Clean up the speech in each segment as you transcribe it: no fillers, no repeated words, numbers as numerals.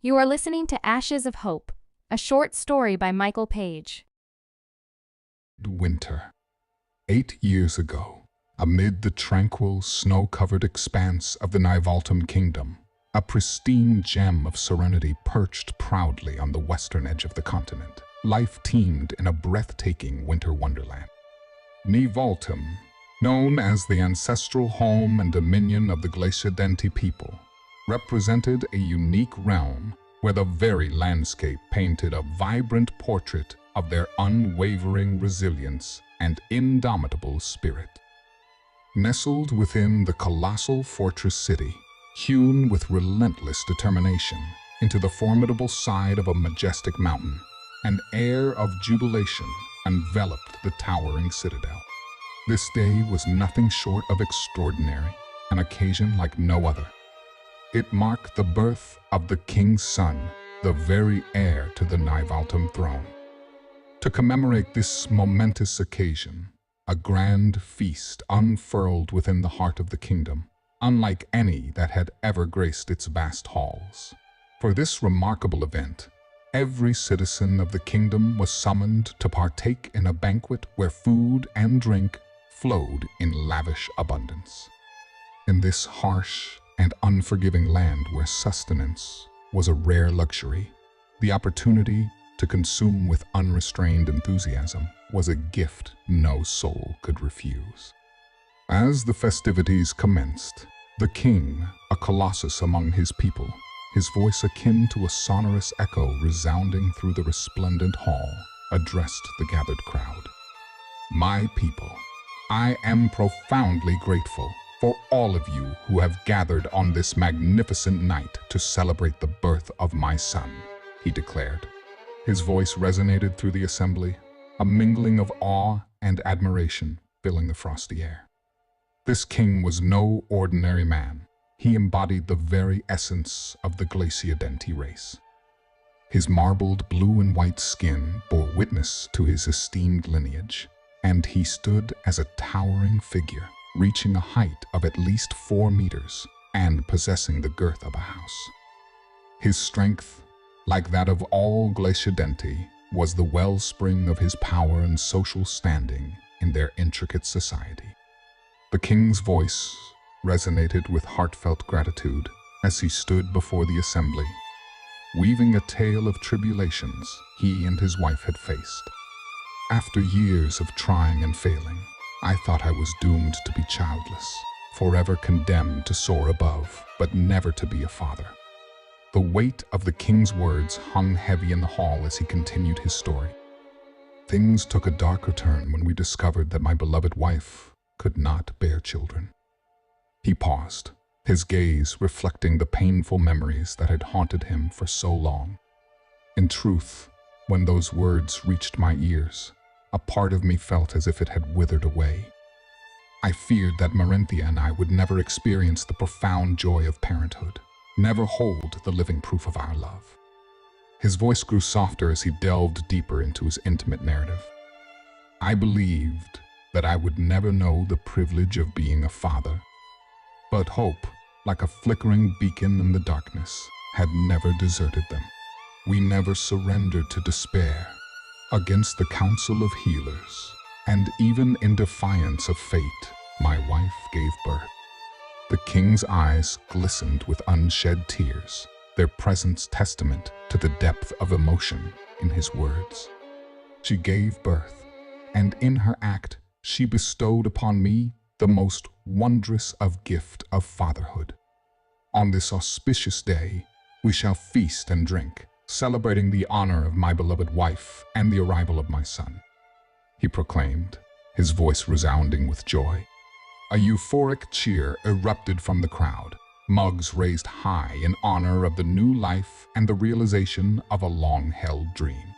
You are listening to Ashes of Hope, a short story by Michael Page. Winter. 8 years ago, amid the tranquil, snow-covered expanse of the Nivaltum Kingdom, a pristine gem of serenity perched proudly on the western edge of the continent. Life teemed in a breathtaking winter wonderland. Nivaltum, known as the ancestral home and dominion of the Glaciadenti people, represented a unique realm where the very landscape painted a vibrant portrait of their unwavering resilience and indomitable spirit. Nestled within the colossal fortress city, hewn with relentless determination into the formidable side of a majestic mountain, an air of jubilation enveloped the towering citadel. This day was nothing short of extraordinary, an occasion like no other. It marked the birth of the king's son, the very heir to the Nivaltum throne. To commemorate this momentous occasion, a grand feast unfurled within the heart of the kingdom, unlike any that had ever graced its vast halls. For this remarkable event, every citizen of the kingdom was summoned to partake in a banquet where food and drink flowed in lavish abundance. In this harsh and unforgiving land where sustenance was a rare luxury, the opportunity to consume with unrestrained enthusiasm was a gift no soul could refuse. As the festivities commenced, the king, a colossus among his people, his voice akin to a sonorous echo resounding through the resplendent hall, addressed the gathered crowd. "My people, I am profoundly grateful for all of you who have gathered on this magnificent night to celebrate the birth of my son," he declared. His voice resonated through the assembly, a mingling of awe and admiration filling the frosty air. This king was no ordinary man. He embodied the very essence of the Glaciadenti race. His marbled blue and white skin bore witness to his esteemed lineage, and he stood as a towering figure, reaching a height of at least 4 meters and possessing the girth of a house. His strength, like that of all Glaciadenti, was the wellspring of his power and social standing in their intricate society. The king's voice resonated with heartfelt gratitude as he stood before the assembly, weaving a tale of tribulations he and his wife had faced. "After years of trying and failing, I thought I was doomed to be childless, forever condemned to soar above, but never to be a father." The weight of the king's words hung heavy in the hall as he continued his story. "Things took a darker turn when we discovered that my beloved wife could not bear children." He paused, his gaze reflecting the painful memories that had haunted him for so long. In truth, when those words reached my ears, a part of me felt as if it had withered away. I feared that Marinthia and I would never experience the profound joy of parenthood, never hold the living proof of our love. His voice grew softer as he delved deeper into his intimate narrative. "I believed that I would never know the privilege of being a father, but hope, like a flickering beacon in the darkness, had never deserted them. We never surrendered to despair. Against the counsel of healers, and even in defiance of fate, my wife gave birth." The king's eyes glistened with unshed tears, their presence testament to the depth of emotion in his words. "She gave birth, and in her act, she bestowed upon me the most wondrous of gift of fatherhood. On this auspicious day, we shall feast and drink, celebrating the honor of my beloved wife and the arrival of my son," he proclaimed, his voice resounding with joy. A euphoric cheer erupted from the crowd, mugs raised high in honor of the new life and the realization of a long-held dream.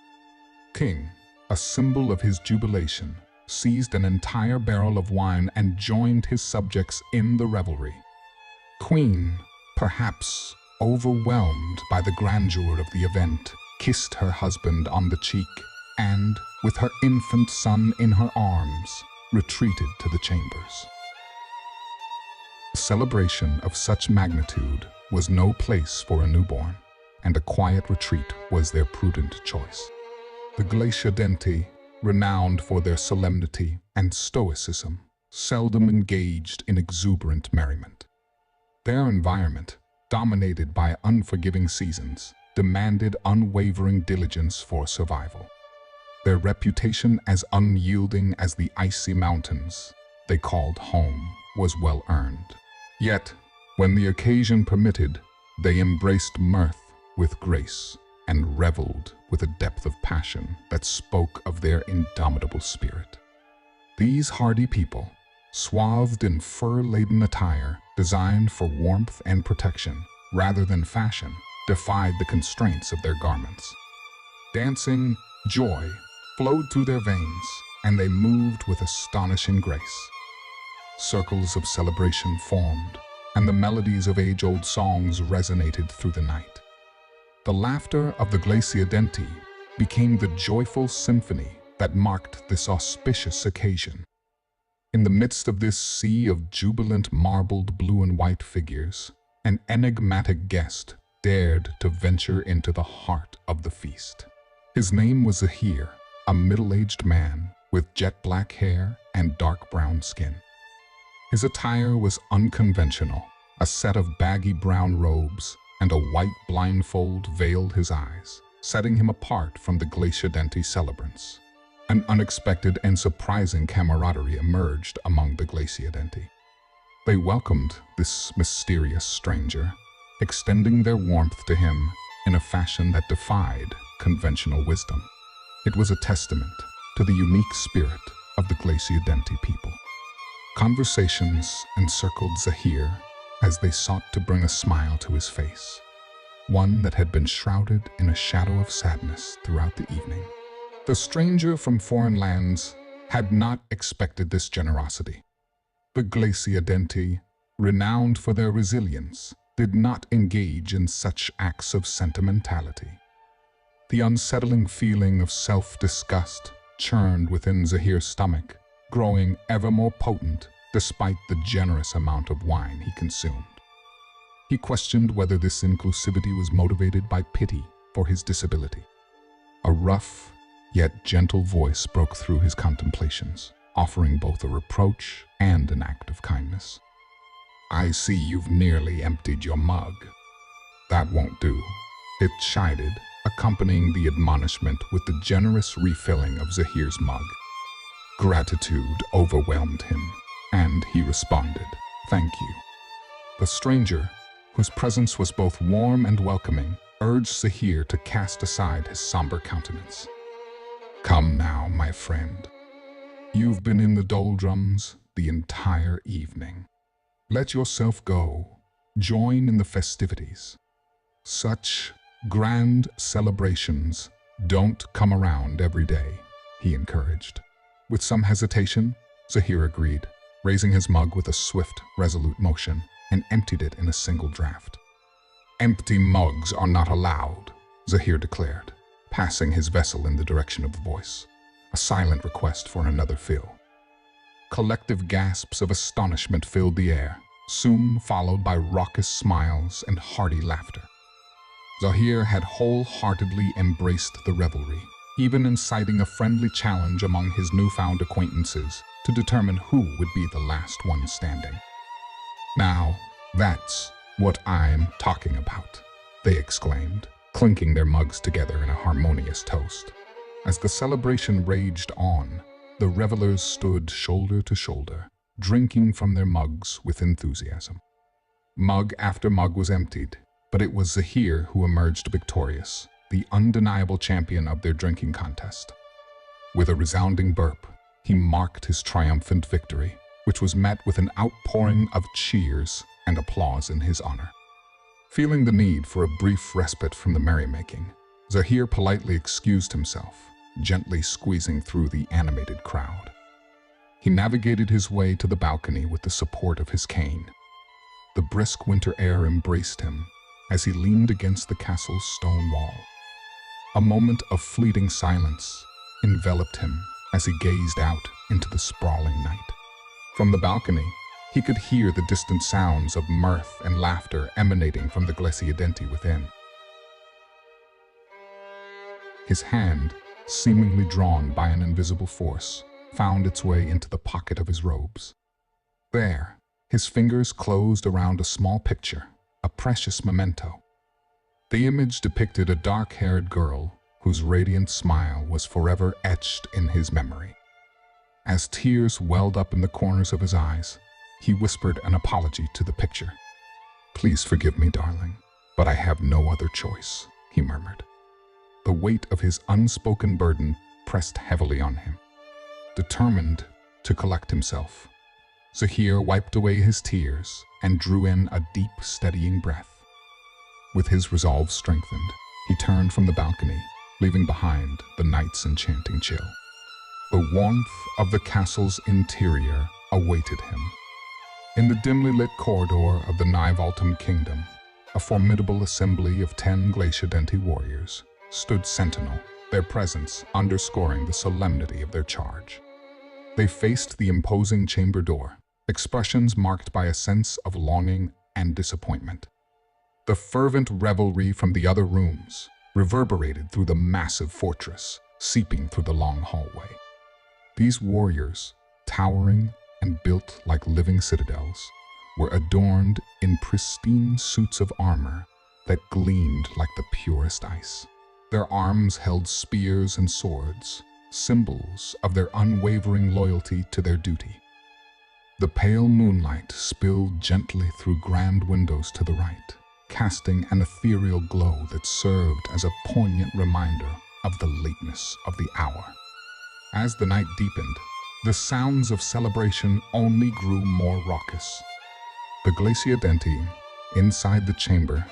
King, a symbol of his jubilation, seized an entire barrel of wine and joined his subjects in the revelry. Queen, perhaps overwhelmed by the grandeur of the event, kissed her husband on the cheek and, with her infant son in her arms, retreated to the chambers. A celebration of such magnitude was no place for a newborn, and a quiet retreat was their prudent choice. The Glaciadenti, renowned for their solemnity and stoicism, seldom engaged in exuberant merriment. Their environment, dominated by unforgiving seasons, demanded unwavering diligence for survival. Their reputation as unyielding as the icy mountains they called home was well earned. Yet, when the occasion permitted, they embraced mirth with grace and reveled with a depth of passion that spoke of their indomitable spirit. These hardy people, swathed in fur-laden attire designed for warmth and protection rather than fashion, defied the constraints of their garments. Dancing joy flowed through their veins, and they moved with astonishing grace. Circles of celebration formed, and the melodies of age-old songs resonated through the night. The laughter of the Glaciadenti became the joyful symphony that marked this auspicious occasion. In the midst of this sea of jubilant marbled blue and white figures, an enigmatic guest dared to venture into the heart of the feast. His name was Zahir, a middle-aged man with jet-black hair and dark brown skin. His attire was unconventional. A set of baggy brown robes and a white blindfold veiled his eyes, setting him apart from the Glaciadenti celebrants. An unexpected and surprising camaraderie emerged among the Glaciadenti. They welcomed this mysterious stranger, extending their warmth to him in a fashion that defied conventional wisdom. It was a testament to the unique spirit of the Glaciadenti people. Conversations encircled Zahir as they sought to bring a smile to his face, one that had been shrouded in a shadow of sadness throughout the evening. The stranger from foreign lands had not expected this generosity. The Glaciadenti, renowned for their resilience, did not engage in such acts of sentimentality. The unsettling feeling of self-disgust churned within Zahir's stomach, growing ever more potent despite the generous amount of wine he consumed. He questioned whether this inclusivity was motivated by pity for his disability. A rough, yet gentle voice broke through his contemplations, offering both a reproach and an act of kindness. "I see you've nearly emptied your mug." "That won't do," it chided, accompanying the admonishment with the generous refilling of Zahir's mug. Gratitude overwhelmed him, and he responded, "Thank you." The stranger, whose presence was both warm and welcoming, urged Zahir to cast aside his somber countenance. "Come now, my friend. You've been in the doldrums the entire evening. Let yourself go. Join in the festivities. Such grand celebrations don't come around every day," he encouraged. With some hesitation, Zahir agreed, raising his mug with a swift, resolute motion, and emptied it in a single draught. "Empty mugs are not allowed," Zahir declared, passing his vessel in the direction of the voice, a silent request for another fill. Collective gasps of astonishment filled the air, soon followed by raucous smiles and hearty laughter. Zahir had wholeheartedly embraced the revelry, even inciting a friendly challenge among his newfound acquaintances to determine who would be the last one standing. "Now, that's what I'm talking about," they exclaimed, clinking their mugs together in a harmonious toast. As the celebration raged on, the revelers stood shoulder to shoulder, drinking from their mugs with enthusiasm. Mug after mug was emptied, but it was Zahir who emerged victorious, the undeniable champion of their drinking contest. With a resounding burp, he marked his triumphant victory, which was met with an outpouring of cheers and applause in his honor. Feeling the need for a brief respite from the merrymaking, Zahir politely excused himself, gently squeezing through the animated crowd. He navigated his way to the balcony with the support of his cane. The brisk winter air embraced him as he leaned against the castle's stone wall. A moment of fleeting silence enveloped him as he gazed out into the sprawling night. From the balcony, he could hear the distant sounds of mirth and laughter emanating from the Glaciadenti within. His hand, seemingly drawn by an invisible force, found its way into the pocket of his robes. There, his fingers closed around a small picture, a precious memento. The image depicted a dark-haired girl whose radiant smile was forever etched in his memory. As tears welled up in the corners of his eyes, he whispered an apology to the picture. "Please forgive me, darling, but I have no other choice," he murmured. The weight of his unspoken burden pressed heavily on him. Determined to collect himself, Zahir wiped away his tears and drew in a deep, steadying breath. With his resolve strengthened, he turned from the balcony, leaving behind the night's enchanting chill. The warmth of the castle's interior awaited him. In the dimly lit corridor of the Nivaltum kingdom, a formidable assembly of 10 Glaciadenti warriors stood sentinel, their presence underscoring the solemnity of their charge. They faced the imposing chamber door, expressions marked by a sense of longing and disappointment. The fervent revelry from the other rooms reverberated through the massive fortress, seeping through the long hallway. These warriors, towering and built like living citadels, were adorned in pristine suits of armor that gleamed like the purest ice. Their arms held spears and swords, symbols of their unwavering loyalty to their duty. The pale moonlight spilled gently through grand windows to the right, casting an ethereal glow that served as a poignant reminder of the lateness of the hour. As the night deepened, the sounds of celebration only grew more raucous. The Glaciadenti, inside the chamber,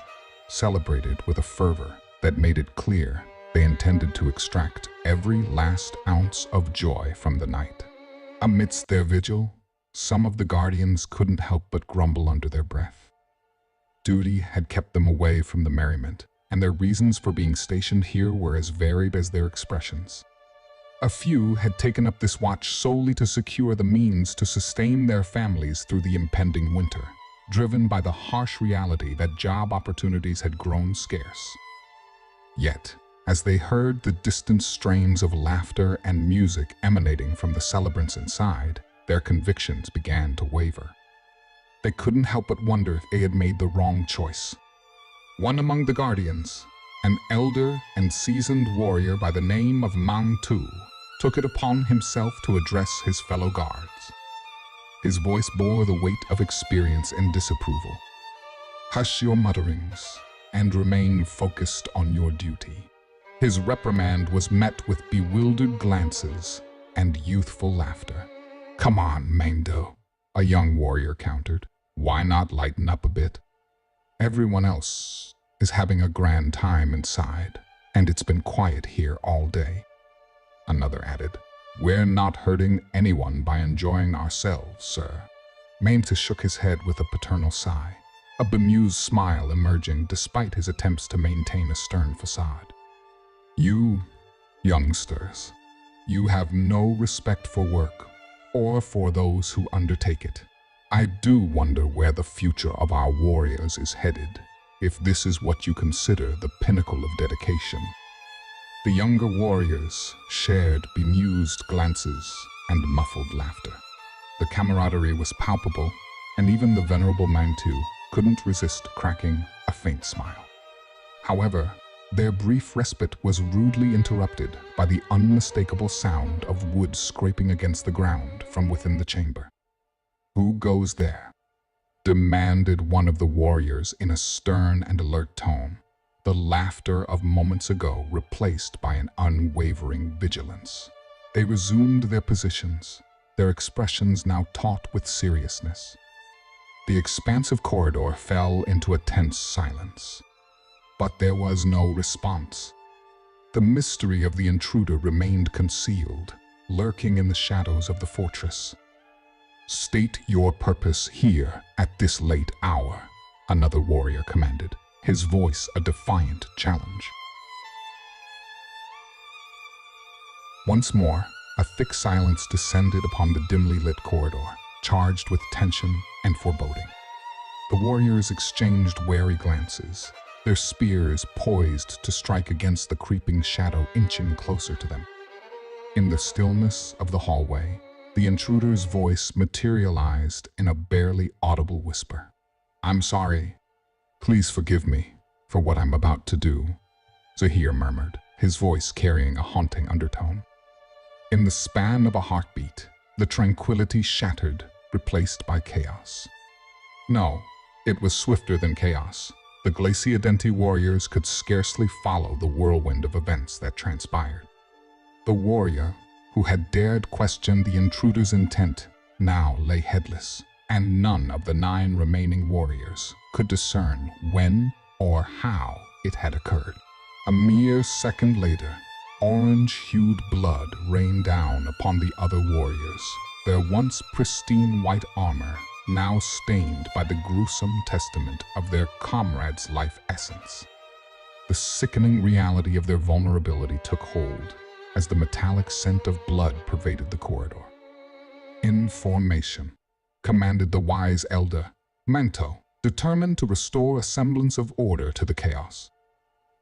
celebrated with a fervor that made it clear they intended to extract every last ounce of joy from the night. Amidst their vigil, some of the guardians couldn't help but grumble under their breath. Duty had kept them away from the merriment, and their reasons for being stationed here were as varied as their expressions. A few had taken up this watch solely to secure the means to sustain their families through the impending winter, driven by the harsh reality that job opportunities had grown scarce. Yet, as they heard the distant strains of laughter and music emanating from the celebrants inside, their convictions began to waver. They couldn't help but wonder if they had made the wrong choice. One among the guardians, an elder and seasoned warrior by the name of Mantu, took it upon himself to address his fellow guards. His voice bore the weight of experience and disapproval. "Hush your mutterings and remain focused on your duty." His reprimand was met with bewildered glances and youthful laughter. "Come on, Mando," a young warrior countered. "Why not lighten up a bit? Everyone else is having a grand time inside, and it's been quiet here all day." Another added, "We're not hurting anyone by enjoying ourselves, sir." Manta shook his head with a paternal sigh, a bemused smile emerging despite his attempts to maintain a stern facade. "You, youngsters, you have no respect for work or for those who undertake it. I do wonder where the future of our warriors is headed, if this is what you consider the pinnacle of dedication." The younger warriors shared bemused glances and muffled laughter. The camaraderie was palpable, and even the venerable Mantu couldn't resist cracking a faint smile. However, their brief respite was rudely interrupted by the unmistakable sound of wood scraping against the ground from within the chamber. "Who goes there?" demanded one of the warriors in a stern and alert tone, the laughter of moments ago replaced by an unwavering vigilance. They resumed their positions, their expressions now taut with seriousness. The expansive corridor fell into a tense silence. But there was no response. The mystery of the intruder remained concealed, lurking in the shadows of the fortress. "State your purpose here at this late hour," another warrior commanded, his voice a defiant challenge. Once more, a thick silence descended upon the dimly lit corridor, charged with tension and foreboding. The warriors exchanged wary glances, their spears poised to strike against the creeping shadow inching closer to them. In the stillness of the hallway, the intruder's voice materialized in a barely audible whisper. "I'm sorry. Please forgive me for what I'm about to do," Zahir murmured, his voice carrying a haunting undertone. In the span of a heartbeat, the tranquility shattered, replaced by chaos. No, it was swifter than chaos. The Glaciadenti warriors could scarcely follow the whirlwind of events that transpired. The warrior, who had dared question the intruder's intent, now lay headless, and none of the 9 remaining warriors could discern when or how it had occurred. A mere second later, orange-hued blood rained down upon the other warriors, their once pristine white armor now stained by the gruesome testament of their comrade's life essence. The sickening reality of their vulnerability took hold as the metallic scent of blood pervaded the corridor. "In formation," commanded the wise elder, Manto, determined to restore a semblance of order to the chaos.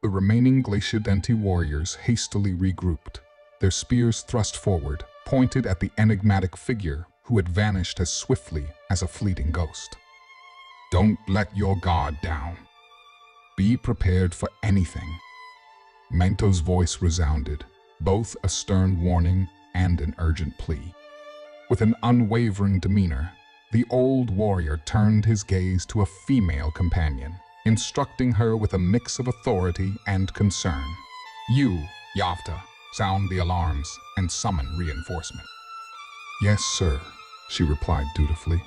The remaining Glaciadenti warriors hastily regrouped, their spears thrust forward, pointed at the enigmatic figure who had vanished as swiftly as a fleeting ghost. "Don't let your guard down. Be prepared for anything." Manto's voice resounded, both a stern warning and an urgent plea. With an unwavering demeanor, the old warrior turned his gaze to a female companion, instructing her with a mix of authority and concern. "You, Yavta, sound the alarms and summon reinforcement." "Yes, sir," she replied dutifully,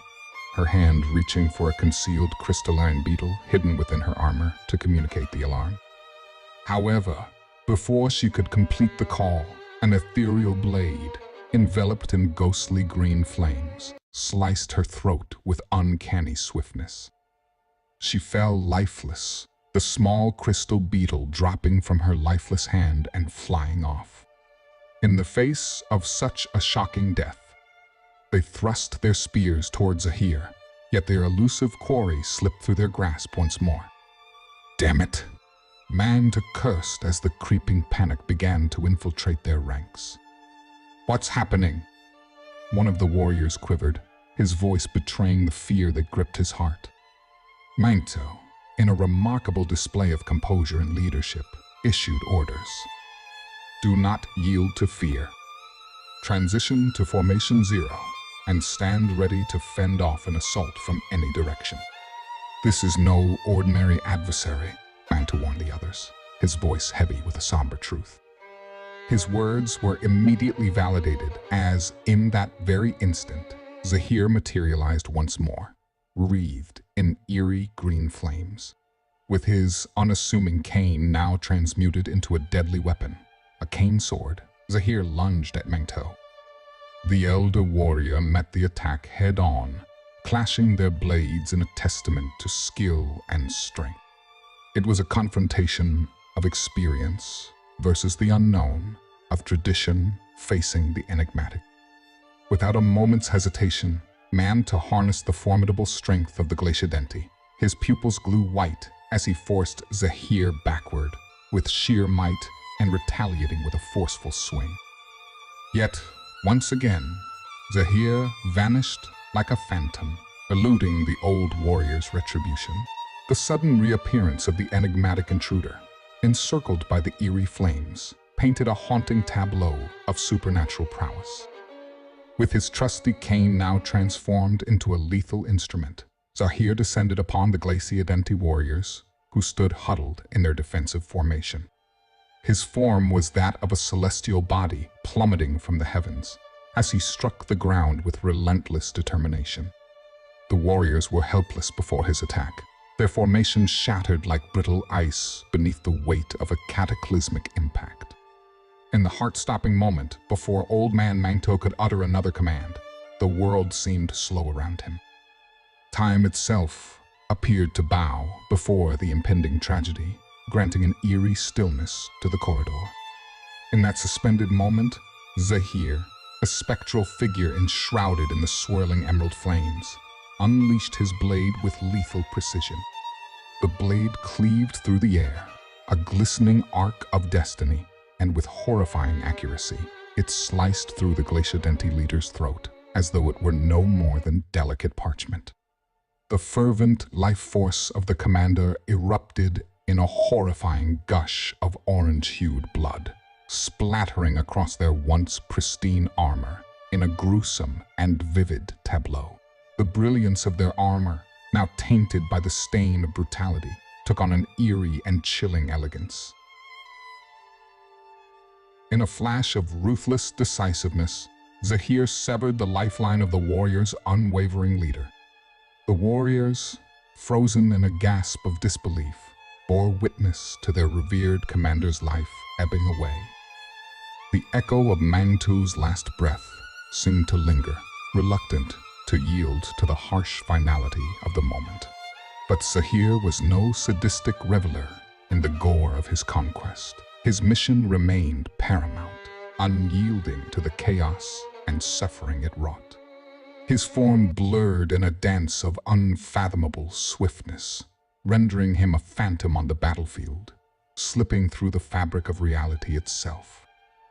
her hand reaching for a concealed crystalline beetle hidden within her armor to communicate the alarm. However, before she could complete the call, an ethereal blade, enveloped in ghostly green flames, sliced her throat with uncanny swiftness. She fell lifeless, the small crystal beetle dropping from her lifeless hand and flying off. In the face of such a shocking death, they thrust their spears towards Zahir, yet their elusive quarry slipped through their grasp once more. "Damn it!" Manta cursed as the creeping panic began to infiltrate their ranks. "What's happening?" One of the warriors quivered, his voice betraying the fear that gripped his heart. Manto, in a remarkable display of composure and leadership, issued orders. "Do not yield to fear. Transition to Formation 0 and stand ready to fend off an assault from any direction." "This is no ordinary adversary," Manto warned the others, his voice heavy with a somber truth. His words were immediately validated as, in that very instant, Zahir materialized once more, wreathed in eerie green flames. With his unassuming cane now transmuted into a deadly weapon, a cane sword, Zahir lunged at Manto. The elder warrior met the attack head-on, clashing their blades in a testament to skill and strength. It was a confrontation of experience versus the unknown, of tradition facing the enigmatic. Without a moment's hesitation, Manto harnessed the formidable strength of the Glaciadenti. His pupils grew white as he forced Zahir backward with sheer might and retaliating with a forceful swing. Yet, once again, Zahir vanished like a phantom, eluding the old warrior's retribution. The sudden reappearance of the enigmatic intruder, encircled by the eerie flames, painted a haunting tableau of supernatural prowess. With his trusty cane now transformed into a lethal instrument, Zahir descended upon the Glaciadenti warriors, who stood huddled in their defensive formation. His form was that of a celestial body plummeting from the heavens, as he struck the ground with relentless determination. The warriors were helpless before his attack, their formation shattered like brittle ice beneath the weight of a cataclysmic impact. In the heart-stopping moment, before Old Man Manto could utter another command, the world seemed slow around him. Time itself appeared to bow before the impending tragedy, granting an eerie stillness to the corridor. In that suspended moment, Zahir, a spectral figure enshrouded in the swirling emerald flames, unleashed his blade with lethal precision. The blade cleaved through the air, a glistening arc of destiny, and with horrifying accuracy, it sliced through the Glaciadenti leader's throat, as though it were no more than delicate parchment. The fervent life force of the commander erupted in a horrifying gush of orange-hued blood, splattering across their once pristine armor in a gruesome and vivid tableau. The brilliance of their armor, now tainted by the stain of brutality, took on an eerie and chilling elegance. In a flash of ruthless decisiveness, Zahir severed the lifeline of the warriors' unwavering leader. The warriors, frozen in a gasp of disbelief, bore witness to their revered commander's life ebbing away. The echo of Mangtu's last breath seemed to linger, reluctant to yield to the harsh finality of the moment. But Zahir was no sadistic reveler in the gore of his conquest. His mission remained paramount, unyielding to the chaos and suffering it wrought. His form blurred in a dance of unfathomable swiftness, rendering him a phantom on the battlefield, slipping through the fabric of reality itself.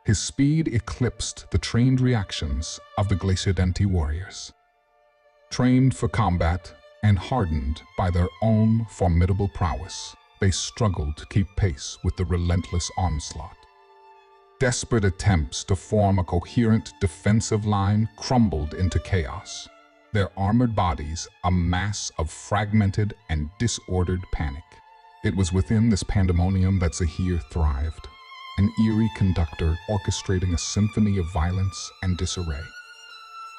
His speed eclipsed the trained reactions of the Glaciadenti warriors. Trained for combat and hardened by their own formidable prowess, they struggled to keep pace with the relentless onslaught. Desperate attempts to form a coherent defensive line crumbled into chaos, their armored bodies a mass of fragmented and disordered panic. It was within this pandemonium that Zahir thrived, an eerie conductor orchestrating a symphony of violence and disarray.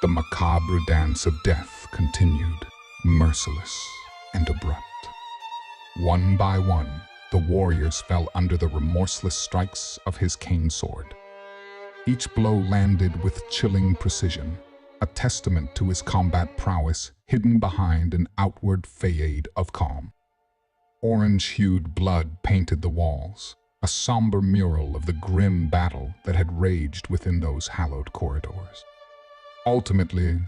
The macabre dance of death continued, merciless and abrupt. One by one, the warriors fell under the remorseless strikes of his cane sword. Each blow landed with chilling precision, a testament to his combat prowess hidden behind an outward facade of calm. Orange-hued blood painted the walls, a somber mural of the grim battle that had raged within those hallowed corridors. Ultimately,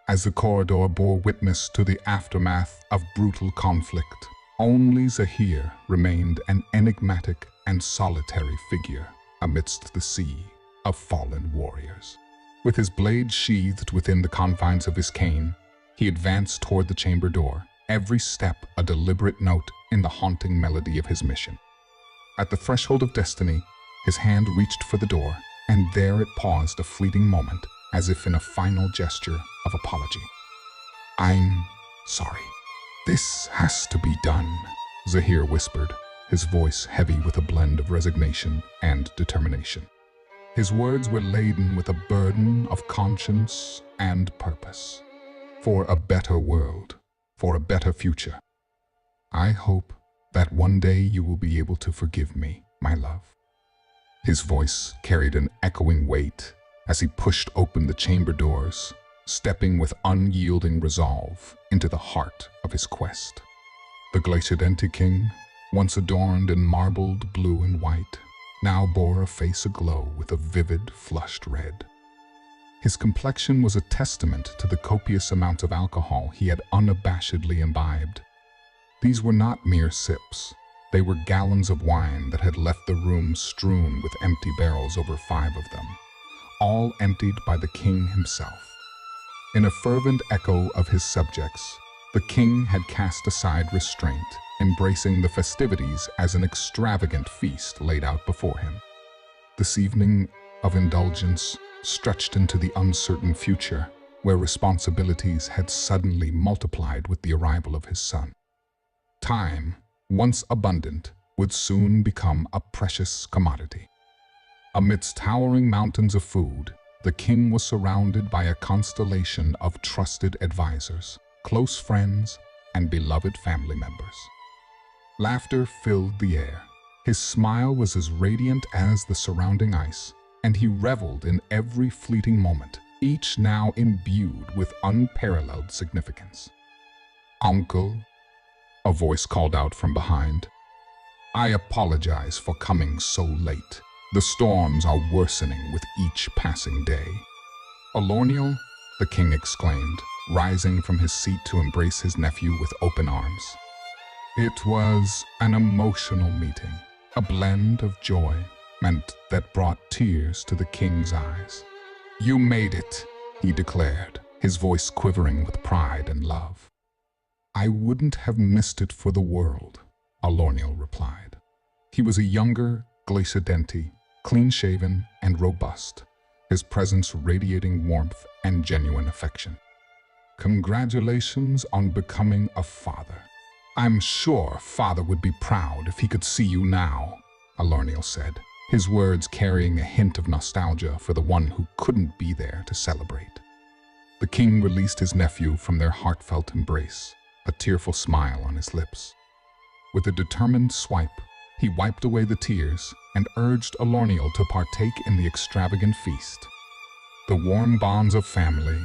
as the corridor bore witness to the aftermath of brutal conflict, only Zahir remained an enigmatic and solitary figure amidst the sea of fallen warriors. With his blade sheathed within the confines of his cane, he advanced toward the chamber door, every step a deliberate note in the haunting melody of his mission. At the threshold of destiny, his hand reached for the door, and there it paused a fleeting moment, as if in a final gesture of apology. "I'm sorry. This has to be done," Zahir whispered, his voice heavy with a blend of resignation and determination. His words were laden with a burden of conscience and purpose. For a better world, for a better future. I hope that one day you will be able to forgive me, my love. His voice carried an echoing weight as he pushed open the chamber doors, stepping with unyielding resolve into the heart of his quest. The Glaciadenti king, once adorned in marbled blue and white, now bore a face aglow with a vivid, flushed red. His complexion was a testament to the copious amount of alcohol he had unabashedly imbibed. These were not mere sips. They were gallons of wine that had left the room strewn with empty barrels, over 5 of them, all emptied by the king himself. In a fervent echo of his subjects, the king had cast aside restraint, embracing the festivities as an extravagant feast laid out before him. This evening of indulgence stretched into the uncertain future, where responsibilities had suddenly multiplied with the arrival of his son. Time, once abundant, would soon become a precious commodity. Amidst towering mountains of food, the king was surrounded by a constellation of trusted advisors, close friends, and beloved family members. Laughter filled the air. His smile was as radiant as the surrounding ice, and he reveled in every fleeting moment, each now imbued with unparalleled significance. "Uncle," a voice called out from behind, "I apologize for coming so late. The storms are worsening with each passing day." "Alorniel," the king exclaimed, rising from his seat to embrace his nephew with open arms. It was an emotional meeting, a blend of joy that brought tears to the king's eyes. "You made it," he declared, his voice quivering with pride and love. "I wouldn't have missed it for the world," Alorniel replied. He was a younger Glaciadenti, clean-shaven and robust, his presence radiating warmth and genuine affection. "Congratulations on becoming a father. I'm sure Father would be proud if he could see you now," Alorniel said, his words carrying a hint of nostalgia for the one who couldn't be there to celebrate. The king released his nephew from their heartfelt embrace, a tearful smile on his lips. With a determined swipe, he wiped away the tears and urged Alorniel to partake in the extravagant feast. The warm bonds of family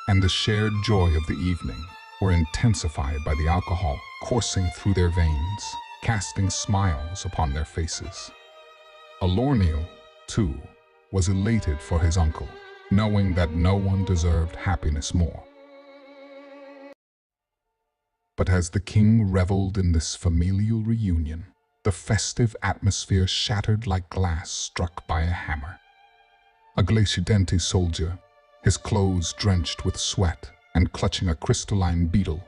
and the shared joy of the evening were intensified by the alcohol coursing through their veins, casting smiles upon their faces. Alorniel, too, was elated for his uncle, knowing that no one deserved happiness more. But as the king reveled in this familial reunion, the festive atmosphere shattered like glass struck by a hammer. A Glaciadenti soldier, his clothes drenched with sweat and clutching a crystalline beetle,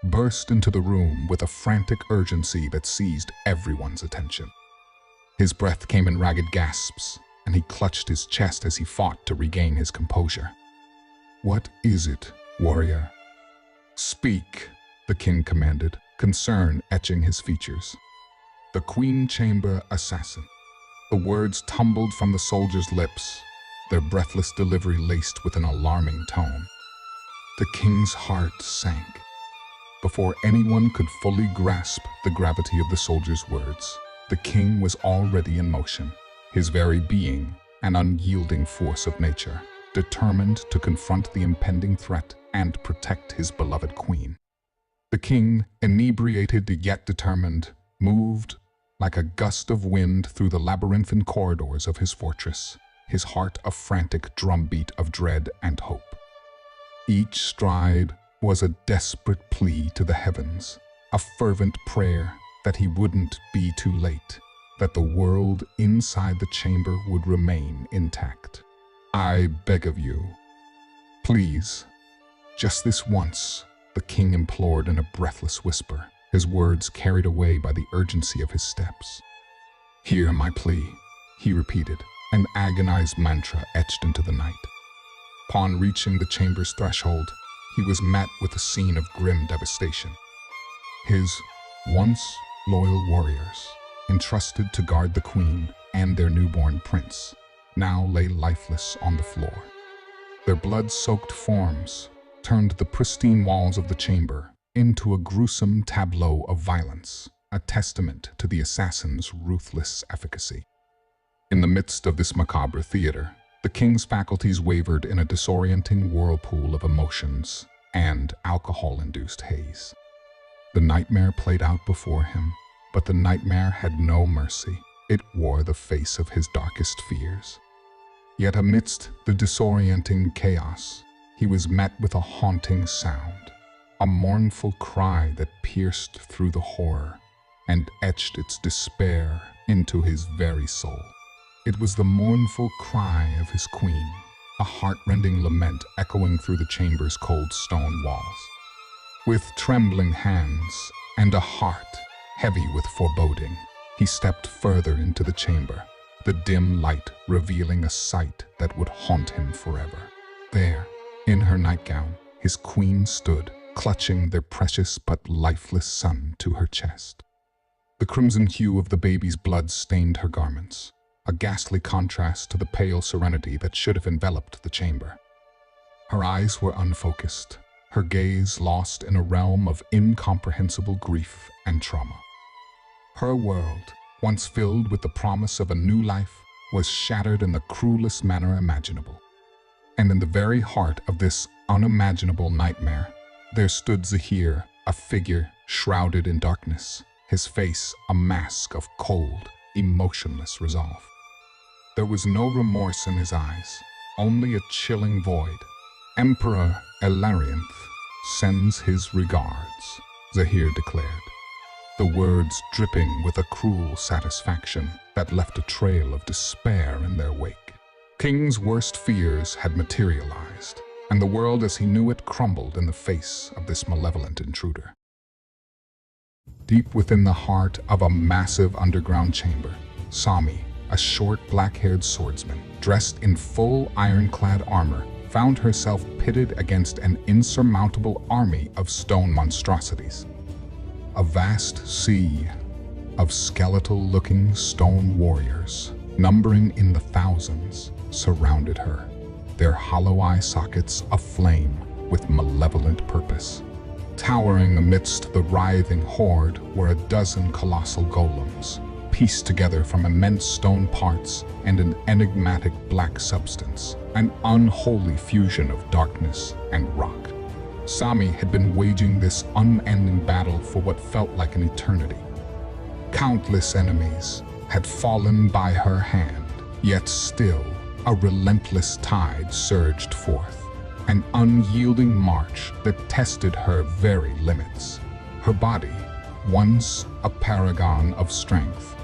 burst into the room with a frantic urgency that seized everyone's attention. His breath came in ragged gasps, and he clutched his chest as he fought to regain his composure. "What is it, warrior?" "Speak," the king commanded, concern etching his features. "The Queen Chamber assassin." The words tumbled from the soldier's lips, their breathless delivery laced with an alarming tone. The king's heart sank. Before anyone could fully grasp the gravity of the soldier's words, the king was already in motion, his very being an unyielding force of nature, determined to confront the impending threat and protect his beloved queen. The king, inebriated yet determined, moved like a gust of wind through the labyrinthine corridors of his fortress, his heart a frantic drumbeat of dread and hope. Each stride was a desperate plea to the heavens, a fervent prayer that he wouldn't be too late, that the world inside the chamber would remain intact. "I beg of you, please, just this once," the king implored in a breathless whisper, his words carried away by the urgency of his steps. "Hear my plea," he repeated, an agonized mantra etched into the night. Upon reaching the chamber's threshold, he was met with a scene of grim devastation. His once loyal warriors, entrusted to guard the queen and their newborn prince, now lay lifeless on the floor. Their blood-soaked forms turned the pristine walls of the chamber into a gruesome tableau of violence, a testament to the assassin's ruthless efficacy. In the midst of this macabre theater, the king's faculties wavered in a disorienting whirlpool of emotions and alcohol-induced haze. The nightmare played out before him, but the nightmare had no mercy. It wore the face of his darkest fears. Yet amidst the disorienting chaos, he was met with a haunting sound, a mournful cry that pierced through the horror and etched its despair into his very soul. It was the mournful cry of his queen, a heart-rending lament echoing through the chamber's cold stone walls. With trembling hands and a heart heavy with foreboding, he stepped further into the chamber, the dim light revealing a sight that would haunt him forever. There, in her nightgown, his queen stood, clutching their precious but lifeless son to her chest. The crimson hue of the baby's blood stained her garments, a ghastly contrast to the pale serenity that should have enveloped the chamber. Her eyes were unfocused, her gaze lost in a realm of incomprehensible grief and trauma. Her world, once filled with the promise of a new life, was shattered in the cruelest manner imaginable. And in the very heart of this unimaginable nightmare, there stood Zahir, a figure shrouded in darkness, his face a mask of cold, emotionless resolve. There was no remorse in his eyes, only a chilling void. "Emperor Elarianth sends his regards," Zahir declared. the words dripping with a cruel satisfaction that left a trail of despair in their wake. King's worst fears had materialized, and the world as he knew it crumbled in the face of this malevolent intruder. Deep within the heart of a massive underground chamber, Sami, a short black-haired swordsman, dressed in full ironclad armor, found herself pitted against an insurmountable army of stone monstrosities. A vast sea of skeletal-looking stone warriors, numbering in the thousands, surrounded her, their hollow eye sockets aflame with malevolent purpose. Towering amidst the writhing horde were a dozen colossal golems, pieced together from immense stone parts and an enigmatic black substance, an unholy fusion of darkness and rock. Sami had been waging this unending battle for what felt like an eternity. Countless enemies had fallen by her hand, yet still a relentless tide surged forth, an unyielding march that tested her very limits. Her body, once a paragon of strength,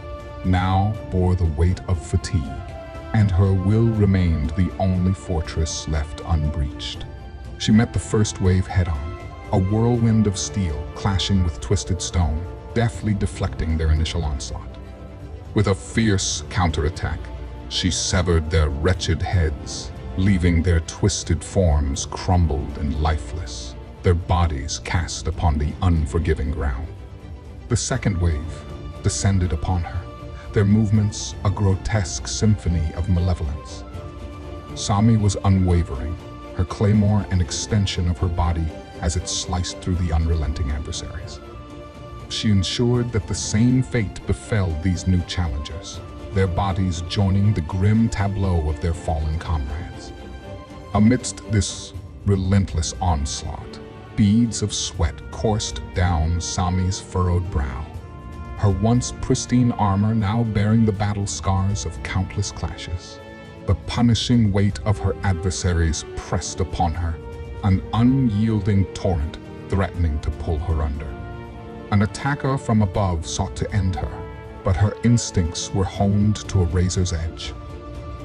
now bore the weight of fatigue, and her will remained the only fortress left unbreached. She met the first wave head-on, a whirlwind of steel clashing with twisted stone, deftly deflecting their initial onslaught. With a fierce counterattack, she severed their wretched heads, leaving their twisted forms crumbled and lifeless, their bodies cast upon the unforgiving ground. The second wave descended upon her, their movements a grotesque symphony of malevolence. Sami was unwavering, her claymore an extension of her body as it sliced through the unrelenting adversaries. She ensured that the same fate befell these new challengers, their bodies joining the grim tableau of their fallen comrades. Amidst this relentless onslaught, beads of sweat coursed down Sami's furrowed brow, her once pristine armor now bearing the battle scars of countless clashes. The punishing weight of her adversaries pressed upon her, an unyielding torrent threatening to pull her under. An attacker from above sought to end her, but her instincts were honed to a razor's edge.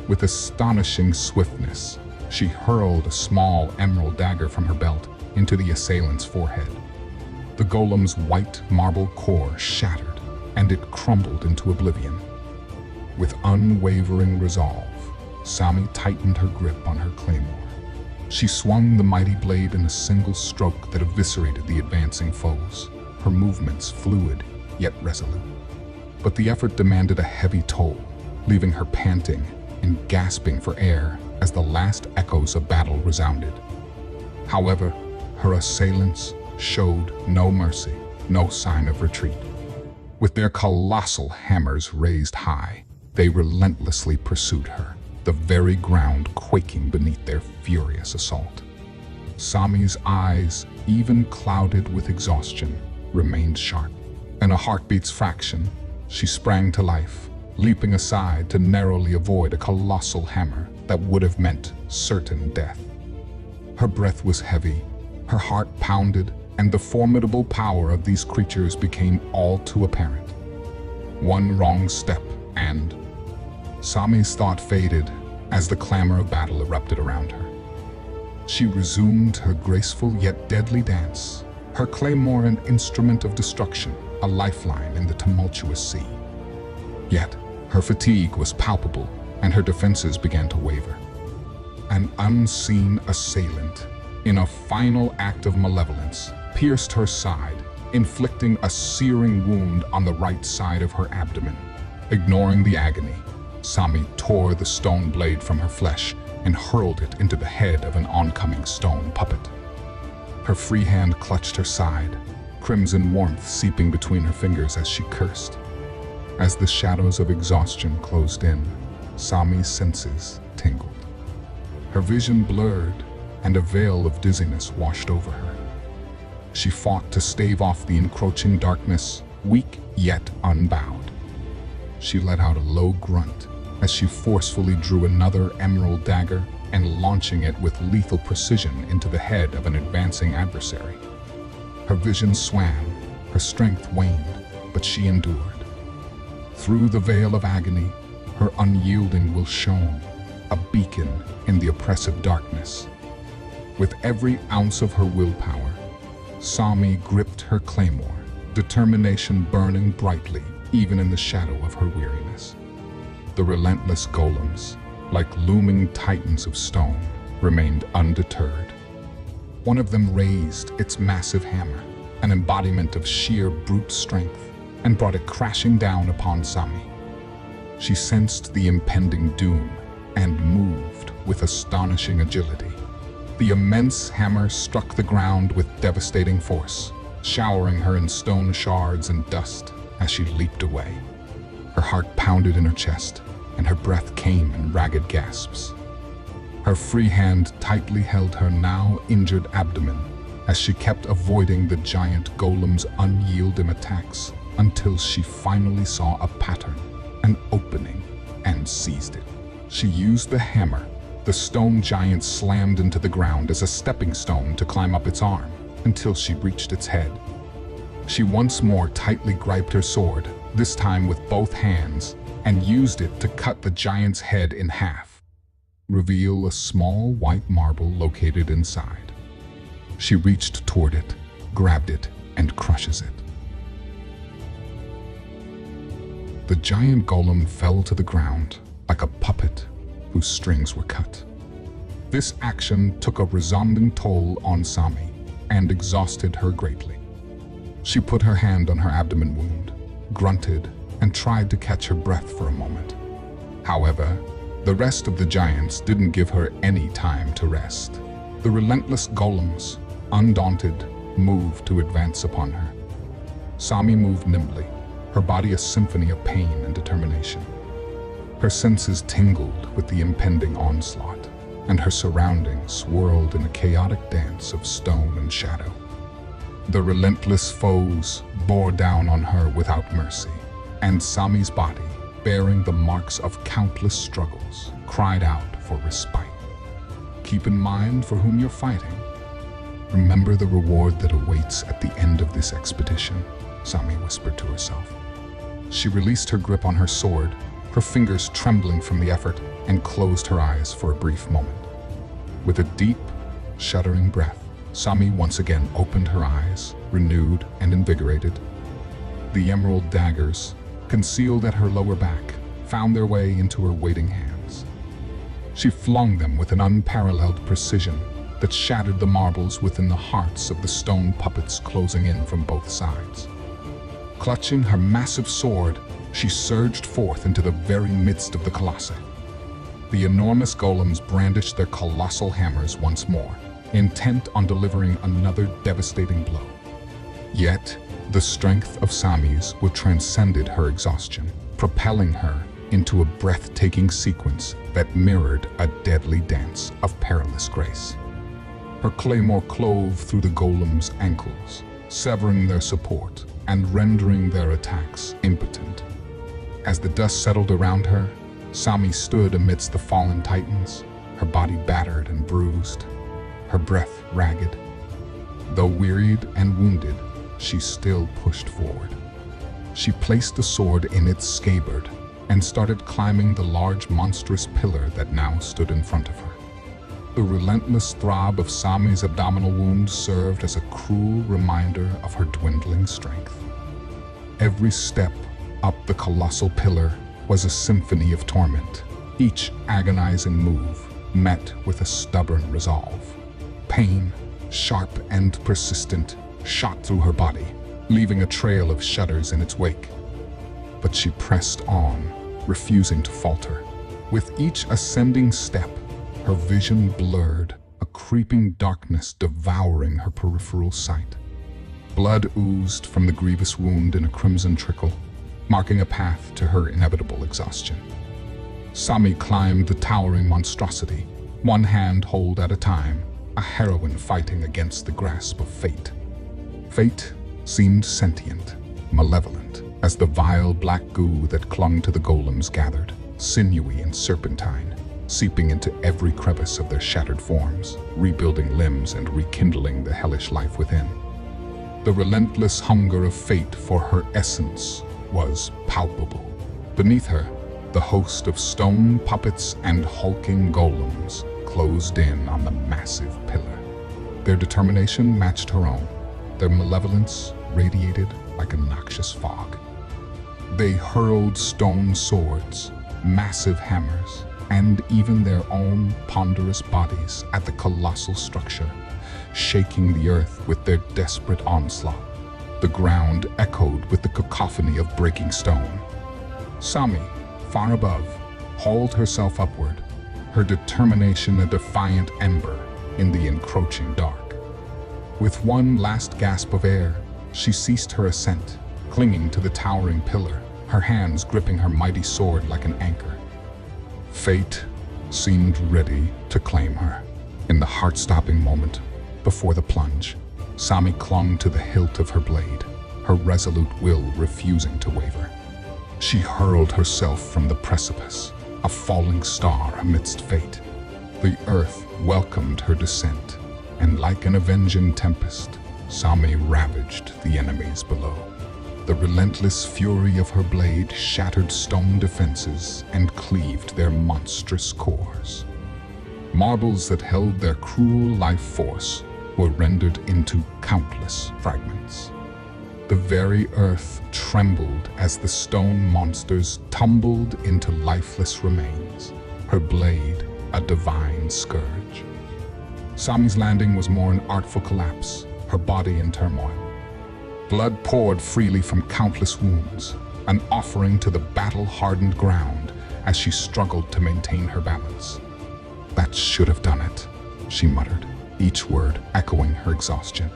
With astonishing swiftness, she hurled a small emerald dagger from her belt into the assailant's forehead. The golem's white marble core shattered, and it crumbled into oblivion. With unwavering resolve, Sami tightened her grip on her claymore. She swung the mighty blade in a single stroke that eviscerated the advancing foes, her movements fluid yet resolute. But the effort demanded a heavy toll, leaving her panting and gasping for air as the last echoes of battle resounded. However, her assailants showed no mercy, no sign of retreat. With their colossal hammers raised high, they relentlessly pursued her, the very ground quaking beneath their furious assault. Sami's eyes, even clouded with exhaustion, remained sharp. In a heartbeat's fraction, she sprang to life, leaping aside to narrowly avoid a colossal hammer that would have meant certain death. Her breath was heavy, her heart pounded, and the formidable power of these creatures became all too apparent. One wrong step, and Sami's thought faded as the clamor of battle erupted around her. She resumed her graceful yet deadly dance, her claymore an instrument of destruction, a lifeline in the tumultuous sea. Yet, her fatigue was palpable, and her defenses began to waver. An unseen assailant, in a final act of malevolence, pierced her side, inflicting a searing wound on the right side of her abdomen. Ignoring the agony, Sami tore the stone blade from her flesh and hurled it into the head of an oncoming stone puppet. Her free hand clutched her side, crimson warmth seeping between her fingers as she cursed. As the shadows of exhaustion closed in, Sami's senses tingled. Her vision blurred, and a veil of dizziness washed over her. She fought to stave off the encroaching darkness, weak yet unbowed. She let out a low grunt as she forcefully drew another emerald dagger and launching it with lethal precision into the head of an advancing adversary. Her vision swam, her strength waned, but she endured. Through the veil of agony, her unyielding will shone, a beacon in the oppressive darkness. With every ounce of her willpower, Sami gripped her claymore, determination burning brightly even in the shadow of her weariness. The relentless golems, like looming titans of stone, remained undeterred. One of them raised its massive hammer, an embodiment of sheer brute strength, and brought it crashing down upon Sami. She sensed the impending doom and moved with astonishing agility. The immense hammer struck the ground with devastating force, showering her in stone shards and dust as she leaped away. Her heart pounded in her chest, and her breath came in ragged gasps. Her free hand tightly held her now injured abdomen as she kept avoiding the giant golem's unyielding attacks until she finally saw a pattern, an opening, and seized it. She used the hammer. The stone giant slammed into the ground as a stepping stone to climb up its arm until she reached its head. She once more tightly gripped her sword, this time with both hands, and used it to cut the giant's head in half. Reveal a small white marble located inside. She reached toward it, grabbed it, and crushes it. The giant golem fell to the ground like a puppet whose strings were cut. This action took a resounding toll on Sami and exhausted her greatly. She put her hand on her abdomen wound, grunted, and tried to catch her breath for a moment. However, the rest of the giants didn't give her any time to rest. The relentless golems, undaunted, moved to advance upon her. Sami moved nimbly, her body a symphony of pain and determination. Her senses tingled with the impending onslaught, and her surroundings swirled in a chaotic dance of stone and shadow. The relentless foes bore down on her without mercy, and Sami's body, bearing the marks of countless struggles, cried out for respite. Keep in mind for whom you're fighting. Remember the reward that awaits at the end of this expedition, Sami whispered to herself. She released her grip on her sword, her fingers trembling from the effort, and closed her eyes for a brief moment. With a deep, shuddering breath, Sami once again opened her eyes, renewed and invigorated. The emerald daggers, concealed at her lower back, found their way into her waiting hands. She flung them with an unparalleled precision that shattered the marbles within the hearts of the stone puppets closing in from both sides. Clutching her massive sword, she surged forth into the very midst of the colossi. The enormous golems brandished their colossal hammers once more, intent on delivering another devastating blow. Yet, the strength of Sami's would transcended her exhaustion, propelling her into a breathtaking sequence that mirrored a deadly dance of perilous grace. Her claymore clove through the golem's ankles, severing their support and rendering their attacks impotent. As the dust settled around her, Sami stood amidst the fallen titans, her body battered and bruised, her breath ragged. Though wearied and wounded, she still pushed forward. She placed the sword in its scabbard and started climbing the large monstrous pillar that now stood in front of her. The relentless throb of Sami's abdominal wound served as a cruel reminder of her dwindling strength. Every step up the colossal pillar was a symphony of torment, each agonizing move met with a stubborn resolve. Pain, sharp and persistent, shot through her body, leaving a trail of shudders in its wake. But she pressed on, refusing to falter. With each ascending step, her vision blurred, a creeping darkness devouring her peripheral sight. Blood oozed from the grievous wound in a crimson trickle, marking a path to her inevitable exhaustion. Sami climbed the towering monstrosity, one handhold at a time, a heroine fighting against the grasp of fate. Fate seemed sentient, malevolent, as the vile black goo that clung to the golems gathered, sinewy and serpentine, seeping into every crevice of their shattered forms, rebuilding limbs and rekindling the hellish life within. The relentless hunger of fate for her essence was palpable. Beneath her, the host of stone puppets and hulking golems closed in on the massive pillar. Their determination matched her own. Their malevolence radiated like a noxious fog. They hurled stone swords, massive hammers, and even their own ponderous bodies at the colossal structure, shaking the earth with their desperate onslaught. The ground echoed with the cacophony of breaking stone. Sami, far above, hauled herself upward, her determination a defiant ember in the encroaching dark. With one last gasp of air, she ceased her ascent, clinging to the towering pillar, her hands gripping her mighty sword like an anchor. Fate seemed ready to claim her. In the heart-stopping moment, before the plunge, Sami clung to the hilt of her blade, her resolute will refusing to waver. She hurled herself from the precipice, a falling star amidst fate. The earth welcomed her descent, and like an avenging tempest, Sami ravaged the enemies below. The relentless fury of her blade shattered stone defenses and cleaved their monstrous cores. Marbles that held their cruel life force were rendered into countless fragments. The very earth trembled as the stone monsters tumbled into lifeless remains, her blade a divine scourge. Sami's landing was more an artful collapse, her body in turmoil. Blood poured freely from countless wounds, an offering to the battle-hardened ground as she struggled to maintain her balance. "That should have done it," she muttered, each word echoing her exhaustion.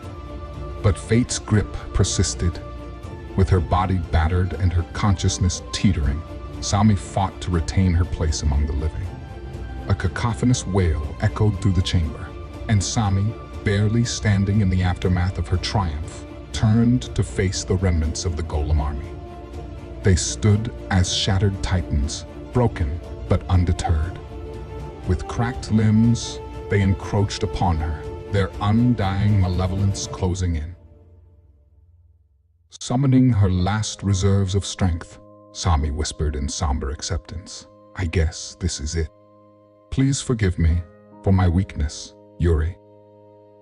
But fate's grip persisted. With her body battered and her consciousness teetering, Sami fought to retain her place among the living. A cacophonous wail echoed through the chamber, and Sami, barely standing in the aftermath of her triumph, turned to face the remnants of the golem army. They stood as shattered titans, broken but undeterred. With cracked limbs, they encroached upon her, their undying malevolence closing in. Summoning her last reserves of strength, Sami whispered in somber acceptance, "I guess this is it. Please forgive me for my weakness, Yuri."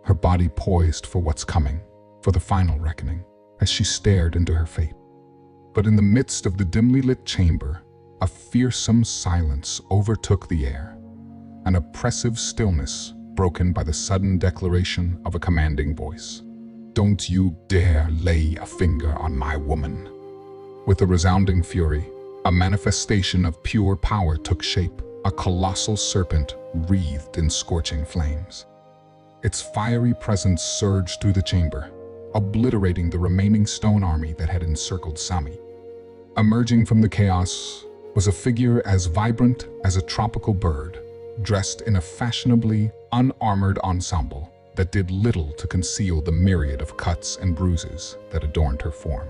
Her body poised for what's coming, for the final reckoning, as she stared into her fate. But in the midst of the dimly lit chamber, a fearsome silence overtook the air, an oppressive stillness broken by the sudden declaration of a commanding voice. "Don't you dare lay a finger on my woman." With a resounding fury, a manifestation of pure power took shape, a colossal serpent wreathed in scorching flames. Its fiery presence surged through the chamber, obliterating the remaining stone army that had encircled Sami. Emerging from the chaos was a figure as vibrant as a tropical bird, dressed in a fashionably unarmored ensemble that did little to conceal the myriad of cuts and bruises that adorned her form.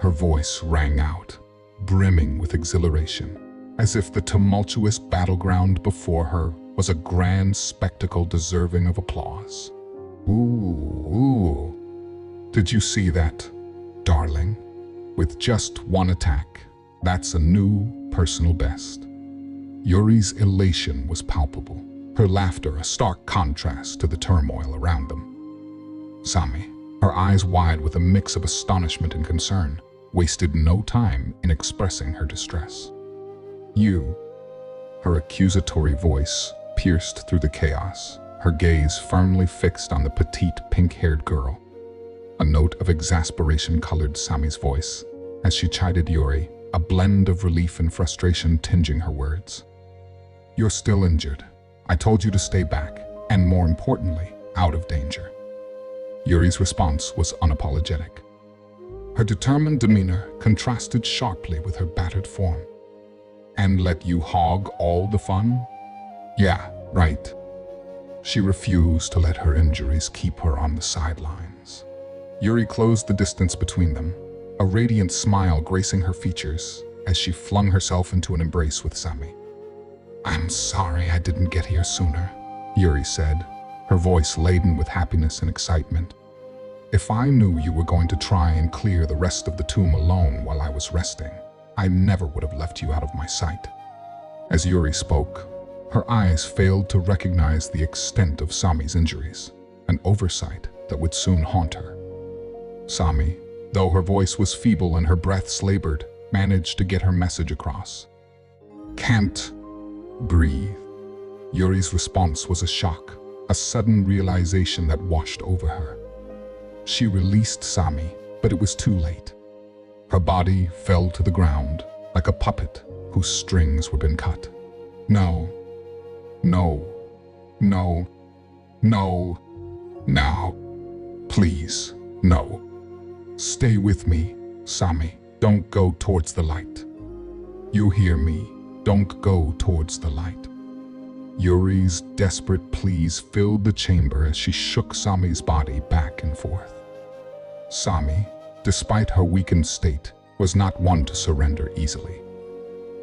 Her voice rang out, brimming with exhilaration, as if the tumultuous battleground before her was a grand spectacle deserving of applause. Ooh. Did you see that, darling? With just one attack, that's a new personal best. Yuri's elation was palpable, her laughter a stark contrast to the turmoil around them. Sami, her eyes wide with a mix of astonishment and concern, wasted no time in expressing her distress. "You," her accusatory voice pierced through the chaos, her gaze firmly fixed on the petite pink-haired girl. A note of exasperation colored Sami's voice as she chided Yuri, a blend of relief and frustration tinging her words. "You're still injured. I told you to stay back, and more importantly, out of danger." Yuri's response was unapologetic. Her determined demeanor contrasted sharply with her battered form. "And let you hog all the fun?" "Yeah, right." She refused to let her injuries keep her on the sidelines. Yuri closed the distance between them, a radiant smile gracing her features as she flung herself into an embrace with Sami. "I'm sorry I didn't get here sooner," Yuri said, her voice laden with happiness and excitement. If I knew you were going to try and clear the rest of the tomb alone while I was resting, I never would have left you out of my sight." As Yuri spoke, her eyes failed to recognize the extent of Sami's injuries, an oversight that would soon haunt her. Sami, though her voice was feeble and her breaths labored, managed to get her message across. "Can't breathe." Yuri's response was a shock, a sudden realization that washed over her. She released Sami, but it was too late. Her body fell to the ground like a puppet whose strings were been cut. "No, no, no, no, now, please, no. Stay with me, Sami. Don't go towards the light. You hear me? Don't go towards the light." Yuri's desperate pleas filled the chamber as she shook Sami's body back and forth. Sami, despite her weakened state, was not one to surrender easily.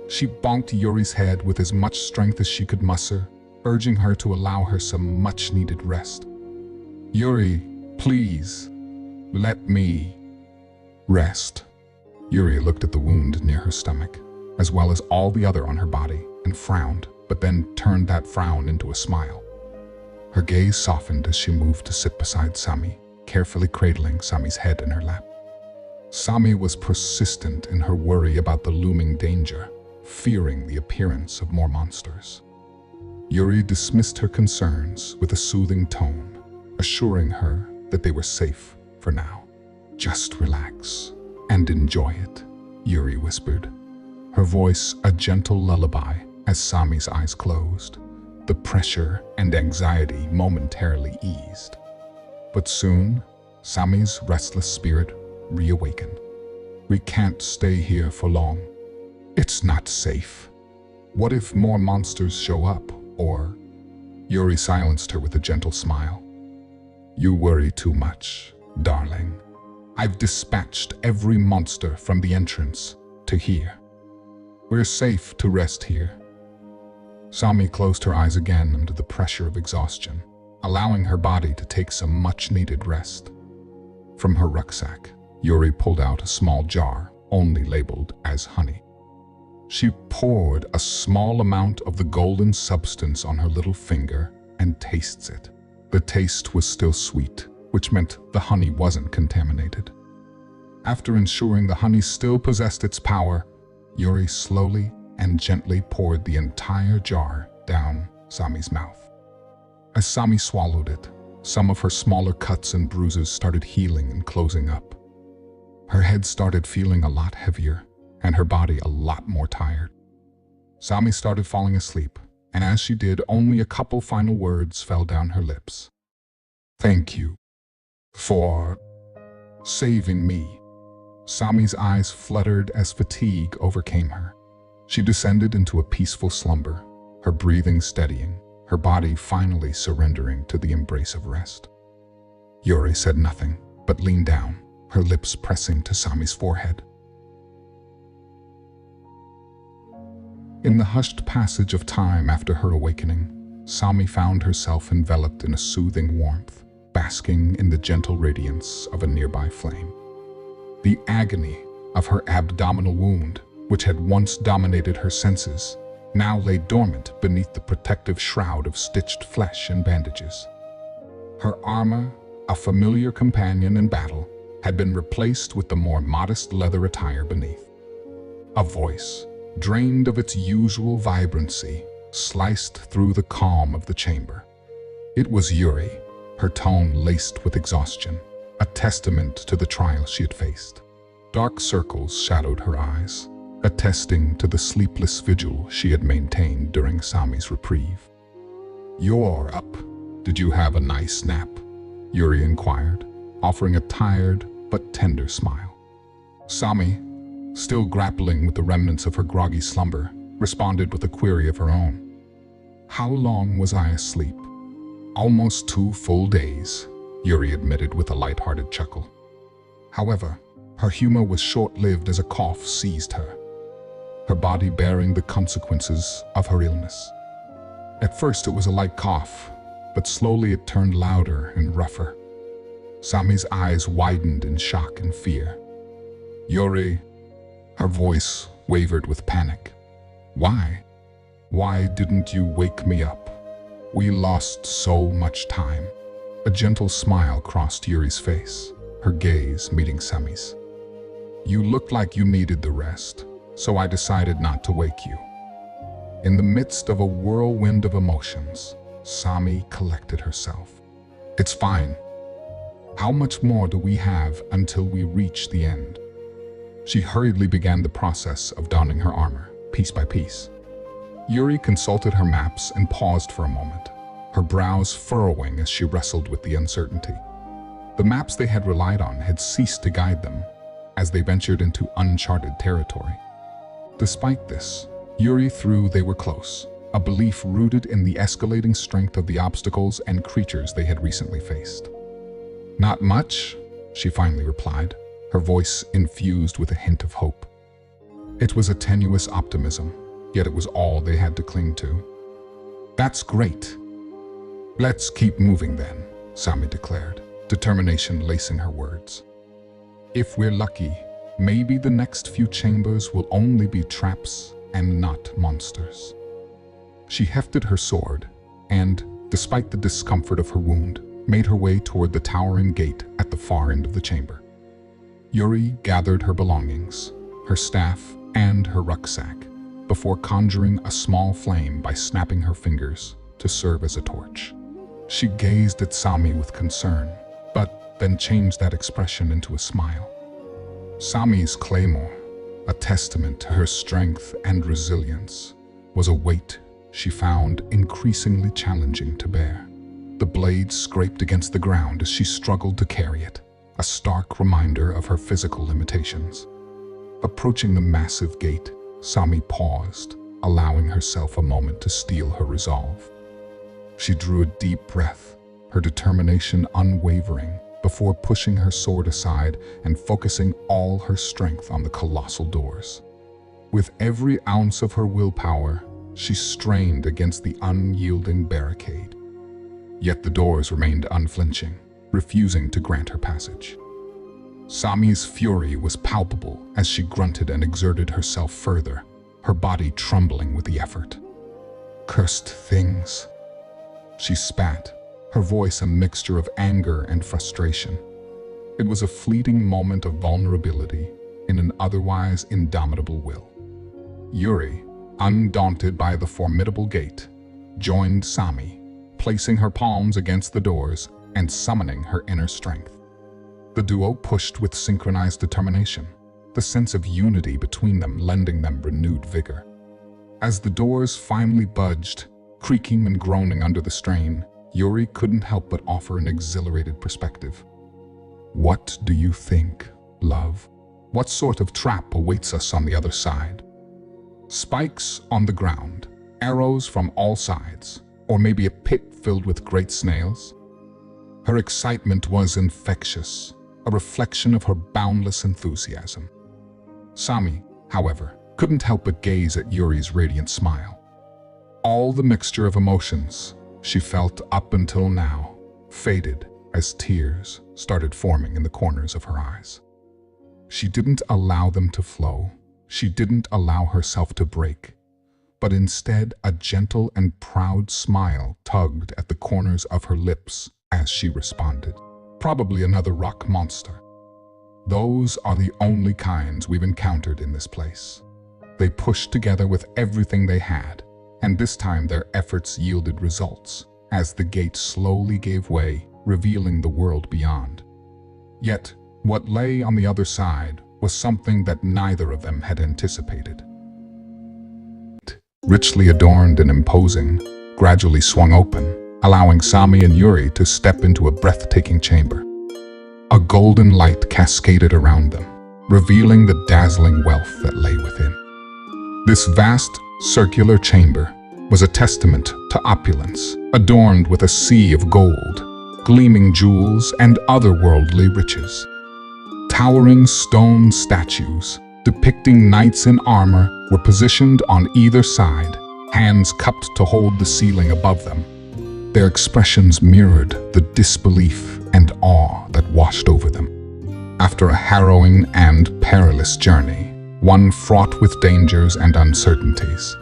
She bonked Yuri's head with as much strength as she could muster, urging her to allow her some much-needed rest. "Yuri, please, let me rest." Yuri looked at the wound near her stomach, as well as all the other on her body, and frowned, but then turned that frown into a smile. Her gaze softened as she moved to sit beside Sami, carefully cradling Sami's head in her lap. Sami was persistent in her worry about the looming danger, fearing the appearance of more monsters. Yuri dismissed her concerns with a soothing tone, assuring her that they were safe for now. "Just relax and enjoy it," Yuri whispered, her voice a gentle lullaby as Sami's eyes closed. The pressure and anxiety momentarily eased. But soon, Sami's restless spirit reawakened. "We can't stay here for long. It's not safe. What if more monsters show up, or—" Yuri silenced her with a gentle smile. "You worry too much, darling. I've dispatched every monster from the entrance to here. We're safe to rest here." Sami closed her eyes again under the pressure of exhaustion, allowing her body to take some much-needed rest. From her rucksack, Yuri pulled out a small jar, only labeled as honey. She poured a small amount of the golden substance on her little finger and tastes it. The taste was still sweet, which meant the honey wasn't contaminated. After ensuring the honey still possessed its power, Yuri slowly and gently poured the entire jar down Sami's mouth. As Sami swallowed it, some of her smaller cuts and bruises started healing and closing up. Her head started feeling a lot heavier, and her body a lot more tired. Sami started falling asleep, and as she did, only a couple final words fell down her lips. "Thank you for saving me." Sami's eyes fluttered as fatigue overcame her. She descended into a peaceful slumber, her breathing steadying, her body finally surrendering to the embrace of rest. Yuri said nothing, but leaned down, her lips pressing to Sami's forehead. In the hushed passage of time after her awakening, Sami found herself enveloped in a soothing warmth, basking in the gentle radiance of a nearby flame. The agony of her abdominal wound, which had once dominated her senses, now lay dormant beneath the protective shroud of stitched flesh and bandages. Her armor, a familiar companion in battle, had been replaced with the more modest leather attire beneath. A voice, drained of its usual vibrancy, sliced through the calm of the chamber. It was Yuri, her tone laced with exhaustion, a testament to the trial she had faced. Dark circles shadowed her eyes, attesting to the sleepless vigil she had maintained during Sami's reprieve. "You're up. Did you have a nice nap?" Yuri inquired, offering a tired but tender smile. Sami, still grappling with the remnants of her groggy slumber, responded with a query of her own. "How long was I asleep?" "Almost 2 full days," Yuri admitted with a light-hearted chuckle. However, her humor was short-lived as a cough seized her, her body bearing the consequences of her illness. At first it was a light cough, but slowly it turned louder and rougher. Sami's eyes widened in shock and fear. Yuri, her voice wavered with panic. Why? Why didn't you wake me up? We lost so much time. A gentle smile crossed Yuri's face, her gaze meeting Sami's. You looked like you needed the rest, so I decided not to wake you. In the midst of a whirlwind of emotions, Sami collected herself. It's fine. How much more do we have until we reach the end? She hurriedly began the process of donning her armor, piece by piece. Yuri consulted her maps and paused for a moment, her brows furrowing as she wrestled with the uncertainty. The maps they had relied on had ceased to guide them as they ventured into uncharted territory. Despite this, Yuri threw they were close, a belief rooted in the escalating strength of the obstacles and creatures they had recently faced. Not much, she finally replied, her voice infused with a hint of hope. It was a tenuous optimism, yet it was all they had to cling to. That's great. Let's keep moving then, Sami declared, determination lacing her words. If we're lucky, maybe the next few chambers will only be traps and not monsters. She hefted her sword and, despite the discomfort of her wound, made her way toward the towering gate at the far end of the chamber. Yuri gathered her belongings, her staff and her rucksack, before conjuring a small flame by snapping her fingers to serve as a torch. She gazed at Sami with concern, but then changed that expression into a smile. Sami's claymore, a testament to her strength and resilience, was a weight she found increasingly challenging to bear. The blade scraped against the ground as she struggled to carry it, a stark reminder of her physical limitations. Approaching the massive gate, Sami paused, allowing herself a moment to steel her resolve. She drew a deep breath, her determination unwavering, before pushing her sword aside and focusing all her strength on the colossal doors. With every ounce of her willpower, she strained against the unyielding barricade. Yet the doors remained unflinching, refusing to grant her passage. Sami's fury was palpable as she grunted and exerted herself further, her body trembling with the effort. Cursed things. She spat, her voice a mixture of anger and frustration. It was a fleeting moment of vulnerability in an otherwise indomitable will. Yuri, undaunted by the formidable gate, joined Sami, placing her palms against the doors and summoning her inner strength. The duo pushed with synchronized determination, the sense of unity between them lending them renewed vigor. As the doors finally budged, creaking and groaning under the strain, Yuri couldn't help but offer an exhilarated perspective. What do you think, love? What sort of trap awaits us on the other side? Spikes on the ground, arrows from all sides, or maybe a pit filled with great snails? Her excitement was infectious, a reflection of her boundless enthusiasm. Sami, however, couldn't help but gaze at Yuri's radiant smile. All the mixture of emotions she felt up until now faded as tears started forming in the corners of her eyes. She didn't allow them to flow. She didn't allow herself to break, but instead a gentle and proud smile tugged at the corners of her lips as she responded. Probably another rock monster. Those are the only kinds we've encountered in this place. They pushed together with everything they had, and this time their efforts yielded results as the gate slowly gave way, revealing the world beyond. Yet, what lay on the other side was something that neither of them had anticipated. Richly adorned and imposing, gradually swung open, allowing Sami and Yuri to step into a breathtaking chamber. A golden light cascaded around them, revealing the dazzling wealth that lay within. This vast, circular chamber was a testament to opulence, adorned with a sea of gold, gleaming jewels, and otherworldly riches. Towering stone statues depicting knights in armor were positioned on either side, hands cupped to hold the ceiling above them. Their expressions mirrored the disbelief and awe that washed over them. After a harrowing and perilous journey, one fraught with dangers and uncertainties,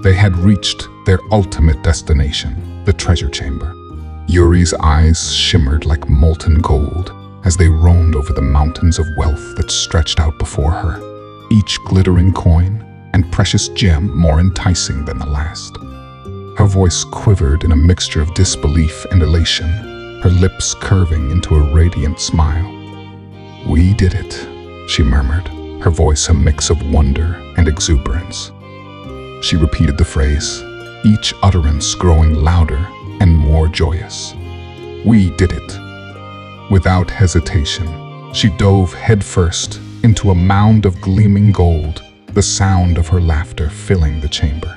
they had reached their ultimate destination, the treasure chamber. Yuri's eyes shimmered like molten gold as they roamed over the mountains of wealth that stretched out before her, each glittering coin and precious gem more enticing than the last. Her voice quivered in a mixture of disbelief and elation, her lips curving into a radiant smile. "We did it," she murmured, her voice a mix of wonder and exuberance. She repeated the phrase, each utterance growing louder and more joyous. "We did it." Without hesitation, she dove headfirst into a mound of gleaming gold, the sound of her laughter filling the chamber.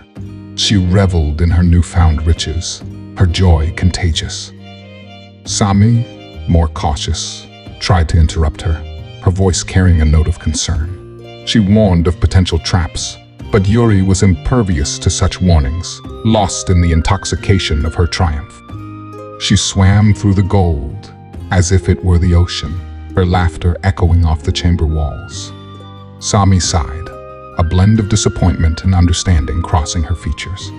She reveled in her newfound riches, her joy contagious. Sami, more cautious, tried to interrupt her, her voice carrying a note of concern. She warned of potential traps, but Yuri was impervious to such warnings, lost in the intoxication of her triumph. She swam through the gold as if it were the ocean, her laughter echoing off the chamber walls. Sami sighed, a blend of disappointment and understanding crossing her features.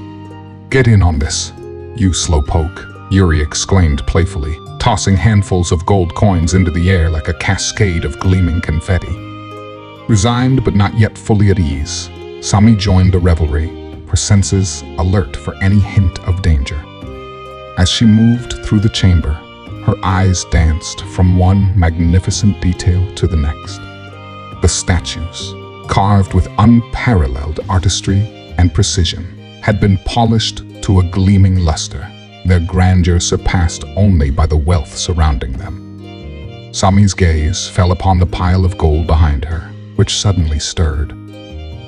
"Get in on this, you slowpoke," Yuri exclaimed playfully, tossing handfuls of gold coins into the air like a cascade of gleaming confetti. Resigned but not yet fully at ease, Sami joined the revelry, her senses alert for any hint of danger. As she moved through the chamber, her eyes danced from one magnificent detail to the next. The statues, carved with unparalleled artistry and precision, had been polished to a gleaming luster, their grandeur surpassed only by the wealth surrounding them. Sami's gaze fell upon the pile of gold behind her, which suddenly stirred.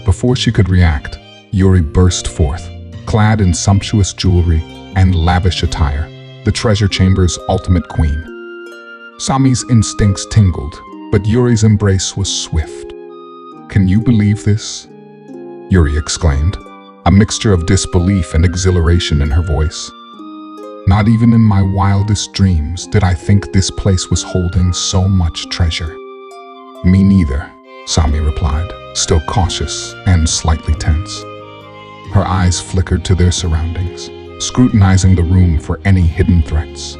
Before she could react, Yuri burst forth, clad in sumptuous jewelry and lavish attire, the treasure chamber's ultimate queen. Sami's instincts tingled, but Yuri's embrace was swift. "Can you believe this?" Yuri exclaimed, a mixture of disbelief and exhilaration in her voice. "Not even in my wildest dreams did I think this place was holding so much treasure." "Me neither," Sami replied, still cautious and slightly tense. Her eyes flickered to their surroundings, scrutinizing the room for any hidden threats.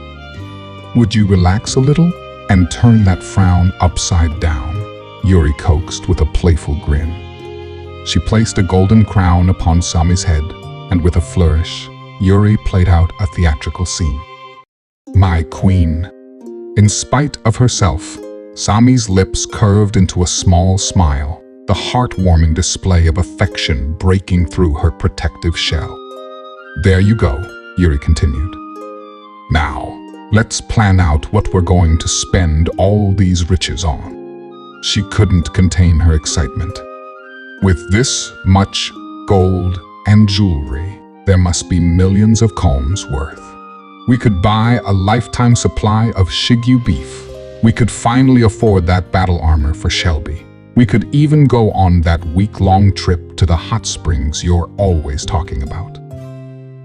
"Would you relax a little and turn that frown upside down?" Yuri coaxed with a playful grin. She placed a golden crown upon Sami's head, and with a flourish, Yuri played out a theatrical scene. "My queen." In spite of herself, Sami's lips curved into a small smile, the heartwarming display of affection breaking through her protective shell. "There you go," Yuri continued. "Now, let's plan out what we're going to spend all these riches on." She couldn't contain her excitement. With this much gold and jewelry, there must be millions of combs worth. We could buy a lifetime supply of Shigyu beef. We could finally afford that battle armor for Shelby. We could even go on that week-long trip to the hot springs you're always talking about.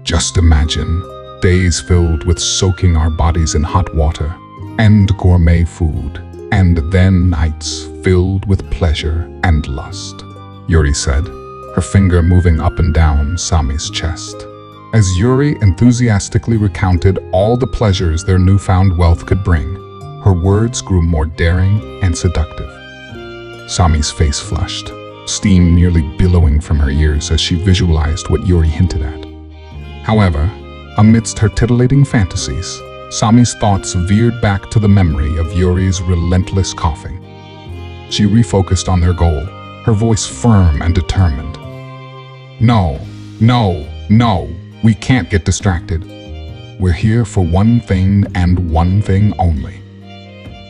Just imagine days filled with soaking our bodies in hot water and gourmet food, and then nights filled with pleasure and lust, Yuri said, her finger moving up and down Sami's chest. As Yuri enthusiastically recounted all the pleasures their newfound wealth could bring, her words grew more daring and seductive. Sami's face flushed, steam nearly billowing from her ears as she visualized what Yuri hinted at. However, amidst her titillating fantasies, Sami's thoughts veered back to the memory of Yuri's relentless coughing. She refocused on their goal, her voice firm and determined. "No, no, no, we can't get distracted. We're here for one thing and one thing only.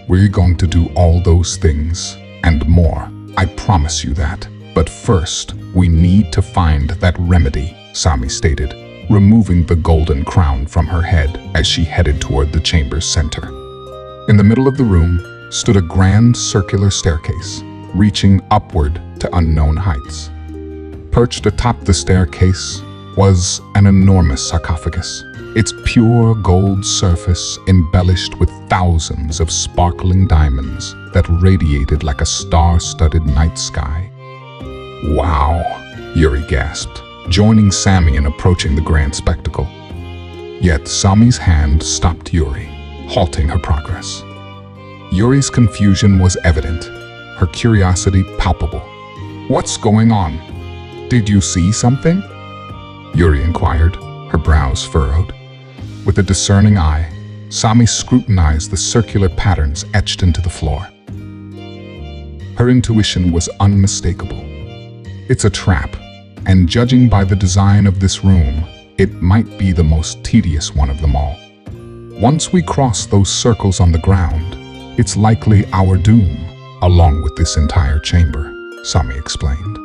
We're going to do all those things and more, I promise you that. But first, we need to find that remedy," Sami stated, removing the golden crown from her head as she headed toward the chamber's center. In the middle of the room stood a grand circular staircase, reaching upward to unknown heights. Perched atop the staircase was an enormous sarcophagus, its pure gold surface embellished with thousands of sparkling diamonds that radiated like a star-studded night sky. "Wow," Yuri gasped, joining Sami in approaching the grand spectacle. Yet Sami's hand stopped Yuri, halting her progress. Yuri's confusion was evident, her curiosity palpable. "What's going on? Did you see something?" Yuri inquired, her brows furrowed. With a discerning eye, Sami scrutinized the circular patterns etched into the floor. Her intuition was unmistakable. It's a trap, and judging by the design of this room, it might be the most tedious one of them all. Once we cross those circles on the ground, it's likely our doom, along with this entire chamber, Sami explained.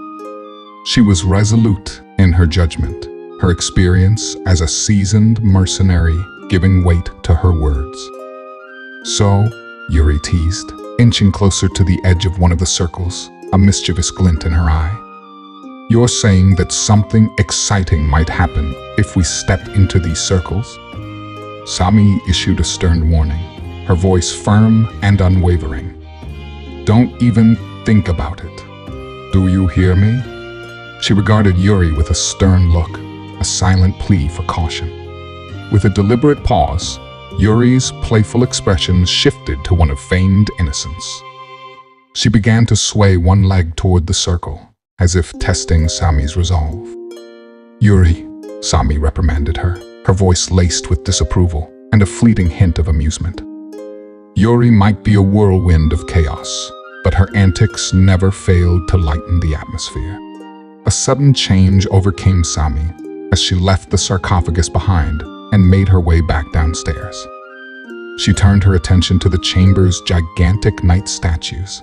She was resolute in her judgment, her experience as a seasoned mercenary giving weight to her words. "So," Yuri teased, inching closer to the edge of one of the circles, a mischievous glint in her eye. "You're saying that something exciting might happen if we step into these circles?" Sami issued a stern warning, her voice firm and unwavering. "Don't even think about it. Do you hear me?" She regarded Yuri with a stern look, a silent plea for caution. With a deliberate pause, Yuri's playful expression shifted to one of feigned innocence. She began to sway one leg toward the circle, as if testing Sami's resolve. "Yuri," Sami reprimanded her, her voice laced with disapproval and a fleeting hint of amusement. Yuri might be a whirlwind of chaos, but her antics never failed to lighten the atmosphere. A sudden change overcame Sami as she left the sarcophagus behind and made her way back downstairs. She turned her attention to the chamber's gigantic night statues.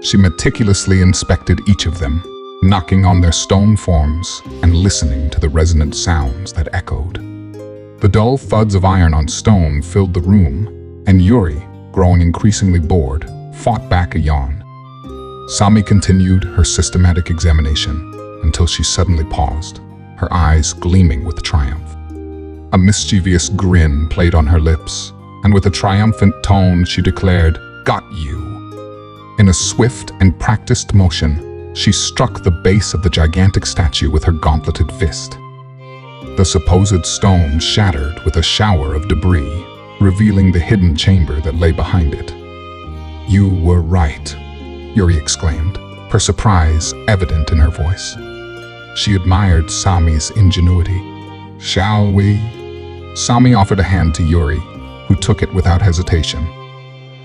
She meticulously inspected each of them, knocking on their stone forms and listening to the resonant sounds that echoed. The dull thuds of iron on stone filled the room, and Yuri, growing increasingly bored, fought back a yawn. Sami continued her systematic examination until she suddenly paused, her eyes gleaming with triumph. A mischievous grin played on her lips, and with a triumphant tone she declared, "Got you." In a swift and practiced motion, she struck the base of the gigantic statue with her gauntleted fist. The supposed stone shattered with a shower of debris, revealing the hidden chamber that lay behind it. "You were right," Yuri exclaimed, her surprise evident in her voice. She admired Sami's ingenuity. "Shall we?" Sami offered a hand to Yuri, who took it without hesitation.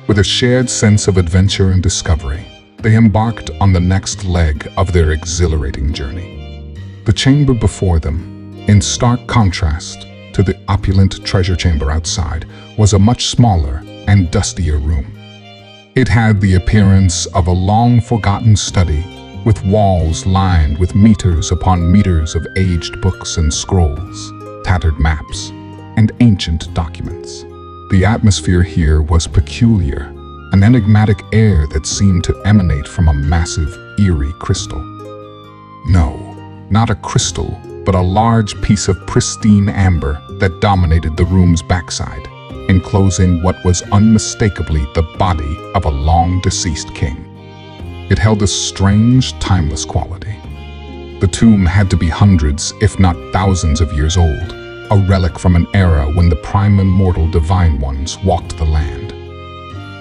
With a shared sense of adventure and discovery, they embarked on the next leg of their exhilarating journey. The chamber before them, in stark contrast to the opulent treasure chamber outside, was a much smaller and dustier room. It had the appearance of a long-forgotten study, with walls lined with meters upon meters of aged books and scrolls, tattered maps, and ancient documents. The atmosphere here was peculiar, an enigmatic air that seemed to emanate from a massive, eerie crystal. No, not a crystal, but a large piece of pristine amber that dominated the room's backside, enclosing what was unmistakably the body of a long-deceased king. It held a strange, timeless quality. The tomb had to be hundreds, if not thousands of years old, a relic from an era when the prime immortal divine ones walked the land.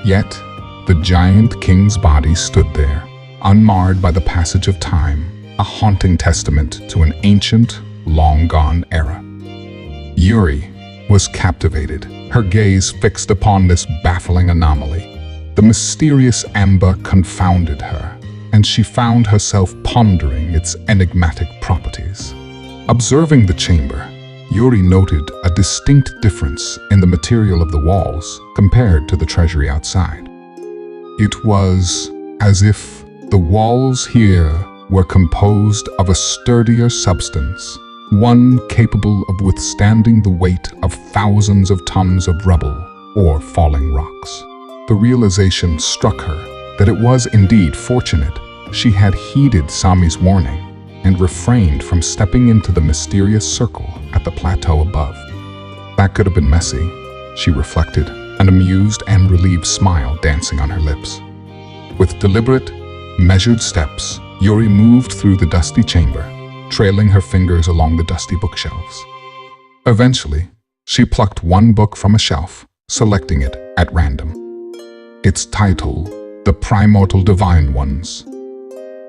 Yet, the giant king's body stood there, unmarred by the passage of time, a haunting testament to an ancient, long-gone era. Yuri was captivated, her gaze fixed upon this baffling anomaly. The mysterious amber confounded her, and she found herself pondering its enigmatic properties. Observing the chamber, Yuri noted a distinct difference in the material of the walls compared to the treasury outside. It was as if the walls here were composed of a sturdier substance, one capable of withstanding the weight of thousands of tons of rubble or falling rocks. The realization struck her that it was indeed fortunate she had heeded Sami's warning and refrained from stepping into the mysterious circle at the plateau above. That could have been messy, she reflected, an amused and relieved smile dancing on her lips. With deliberate, measured steps, Yuri moved through the dusty chamber, trailing her fingers along the dusty bookshelves. Eventually, she plucked one book from a shelf, selecting it at random. Its title, The Primordial Divine Ones.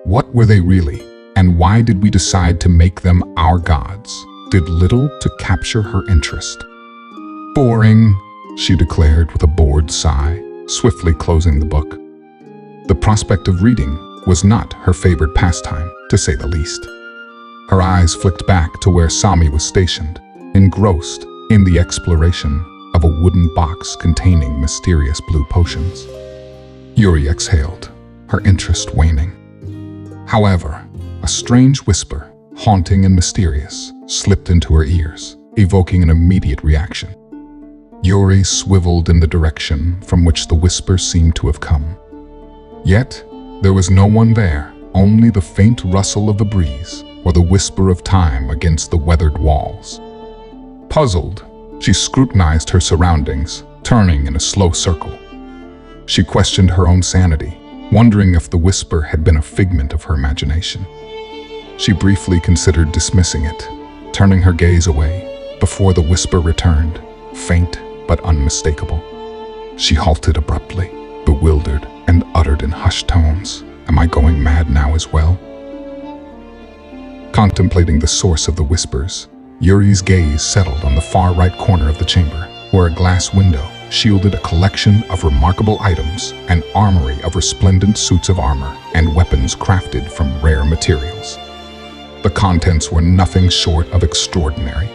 What were they really, and why did we decide to make them our gods? Did little to capture her interest. Boring, she declared with a bored sigh, swiftly closing the book. The prospect of reading was not her favorite pastime, to say the least. Her eyes flicked back to where Sami was stationed, engrossed in the exploration of a wooden box containing mysterious blue potions. Yuri exhaled, her interest waning. However, a strange whisper, haunting and mysterious, slipped into her ears, evoking an immediate reaction. Yuri swiveled in the direction from which the whisper seemed to have come. Yet, there was no one there, only the faint rustle of the breeze or the whisper of time against the weathered walls. Puzzled, she scrutinized her surroundings, turning in a slow circle. She questioned her own sanity, wondering if the whisper had been a figment of her imagination. She briefly considered dismissing it, turning her gaze away, before the whisper returned, faint but unmistakable. She halted abruptly, bewildered, and uttered in hushed tones, "Am I going mad now as well?" Contemplating the source of the whispers, Yuri's gaze settled on the far right corner of the chamber, where a glass window shielded a collection of remarkable items, an armory of resplendent suits of armor, and weapons crafted from rare materials. The contents were nothing short of extraordinary.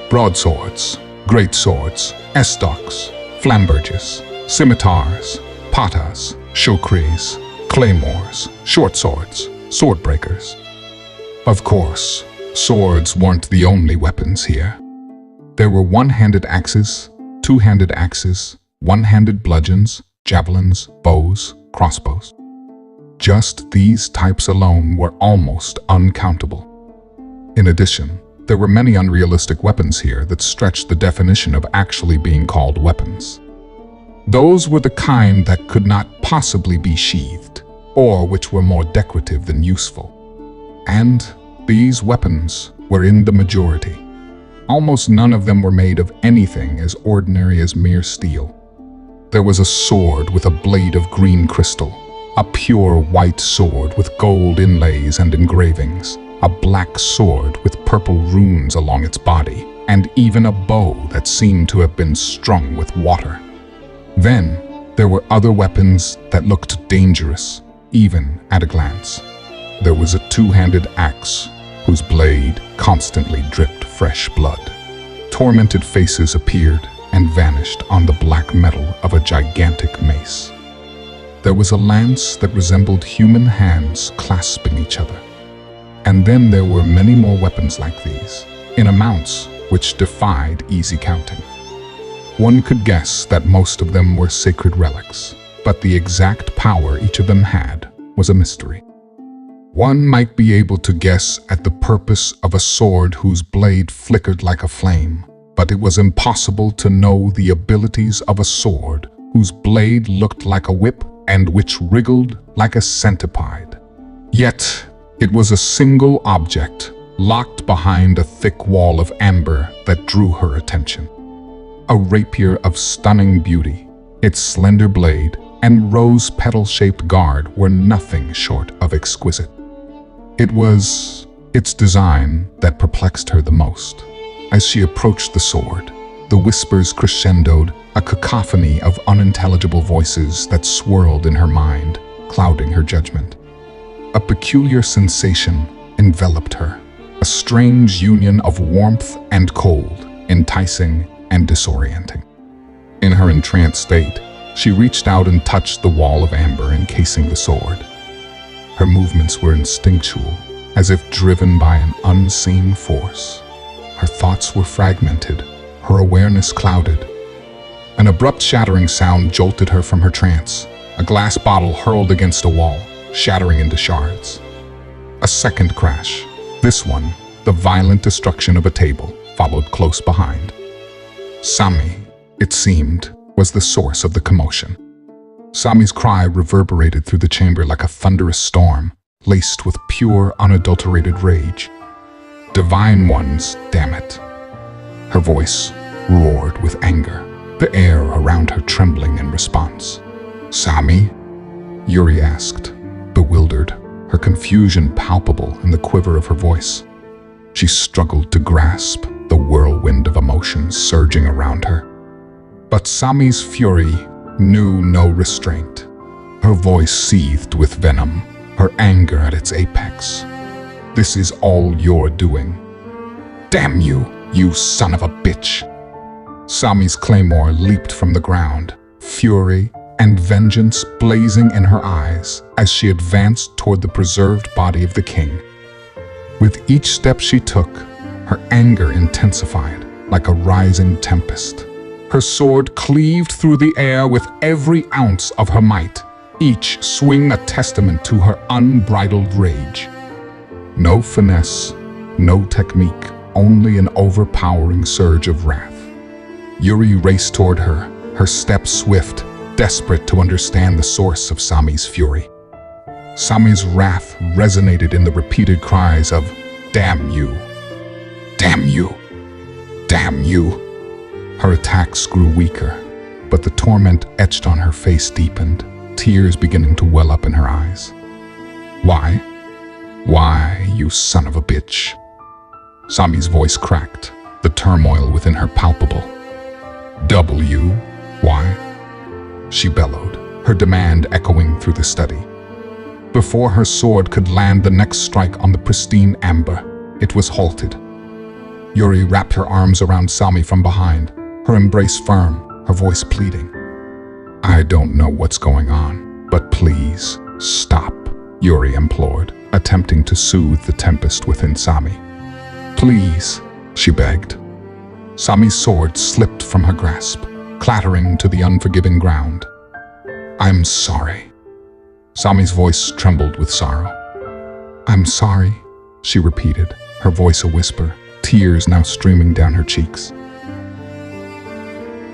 Broadswords, great swords, estocs, flamberges, scimitars, patas, chokris, claymores, short swords, sword breakers. Of course, swords weren't the only weapons here. There were one-handed axes, two-handed axes, one-handed bludgeons, javelins, bows, crossbows. Just these types alone were almost uncountable. In addition, there were many unrealistic weapons here that stretched the definition of actually being called weapons. Those were the kind that could not possibly be sheathed, or which were more decorative than useful. And these weapons were in the majority. Almost none of them were made of anything as ordinary as mere steel. There was a sword with a blade of green crystal, a pure white sword with gold inlays and engravings, a black sword with purple runes along its body, and even a bow that seemed to have been strung with water. Then, there were other weapons that looked dangerous, even at a glance. There was a two-handed axe, whose blade constantly dripped fresh blood. Tormented faces appeared and vanished on the black metal of a gigantic mace. There was a lance that resembled human hands clasping each other. And then there were many more weapons like these, in amounts which defied easy counting. One could guess that most of them were sacred relics, but the exact power each of them had was a mystery. One might be able to guess at the purpose of a sword whose blade flickered like a flame, but it was impossible to know the abilities of a sword whose blade looked like a whip and which wriggled like a centipede. Yet, it was a single object, locked behind a thick wall of amber that drew her attention. A rapier of stunning beauty, its slender blade and rose petal-shaped guard were nothing short of exquisite. It was its design that perplexed her the most. As she approached the sword, the whispers crescendoed, a cacophony of unintelligible voices that swirled in her mind, clouding her judgment. A peculiar sensation enveloped her, a strange union of warmth and cold, enticing and disorienting. In her entranced state, she reached out and touched the wall of amber encasing the sword. Her movements were instinctual, as if driven by an unseen force. Her thoughts were fragmented, her awareness clouded. An abrupt shattering sound jolted her from her trance. A glass bottle hurled against a wall, shattering into shards. A second crash. This one, the violent destruction of a table, followed close behind. Sami, it seemed, was the source of the commotion. Sami's cry reverberated through the chamber like a thunderous storm, laced with pure, unadulterated rage. Divine ones, damn it. Her voice roared with anger, the air around her trembling in response. Sami? Yuri asked, bewildered, her confusion palpable in the quiver of her voice. She struggled to grasp the whirlwind of emotions surging around her. But Sami's fury knew no restraint. Her voice seethed with venom, her anger at its apex. This is all you're doing. Damn you, you son of a bitch! Sami's claymore leaped from the ground, fury and vengeance blazing in her eyes as she advanced toward the preserved body of the king. With each step she took, her anger intensified like a rising tempest. Her sword cleaved through the air with every ounce of her might, each swing a testament to her unbridled rage. No finesse, no technique, only an overpowering surge of wrath. Yuri raced toward her, her steps swift, desperate to understand the source of Sami's fury. Sami's wrath resonated in the repeated cries of, "Damn you! Damn you! Damn you!" Her attacks grew weaker, but the torment etched on her face deepened, tears beginning to well up in her eyes. Why? Why, you son of a bitch? Sami's voice cracked, the turmoil within her palpable. Why? She bellowed, her demand echoing through the study. Before her sword could land the next strike on the pristine amber, it was halted. Yuri wrapped her arms around Sami from behind, her embrace firm, her voice pleading. I don't know what's going on, but please, stop, Yuri implored, attempting to soothe the tempest within Sami. Please, she begged. Sami's sword slipped from her grasp, clattering to the unforgiving ground. I'm sorry. Sami's voice trembled with sorrow. I'm sorry, she repeated, her voice a whisper, tears now streaming down her cheeks.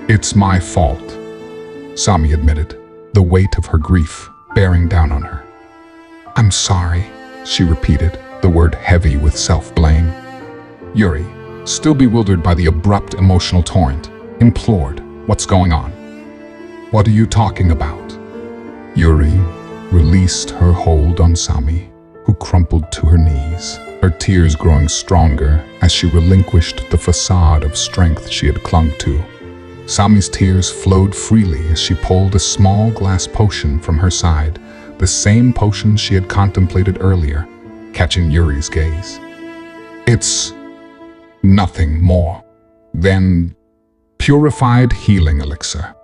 It's my fault, Sami admitted, the weight of her grief bearing down on her. I'm sorry, she repeated, the word heavy with self-blame. Yuri, still bewildered by the abrupt emotional torrent, implored, what's going on? What are you talking about? Yuri released her hold on Sami, who crumpled to her knees, her tears growing stronger as she relinquished the facade of strength she had clung to. Sami's tears flowed freely as she pulled a small glass potion from her side, the same potion she had contemplated earlier, catching Yuri's gaze. It's nothing more than purified healing elixir.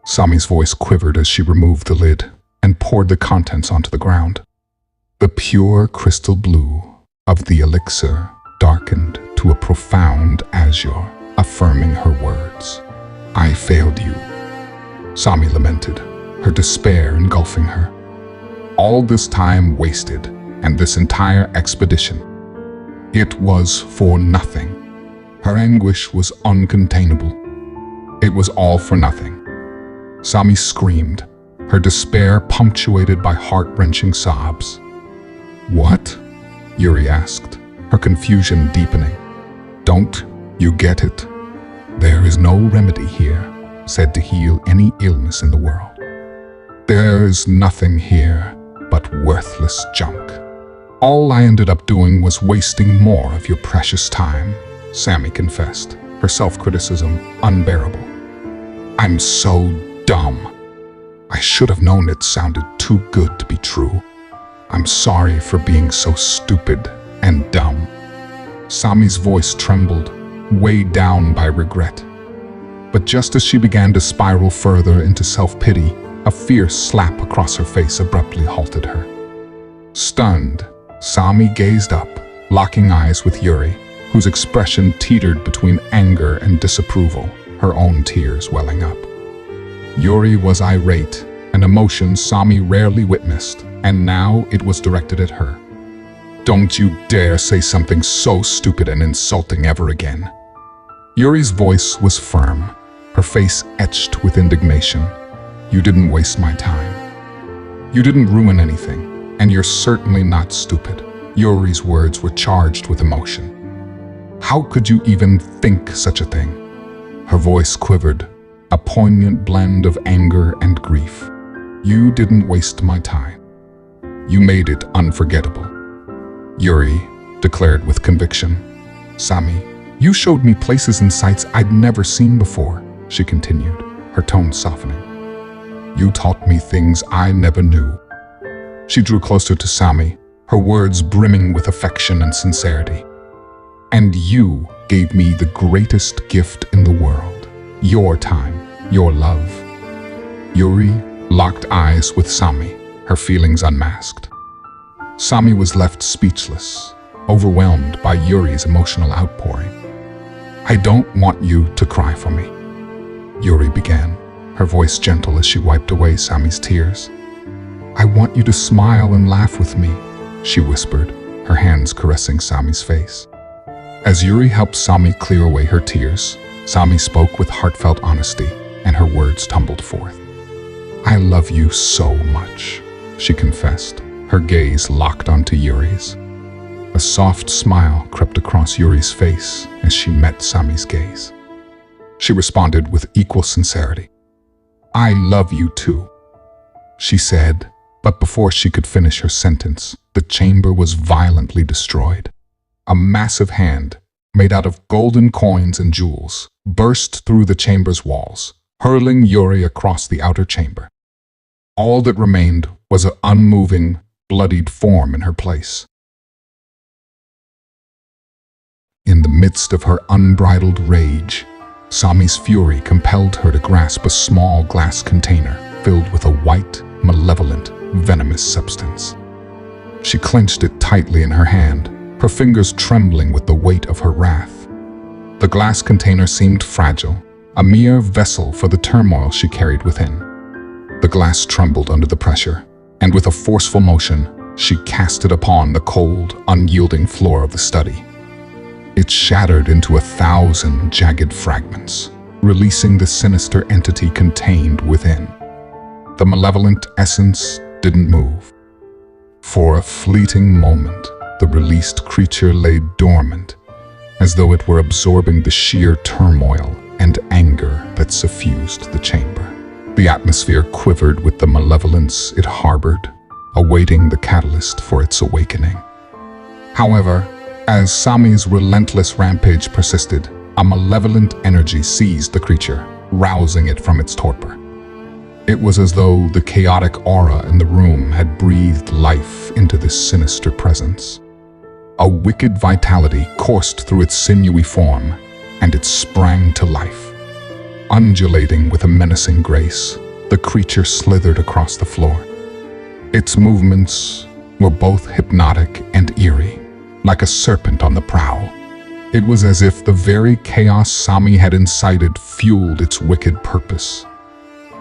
Sami's voice quivered as she removed the lid and poured the contents onto the ground. The pure crystal blue of the elixir darkened to a profound azure, affirming her words. I failed you, Sami lamented, her despair engulfing her. All this time wasted, and this entire expedition. It was for nothing. Her anguish was uncontainable. It was all for nothing. Sami screamed, her despair punctuated by heart-wrenching sobs. What? Yuri asked, her confusion deepening. Don't you get it? There is no remedy here, said to heal any illness in the world. There is nothing here but worthless junk. All I ended up doing was wasting more of your precious time, Sami confessed, her self-criticism unbearable. I'm so dumb. I should have known it sounded too good to be true. I'm sorry for being so stupid and dumb. Sami's voice trembled, weighed down by regret. But just as she began to spiral further into self-pity, a fierce slap across her face abruptly halted her. Stunned, Sami gazed up, locking eyes with Yuri, whose expression teetered between anger and disapproval, her own tears welling up. Yuri was irate, an emotion Sami rarely witnessed, and now it was directed at her. Don't you dare say something so stupid and insulting ever again. Yuri's voice was firm, her face etched with indignation. You didn't waste my time. You didn't ruin anything, and you're certainly not stupid. Yuri's words were charged with emotion. How could you even think such a thing? Her voice quivered, a poignant blend of anger and grief. You didn't waste my time. You made it unforgettable. Yuri declared with conviction. Sami, you showed me places and sights I'd never seen before, she continued, her tone softening. You taught me things I never knew. She drew closer to Sami, her words brimming with affection and sincerity. And you gave me the greatest gift in the world, your time, your love. Yuri locked eyes with Sami, her feelings unmasked. Sami was left speechless, overwhelmed by Yuri's emotional outpouring. I don't want you to cry for me, Yuri began, her voice gentle as she wiped away Sami's tears. I want you to smile and laugh with me, she whispered, her hands caressing Sami's face. As Yuri helped Sami clear away her tears, Sami spoke with heartfelt honesty, and her words tumbled forth. I love you so much, she confessed, her gaze locked onto Yuri's. A soft smile crept across Yuri's face as she met Sami's gaze. She responded with equal sincerity. I love you too, she said, but before she could finish her sentence, the chamber was violently destroyed. A massive hand, made out of golden coins and jewels, burst through the chamber's walls, hurling Yuri across the outer chamber. All that remained was an unmoving, bloodied form in her place. In the midst of her unbridled rage, Sami's fury compelled her to grasp a small glass container filled with a white, malevolent, venomous substance. She clenched it tightly in her hand, her fingers trembling with the weight of her wrath. The glass container seemed fragile, a mere vessel for the turmoil she carried within. The glass trembled under the pressure, and with a forceful motion, she cast it upon the cold, unyielding floor of the study. It shattered into 1,000 jagged fragments, releasing the sinister entity contained within. The malevolent essence didn't move. For a fleeting moment, the released creature lay dormant, as though it were absorbing the sheer turmoil and anger that suffused the chamber. The atmosphere quivered with the malevolence it harbored, awaiting the catalyst for its awakening. However, as Sami's relentless rampage persisted, a malevolent energy seized the creature, rousing it from its torpor. It was as though the chaotic aura in the room had breathed life into this sinister presence. A wicked vitality coursed through its sinewy form, and it sprang to life. Undulating with a menacing grace, the creature slithered across the floor. Its movements were both hypnotic and eerie, like a serpent on the prowl. It was as if the very chaos Sami had incited fueled its wicked purpose.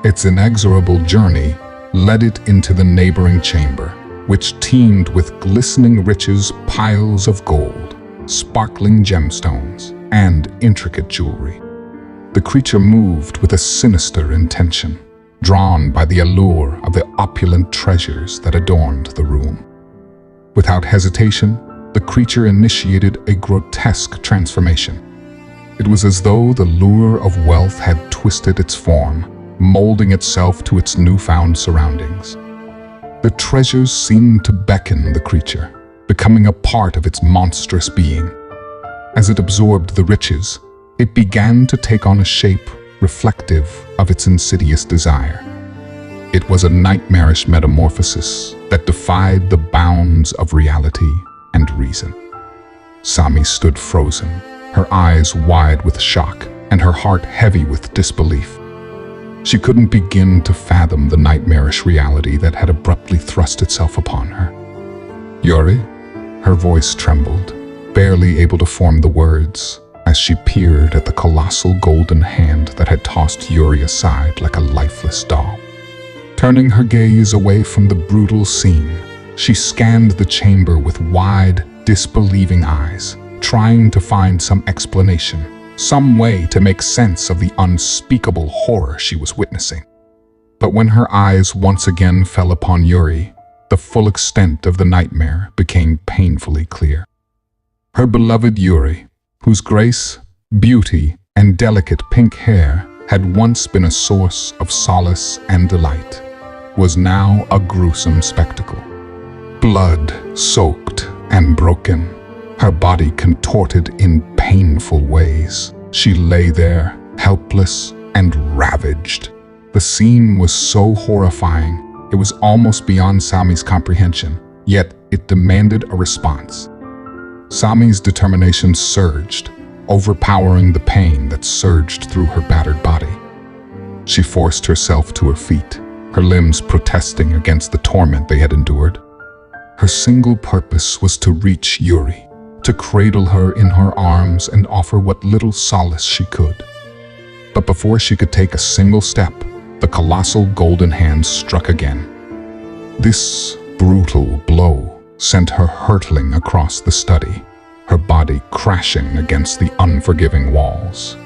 Its inexorable journey led it into the neighboring chamber, which teemed with glistening riches, piles of gold, sparkling gemstones, and intricate jewelry. The creature moved with a sinister intention, drawn by the allure of the opulent treasures that adorned the room. Without hesitation, the creature initiated a grotesque transformation. It was as though the lure of wealth had twisted its form, molding itself to its newfound surroundings. The treasures seemed to beckon the creature, becoming a part of its monstrous being. As it absorbed the riches, it began to take on a shape reflective of its insidious desire. It was a nightmarish metamorphosis that defied the bounds of reality and reason. Sami stood frozen, her eyes wide with shock and her heart heavy with disbelief. She couldn't begin to fathom the nightmarish reality that had abruptly thrust itself upon her. Yuri? Her voice trembled, barely able to form the words, as she peered at the colossal golden hand that had tossed Yuri aside like a lifeless doll. Turning her gaze away from the brutal scene, she scanned the chamber with wide, disbelieving eyes, trying to find some explanation. some way to make sense of the unspeakable horror she was witnessing. But when her eyes once again fell upon Yuri, the full extent of the nightmare became painfully clear. Her beloved Yuri, whose grace, beauty, and delicate pink hair had once been a source of solace and delight, was now a gruesome spectacle. Blood-soaked and broken, her body contorted in painful ways, she lay there, helpless and ravaged. The scene was so horrifying, it was almost beyond Sami's comprehension, yet it demanded a response. Sami's determination surged, overpowering the pain that surged through her battered body. She forced herself to her feet, her limbs protesting against the torment they had endured. Her single purpose was to reach Yuri, to cradle her in her arms and offer what little solace she could. But before she could take a single step, the colossal golden hand struck again. This brutal blow sent her hurtling across the study, her body crashing against the unforgiving walls.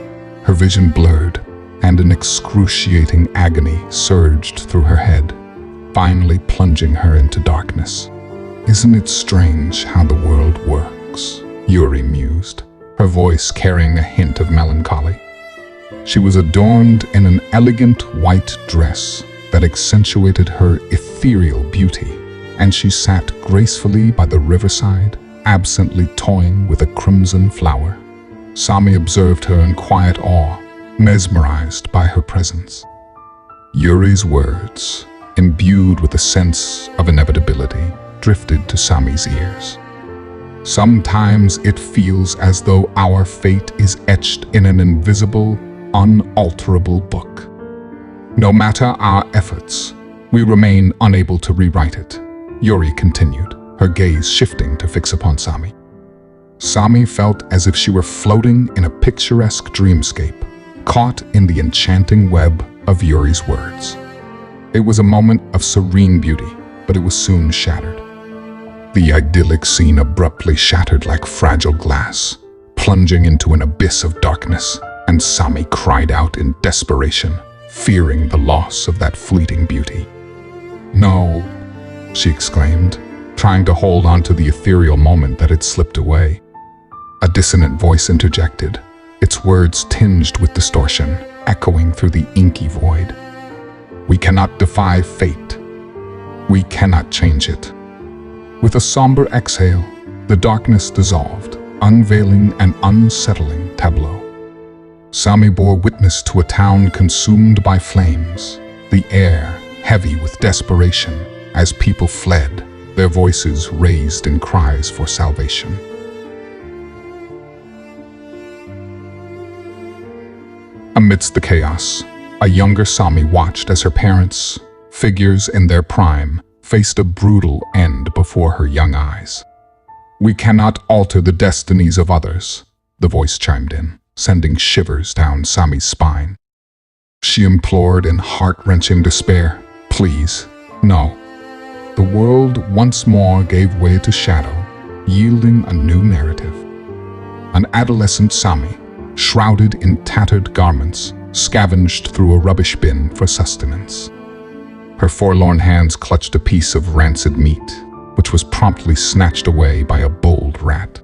Her vision blurred, and an excruciating agony surged through her head, finally plunging her into darkness. "Isn't it strange how the world works?" Yuri mused, her voice carrying a hint of melancholy. She was adorned in an elegant white dress that accentuated her ethereal beauty, and she sat gracefully by the riverside, absently toying with a crimson flower. Sami observed her in quiet awe, mesmerized by her presence. Yuri's words, imbued with a sense of inevitability, drifted to Sami's ears. "Sometimes it feels as though our fate is etched in an invisible, unalterable book. No matter our efforts, we remain unable to rewrite it," Yuri continued, her gaze shifting to fix upon Sami. Sami felt as if she were floating in a picturesque dreamscape, caught in the enchanting web of Yuri's words. It was a moment of serene beauty, but it was soon shattered. The idyllic scene abruptly shattered like fragile glass, plunging into an abyss of darkness, and Sami cried out in desperation, fearing the loss of that fleeting beauty. "No," she exclaimed, trying to hold on to the ethereal moment that had slipped away. A dissonant voice interjected, its words tinged with distortion, echoing through the inky void. "We cannot defy fate. We cannot change it." With a somber exhale, the darkness dissolved, unveiling an unsettling tableau. Sami bore witness to a town consumed by flames, the air heavy with desperation as people fled, their voices raised in cries for salvation. Amidst the chaos, a younger Sami watched as her parents, figures in their prime, faced a brutal end before her young eyes. "We cannot alter the destinies of others," the voice chimed in, sending shivers down Sami's spine. She implored in heart-wrenching despair, "Please, no." The world once more gave way to shadow, yielding a new narrative. An adolescent Sami, shrouded in tattered garments, scavenged through a rubbish bin for sustenance. Her forlorn hands clutched a piece of rancid meat, which was promptly snatched away by a bold rat.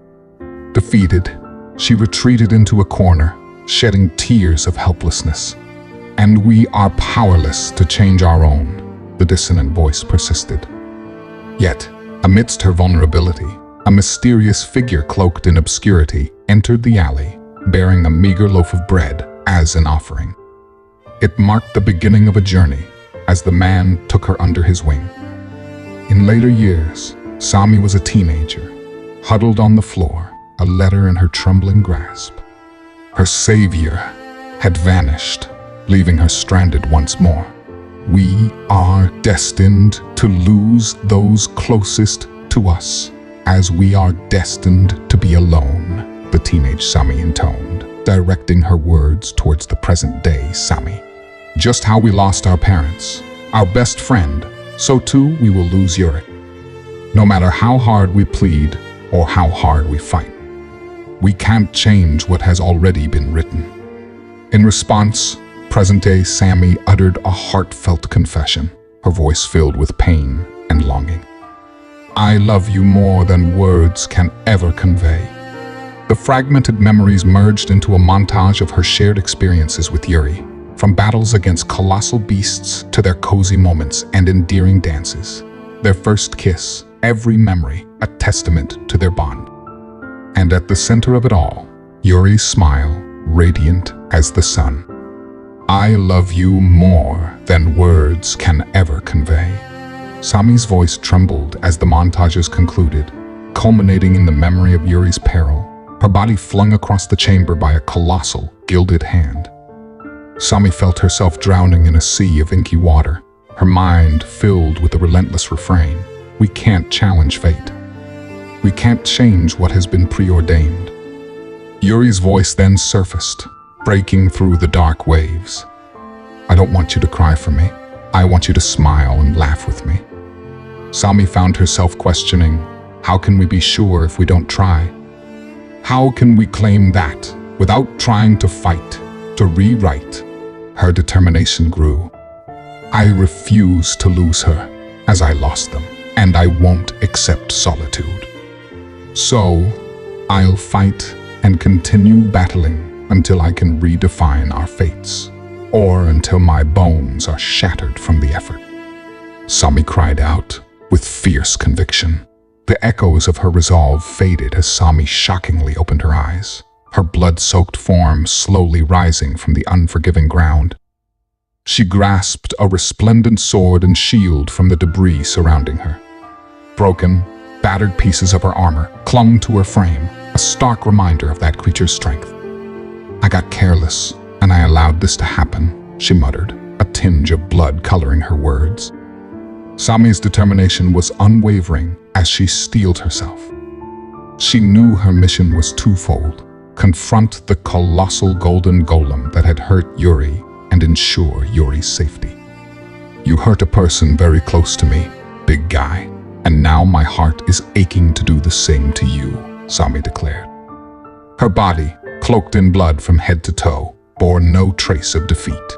Defeated, she retreated into a corner, shedding tears of helplessness. "And we are powerless to change our own," the dissonant voice persisted. Yet, amidst her vulnerability, a mysterious figure cloaked in obscurity entered the alley, bearing a meager loaf of bread as an offering. It marked the beginning of a journey, as the man took her under his wing. In later years, Sami was a teenager, huddled on the floor, a letter in her trembling grasp. Her savior had vanished, leaving her stranded once more. "We are destined to lose those closest to us, as we are destined to be alone," the teenage Sami intoned, directing her words towards the present-day Sami. "Just how we lost our parents, our best friend, so too we will lose Yuri. No matter how hard we plead or how hard we fight." We can't change what has already been written." In response, present-day Sami uttered a heartfelt confession, her voice filled with pain and longing. "I love you more than words can ever convey." The fragmented memories merged into a montage of her shared experiences with Yuri, from battles against colossal beasts to their cozy moments and endearing dances. Their first kiss, every memory a testament to their bond. And at the center of it all, Yuri's smile, radiant as the sun. "I love you more than words can ever convey." Sami's voice trembled as the montages concluded, culminating in the memory of Yuri's peril, her body flung across the chamber by a colossal, gilded hand. Sami felt herself drowning in a sea of inky water, her mind filled with the relentless refrain, "We can't challenge fate. We can't change what has been preordained." Yuri's voice then surfaced, breaking through the dark waves. "I don't want you to cry for me. I want you to smile and laugh with me." Sami found herself questioning, how can we be sure if we don't try? How can we claim that without trying to fight, to rewrite? Her determination grew. "I refuse to lose her as I lost them, and I won't accept solitude. So, I'll fight and continue battling until I can redefine our fates, or until my bones are shattered from the effort." Sami cried out with fierce conviction. The echoes of her resolve faded as Sami shockingly opened her eyes, her blood-soaked form slowly rising from the unforgiving ground. She grasped a resplendent sword and shield from the debris surrounding her. Broken, battered pieces of her armor clung to her frame, a stark reminder of that creature's strength. "I got careless, and I allowed this to happen," she muttered, a tinge of blood coloring her words. Sami's determination was unwavering as she steeled herself. She knew her mission was twofold: confront the colossal golden golem that had hurt Yuri and ensure Yuri's safety. "You hurt a person very close to me, big guy, and now my heart is aching to do the same to you," Sami declared. Her body, cloaked in blood from head to toe, bore no trace of defeat.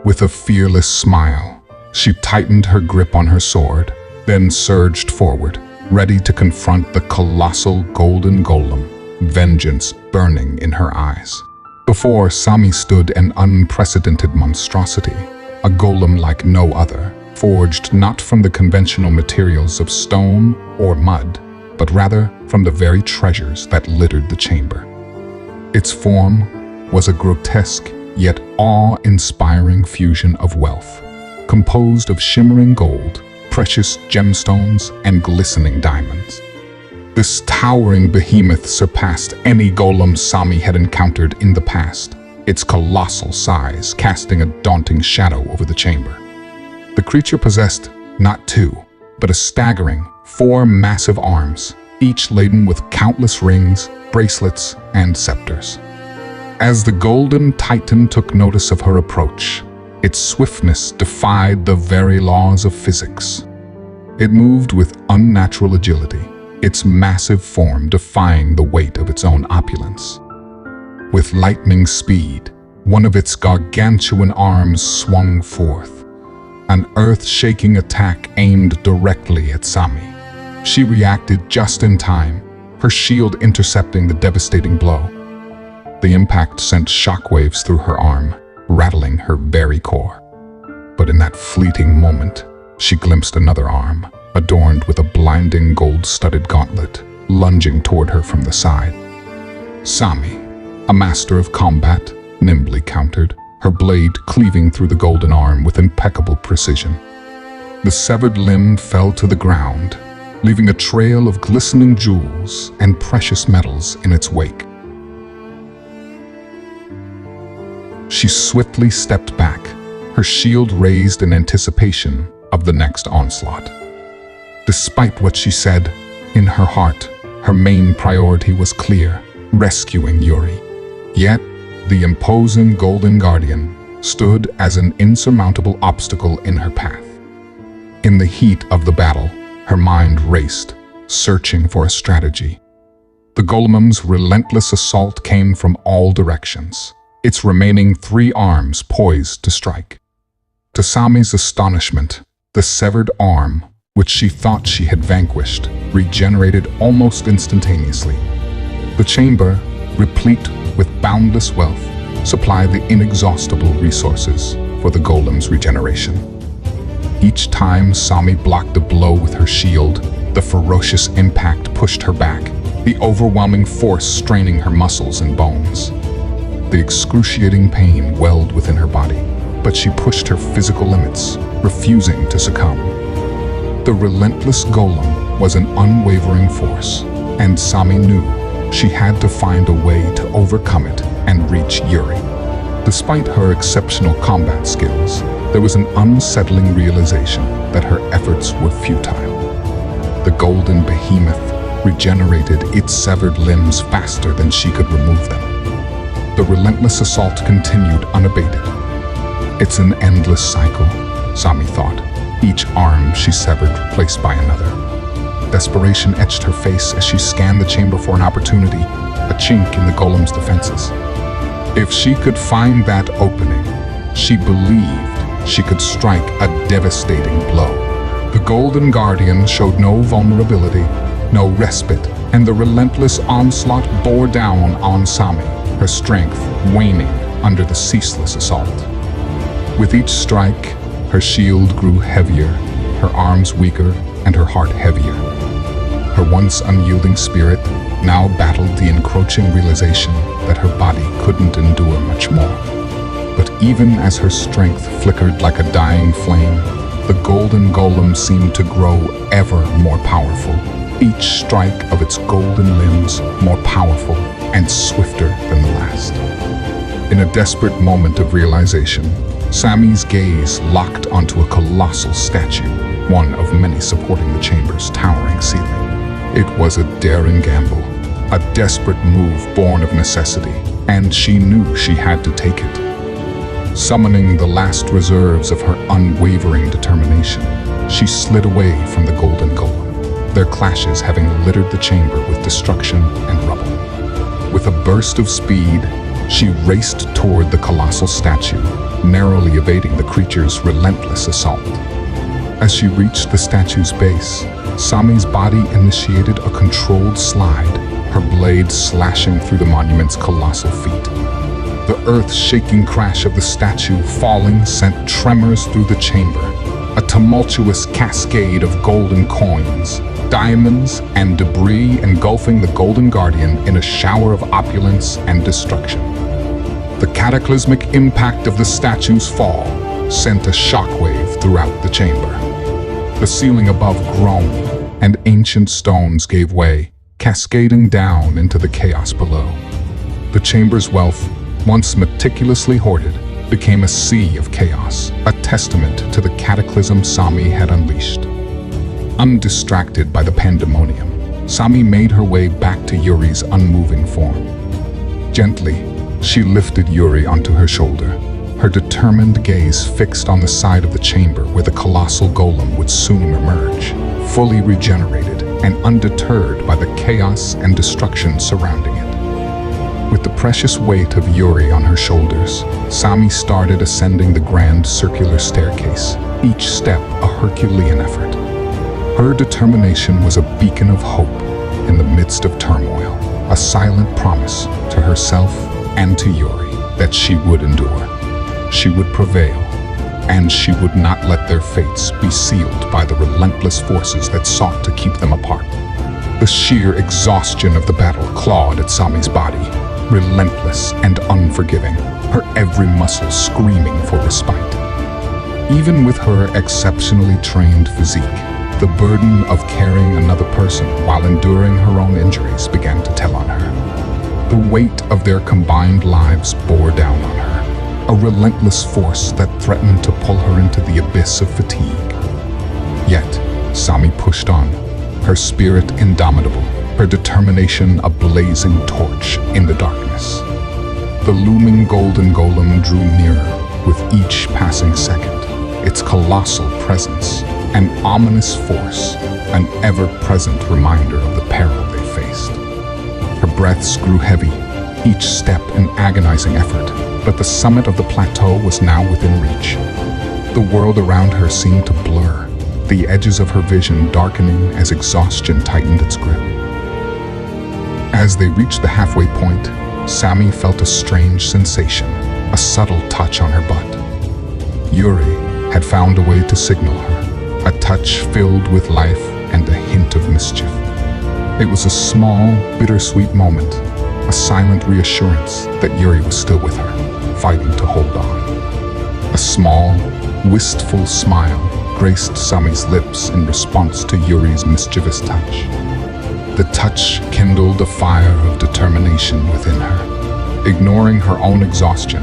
With a fearless smile, she tightened her grip on her sword, then surged forward, ready to confront the colossal golden golem, vengeance burning in her eyes. Before Sami stood an unprecedented monstrosity, a golem like no other, forged not from the conventional materials of stone or mud, but rather from the very treasures that littered the chamber. Its form was a grotesque yet awe-inspiring fusion of wealth, composed of shimmering gold, precious gemstones, and glistening diamonds. This towering behemoth surpassed any golem Sami had encountered in the past, its colossal size casting a daunting shadow over the chamber. The creature possessed not two, but a staggering 4 massive arms, each laden with countless rings, bracelets, and scepters. As the golden titan took notice of her approach, its swiftness defied the very laws of physics. It moved with unnatural agility, its massive form defying the weight of its own opulence. With lightning speed, one of its gargantuan arms swung forth, an earth-shaking attack aimed directly at Sami. She reacted just in time, her shield intercepting the devastating blow. The impact sent shockwaves through her arm, rattling her very core. But in that fleeting moment, she glimpsed another arm, adorned with a blinding gold-studded gauntlet, lunging toward her from the side. Sami, a master of combat, nimbly countered, her blade cleaving through the golden arm with impeccable precision. The severed limb fell to the ground, leaving a trail of glistening jewels and precious metals in its wake. She swiftly stepped back, her shield raised in anticipation of the next onslaught. Despite what she said, in her heart, her main priority was clear: rescuing Yuri. Yet, the imposing Golden Guardian stood as an insurmountable obstacle in her path. In the heat of the battle, her mind raced, searching for a strategy. The golem's relentless assault came from all directions, its remaining 3 arms poised to strike. To Sami's astonishment, the severed arm, which she thought she had vanquished, regenerated almost instantaneously. The chamber, replete with boundless wealth, supplied the inexhaustible resources for the golem's regeneration. Each time Sami blocked a blow with her shield, the ferocious impact pushed her back, the overwhelming force straining her muscles and bones. The excruciating pain welled within her body, but she pushed her physical limits, refusing to succumb. The relentless golem was an unwavering force, and Sami knew she had to find a way to overcome it and reach Yuri. Despite her exceptional combat skills, there was an unsettling realization that her efforts were futile. The golden behemoth regenerated its severed limbs faster than she could remove them. The relentless assault continued unabated. It's an endless cycle, Sami thought, each arm she severed replaced by another. Desperation etched her face as she scanned the chamber for an opportunity, a chink in the golem's defenses. If she could find that opening, she believed she could strike a devastating blow. The Golden Guardian showed no vulnerability, no respite, and the relentless onslaught bore down on Sami, her strength waning under the ceaseless assault. With each strike, her shield grew heavier, her arms weaker, and her heart heavier. Her once unyielding spirit now battled the encroaching realization that her body couldn't endure much more. But even as her strength flickered like a dying flame, the golden golem seemed to grow ever more powerful, each strike of its golden limbs more powerful and swifter than the last. In a desperate moment of realization, Sami's gaze locked onto a colossal statue, one of many supporting the chamber's towering ceiling. It was a daring gamble, a desperate move born of necessity, and she knew she had to take it. Summoning the last reserves of her unwavering determination, she slid away from the golden golem, their clashes having littered the chamber with destruction and rubble. With a burst of speed, she raced toward the colossal statue, narrowly evading the creature's relentless assault. As she reached the statue's base, Sami's body initiated a controlled slide, her blade slashing through the monument's colossal feet. The earth-shaking crash of the statue falling sent tremors through the chamber, a tumultuous cascade of golden coins, diamonds, and debris engulfing the Golden Guardian in a shower of opulence and destruction. The cataclysmic impact of the statue's fall sent a shockwave throughout the chamber. The ceiling above groaned, and ancient stones gave way, cascading down into the chaos below. The chamber's wealth, once meticulously hoarded, became a sea of chaos, a testament to the cataclysm Sami had unleashed. Undistracted by the pandemonium, Sami made her way back to Yuri's unmoving form. Gently, she lifted Yuri onto her shoulder, her determined gaze fixed on the side of the chamber where the colossal golem would soon emerge, fully regenerated and undeterred by the chaos and destruction surrounding it. With the precious weight of Yuri on her shoulders, Sami started ascending the grand circular staircase, each step a Herculean effort. Her determination was a beacon of hope in the midst of turmoil, a silent promise to herself and to Yuri that she would endure, she would prevail, and she would not let their fates be sealed by the relentless forces that sought to keep them apart. The sheer exhaustion of the battle clawed at Sami's body, relentless and unforgiving, her every muscle screaming for respite. Even with her exceptionally trained physique, the burden of carrying another person while enduring her own injuries began to tell on her. The weight of their combined lives bore down on her, a relentless force that threatened to pull her into the abyss of fatigue. Yet, Sami pushed on, her spirit indomitable, her determination a blazing torch in the darkness. The looming golden golem drew nearer with each passing second, its colossal presence, an ominous force, an ever-present reminder of the peril they faced. breaths grew heavy, each step an agonizing effort, but the summit of the plateau was now within reach. The world around her seemed to blur, the edges of her vision darkening as exhaustion tightened its grip. As they reached the halfway point, Sami felt a strange sensation, a subtle touch on her butt. Yuri had found a way to signal her, a touch filled with life and a hint of mischief. It was a small, bittersweet moment, a silent reassurance that Yuri was still with her, fighting to hold on. A small, wistful smile graced Sami's lips in response to Yuri's mischievous touch. The touch kindled a fire of determination within her. Ignoring her own exhaustion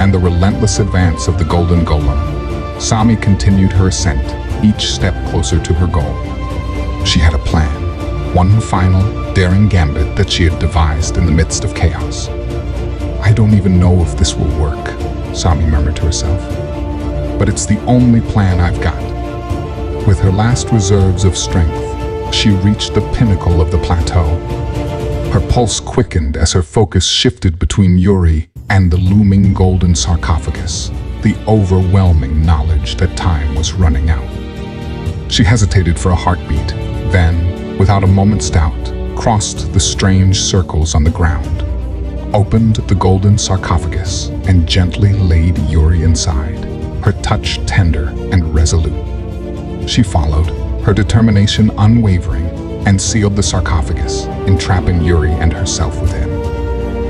and the relentless advance of the golden golem, Sami continued her ascent, each step closer to her goal. She had a plan, one final, daring gambit that she had devised in the midst of chaos. "I don't even know if this will work," Sami murmured to herself. "But it's the only plan I've got." With her last reserves of strength, she reached the pinnacle of the plateau. Her pulse quickened as her focus shifted between Yuri and the looming golden sarcophagus, the overwhelming knowledge that time was running out. She hesitated for a heartbeat, then, without a moment's doubt, crossed the strange circles on the ground, opened the golden sarcophagus, and gently laid Yuri inside, her touch tender and resolute. She followed, her determination unwavering, and sealed the sarcophagus, entrapping Yuri and herself within.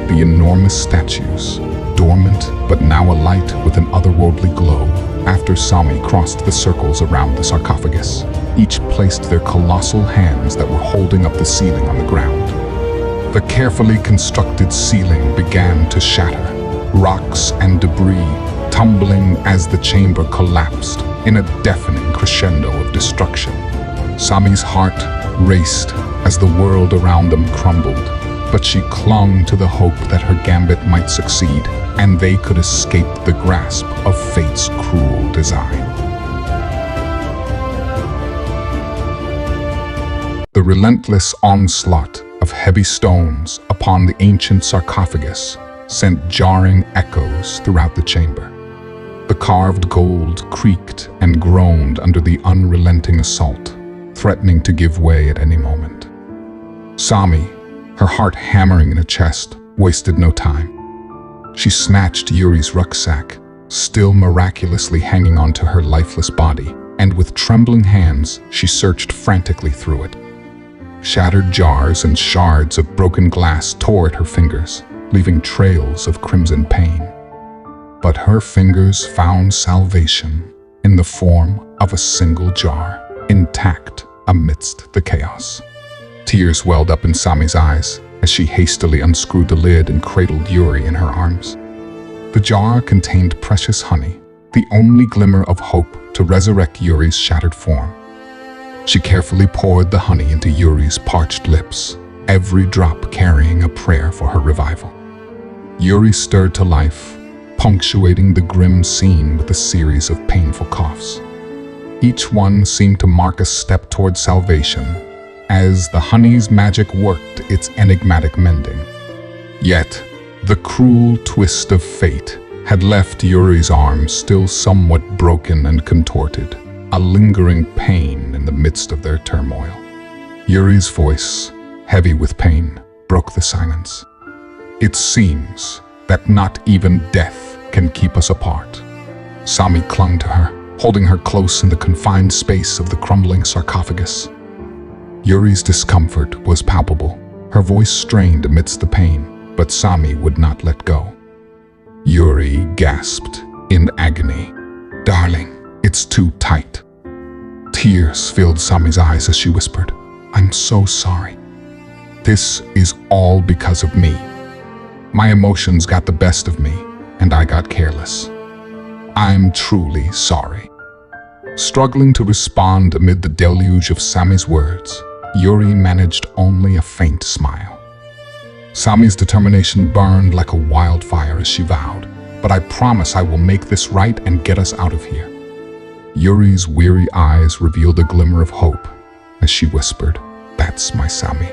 The enormous statues, dormant but now alight with an otherworldly glow, after Sami crossed the circles around the sarcophagus, each placed their colossal hands that were holding up the ceiling on the ground. The carefully constructed ceiling began to shatter, rocks and debris tumbling as the chamber collapsed in a deafening crescendo of destruction. Sami's heart raced as the world around them crumbled, but she clung to the hope that her gambit might succeed and they could escape the grasp of fate's cruel design. The relentless onslaught of heavy stones upon the ancient sarcophagus sent jarring echoes throughout the chamber. The carved gold creaked and groaned under the unrelenting assault, threatening to give way at any moment. Sami, her heart hammering in her chest, wasted no time. She snatched Yuri's rucksack, still miraculously hanging onto her lifeless body, and with trembling hands, she searched frantically through it. Shattered jars and shards of broken glass tore at her fingers, leaving trails of crimson pain. But her fingers found salvation in the form of a single jar, intact amidst the chaos. Tears welled up in Sami's eyes as she hastily unscrewed the lid and cradled Yuri in her arms. The jar contained precious honey, the only glimmer of hope to resurrect Yuri's shattered form. She carefully poured the honey into Yuri's parched lips, every drop carrying a prayer for her revival. Yuri stirred to life, punctuating the grim scene with a series of painful coughs. Each one seemed to mark a step toward salvation, as the honey's magic worked its enigmatic mending. Yet, the cruel twist of fate had left Yuri's arms still somewhat broken and contorted, a lingering pain in the midst of their turmoil. Yuri's voice, heavy with pain, broke the silence. "It seems that not even death can keep us apart." Sami clung to her, holding her close in the confined space of the crumbling sarcophagus. Yuri's discomfort was palpable, her voice strained amidst the pain, but Sami would not let go. Yuri gasped in agony. "Darling, it's too tight." Tears filled Sami's eyes as she whispered, "I'm so sorry. This is all because of me. My emotions got the best of me, and I got careless. I'm truly sorry." Struggling to respond amid the deluge of Sami's words, Yuri managed only a faint smile. Sami's determination burned like a wildfire as she vowed, "But I promise I will make this right and get us out of here." Yuri's weary eyes revealed a glimmer of hope as she whispered, "That's my Sami."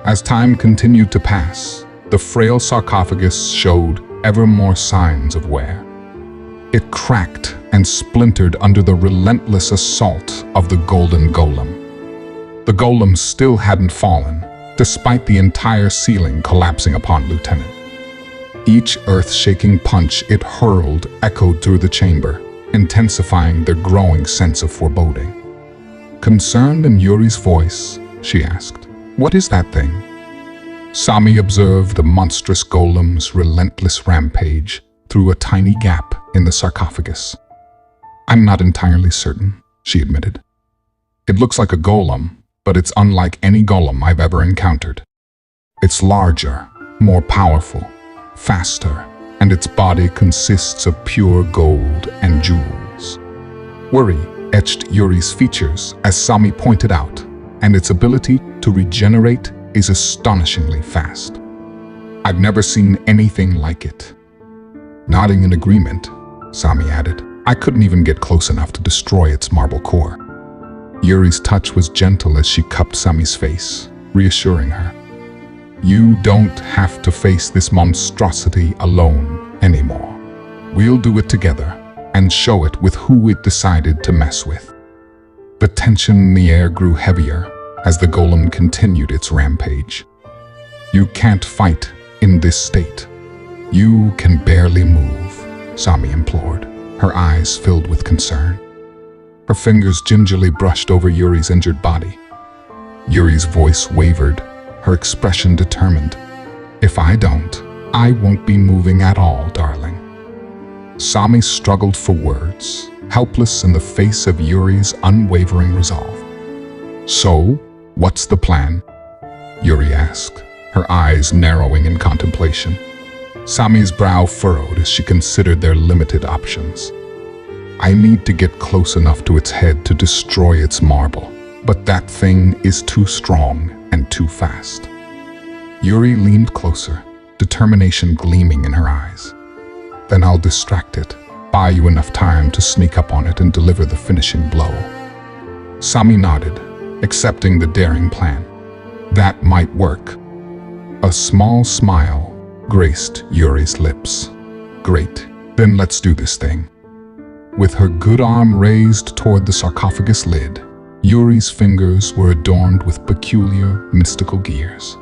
As time continued to pass, the frail sarcophagus showed ever more signs of wear. It cracked and splintered under the relentless assault of the golden golem. The golem still hadn't fallen, despite the entire ceiling collapsing upon Lieutenant. Each earth-shaking punch it hurled echoed through the chamber, intensifying their growing sense of foreboding. Concerned in Yuri's voice, she asked, "What is that thing?" Sami observed the monstrous golem's relentless rampage through a tiny gap in the sarcophagus. "I'm not entirely certain," she admitted. "It looks like a golem, but it's unlike any golem I've ever encountered. It's larger, more powerful, faster, and its body consists of pure gold and jewels." Worry etched Yuri's features as Sami pointed out, and its ability to regenerate is astonishingly fast. "I've never seen anything like it." Nodding in agreement, Sami added, "I couldn't even get close enough to destroy its marble core." Yuri's touch was gentle as she cupped Sami's face, reassuring her. "You don't have to face this monstrosity alone anymore. We'll do it together and show it with who it decided to mess with." The tension in the air grew heavier as the golem continued its rampage. "You can't fight in this state. You can barely move," Sami implored, her eyes filled with concern. Her fingers gingerly brushed over Yuri's injured body. Yuri's voice wavered, her expression determined. "If I don't, I won't be moving at all, darling." Sami struggled for words, helpless in the face of Yuri's unwavering resolve. "So, what's the plan?" Yuri asked, her eyes narrowing in contemplation. Sami's brow furrowed as she considered their limited options. "I need to get close enough to its head to destroy its marble, but that thing is too strong and too fast." Yuri leaned closer, determination gleaming in her eyes. "Then I'll distract it, buy you enough time to sneak up on it and deliver the finishing blow." Sami nodded, accepting the daring plan. That might work. A small smile graced Yuri's lips. "Great, then let's do this thing." With her good arm raised toward the sarcophagus lid, Yuri's fingers were adorned with peculiar, mystical gears.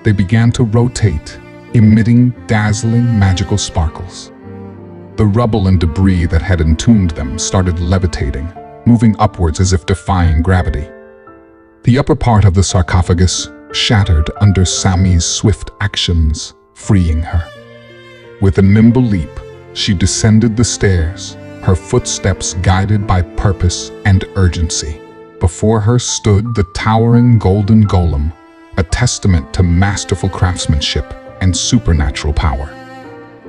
They began to rotate, emitting dazzling, magical sparkles. The rubble and debris that had entombed them started levitating, moving upwards as if defying gravity. The upper part of the sarcophagus shattered under Sami's swift actions, freeing her. With a nimble leap, she descended the stairs, her footsteps guided by purpose and urgency. Before her stood the towering golden golem, a testament to masterful craftsmanship and supernatural power.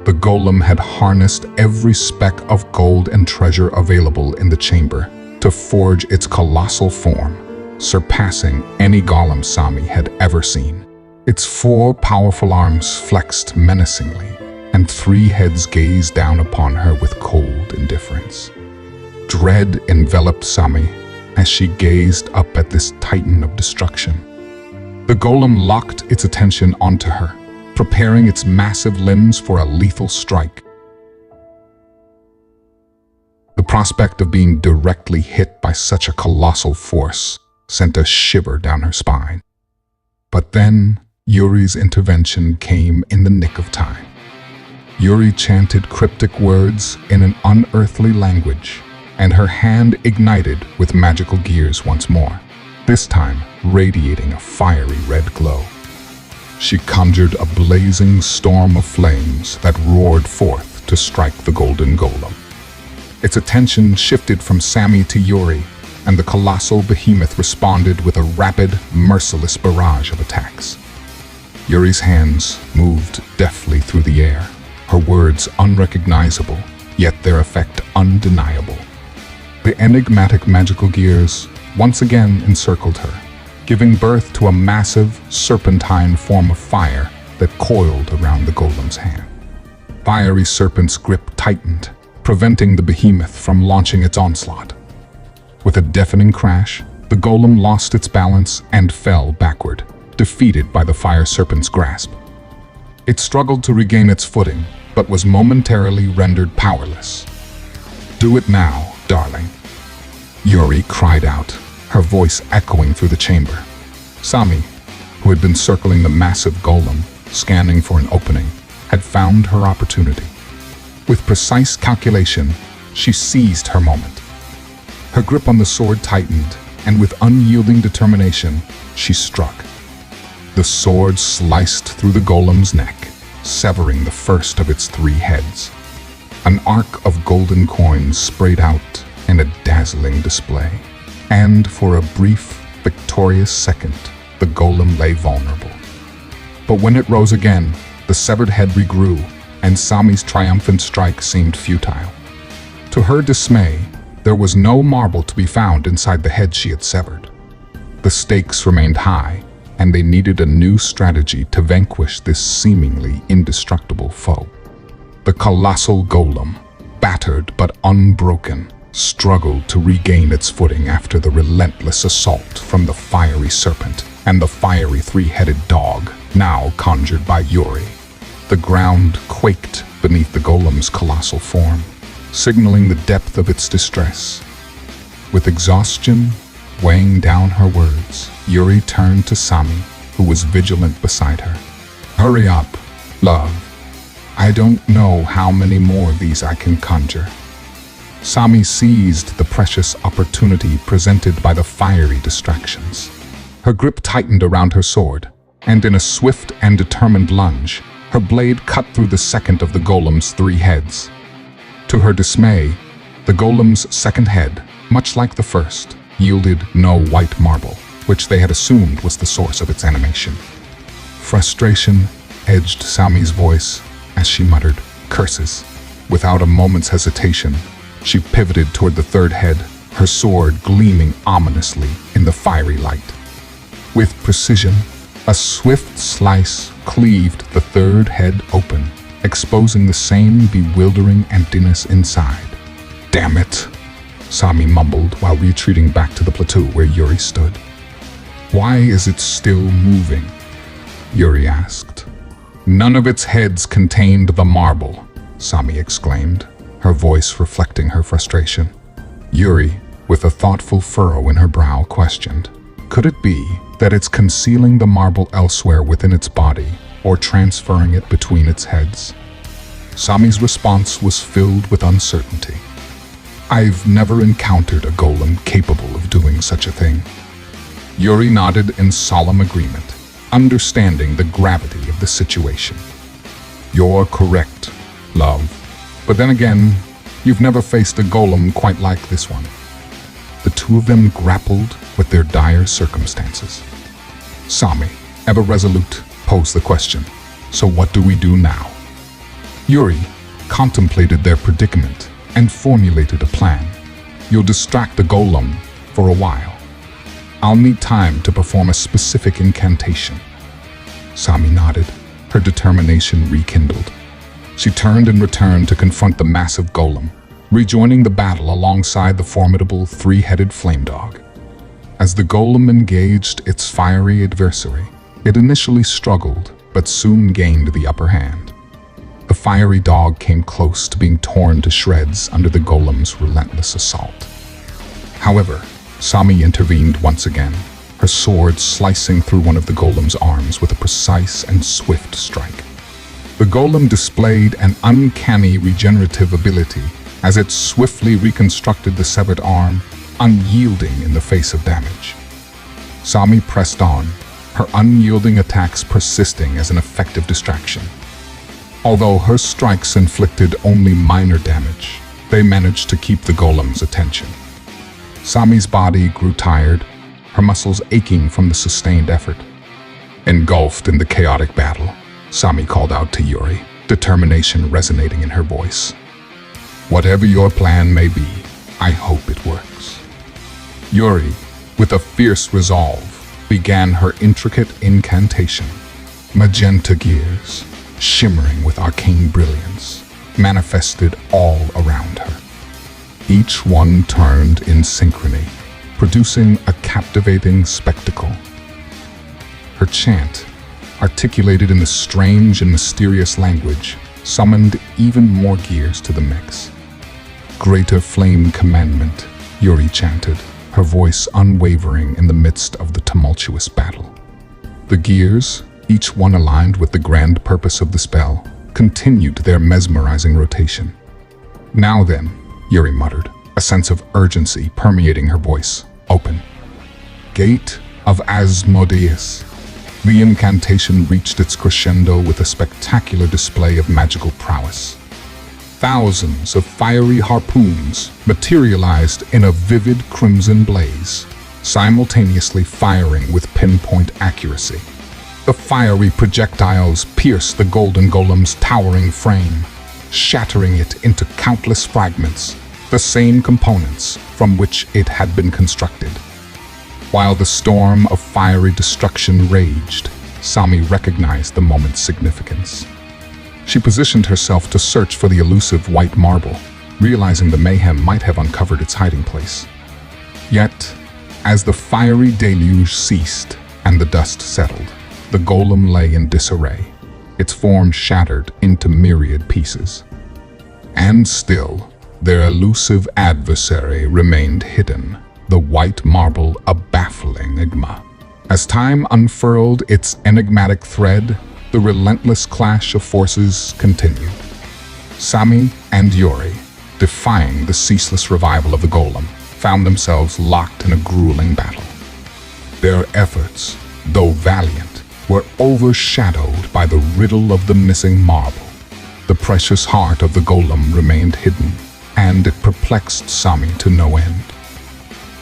The golem had harnessed every speck of gold and treasure available in the chamber to forge its colossal form, surpassing any golem Sami had ever seen. Its 4 powerful arms flexed menacingly, and 3 heads gazed down upon her with cold indifference. Dread enveloped Sami as she gazed up at this titan of destruction. The golem locked its attention onto her, preparing its massive limbs for a lethal strike. The prospect of being directly hit by such a colossal force sent a shiver down her spine. But then, Yuri's intervention came in the nick of time. Yuri chanted cryptic words in an unearthly language, and her hand ignited with magical gears once more, this time radiating a fiery red glow. She conjured a blazing storm of flames that roared forth to strike the golden golem. Its attention shifted from Sami to Yuri, and the colossal behemoth responded with a rapid, merciless barrage of attacks. Yuri's hands moved deftly through the air, her words unrecognizable, yet their effect undeniable. The enigmatic magical gears once again encircled her, giving birth to a massive, serpentine form of fire that coiled around the golem's hand. Fiery serpent's grip tightened, preventing the behemoth from launching its onslaught. With a deafening crash, the golem lost its balance and fell backward, defeated by the fire serpent's grasp. It struggled to regain its footing, but was momentarily rendered powerless. "Do it now, darling," Yuri cried out, her voice echoing through the chamber. Sami, who had been circling the massive golem, scanning for an opening, had found her opportunity. With precise calculation, she seized her moment. Her grip on the sword tightened, and with unyielding determination, she struck. The sword sliced through the golem's neck, severing the first of its 3 heads. An arc of golden coins sprayed out in a dazzling display, and for a brief, victorious second, the golem lay vulnerable. But when it rose again, the severed head regrew, and Sami's triumphant strike seemed futile. To her dismay, there was no marble to be found inside the head she had severed. The stakes remained high, and they needed a new strategy to vanquish this seemingly indestructible foe. The colossal golem, battered but unbroken, struggled to regain its footing after the relentless assault from the fiery serpent and the fiery 3-headed dog, now conjured by Yuri. The ground quaked beneath the golem's colossal form, signaling the depth of its distress. With exhaustion weighing down her words, Yuri turned to Sami, who was vigilant beside her. "Hurry up, love. I don't know how many more of these I can conjure." Sami seized the precious opportunity presented by the fiery distractions. Her grip tightened around her sword, and in a swift and determined lunge, her blade cut through the second of the golem's 3 heads. To her dismay, the golem's second head, much like the first, yielded no white marble, which they had assumed was the source of its animation. Frustration edged Sami's voice as she muttered curses. Without a moment's hesitation, she pivoted toward the 3rd head, her sword gleaming ominously in the fiery light. With precision, a swift slice cleaved the 3rd head open, exposing the same bewildering emptiness inside. "Damn it," Sami mumbled while retreating back to the plateau where Yuri stood. "Why is it still moving?" Yuri asked. "None of its heads contained the marble," Sami exclaimed, her voice reflecting her frustration. Yuri, with a thoughtful furrow in her brow, questioned, "Could it be that it's concealing the marble elsewhere within its body or transferring it between its heads?" Sami's response was filled with uncertainty. "I've never encountered a golem capable of doing such a thing." Yuri nodded in solemn agreement, understanding the gravity of the situation. "You're correct, love. But then again, you've never faced a golem quite like this one." The two of them grappled with their dire circumstances. Sami, ever resolute, posed the question, "So what do we do now?" Yuri contemplated their predicament and formulated a plan. "You'll distract the golem for a while. I'll need time to perform a specific incantation." Sami nodded, her determination rekindled. She turned and returned to confront the massive golem, rejoining the battle alongside the formidable 3-headed flame dog. As the golem engaged its fiery adversary, it initially struggled, but soon gained the upper hand. The fiery dog came close to being torn to shreds under the golem's relentless assault. However, Sami intervened once again, her sword slicing through one of the golem's arms with a precise and swift strike. The golem displayed an uncanny regenerative ability as it swiftly reconstructed the severed arm, unyielding in the face of damage. Sami pressed on, her unyielding attacks persisting as an effective distraction. Although her strikes inflicted only minor damage, they managed to keep the golem's attention. Sami's body grew tired, her muscles aching from the sustained effort. Engulfed in the chaotic battle, Sami called out to Yuri, determination resonating in her voice. "Whatever your plan may be, I hope it works." Yuri, with a fierce resolve, began her intricate incantation. Magenta gears, shimmering with arcane brilliance, manifested all around her. Each one turned in synchrony, producing a captivating spectacle. Her chant, articulated in the strange and mysterious language, summoned even more gears to the mix. "Greater flame commandment," Yuri chanted, her voice unwavering in the midst of the tumultuous battle. The gears, each one aligned with the grand purpose of the spell, continued their mesmerizing rotation. "Now then," Yuri muttered, a sense of urgency permeating her voice. "Open." Gate of Asmodeus. The incantation reached its crescendo with a spectacular display of magical prowess. Thousands of fiery harpoons materialized in a vivid crimson blaze, simultaneously firing with pinpoint accuracy. The fiery projectiles pierced the golden golem's towering frame, shattering it into countless fragments, the same components from which it had been constructed. While the storm of fiery destruction raged, Sami recognized the moment's significance. She positioned herself to search for the elusive white marble, realizing the mayhem might have uncovered its hiding place. Yet, as the fiery deluge ceased and the dust settled, the golem lay in disarray, its form shattered into myriad pieces. And still, their elusive adversary remained hidden, the white marble a baffling enigma. As time unfurled its enigmatic thread, the relentless clash of forces continued. Sami and Yuri, defying the ceaseless revival of the golem, found themselves locked in a grueling battle. Their efforts, though valiant, were overshadowed by the riddle of the missing marble. The precious heart of the golem remained hidden, and it perplexed Sami to no end.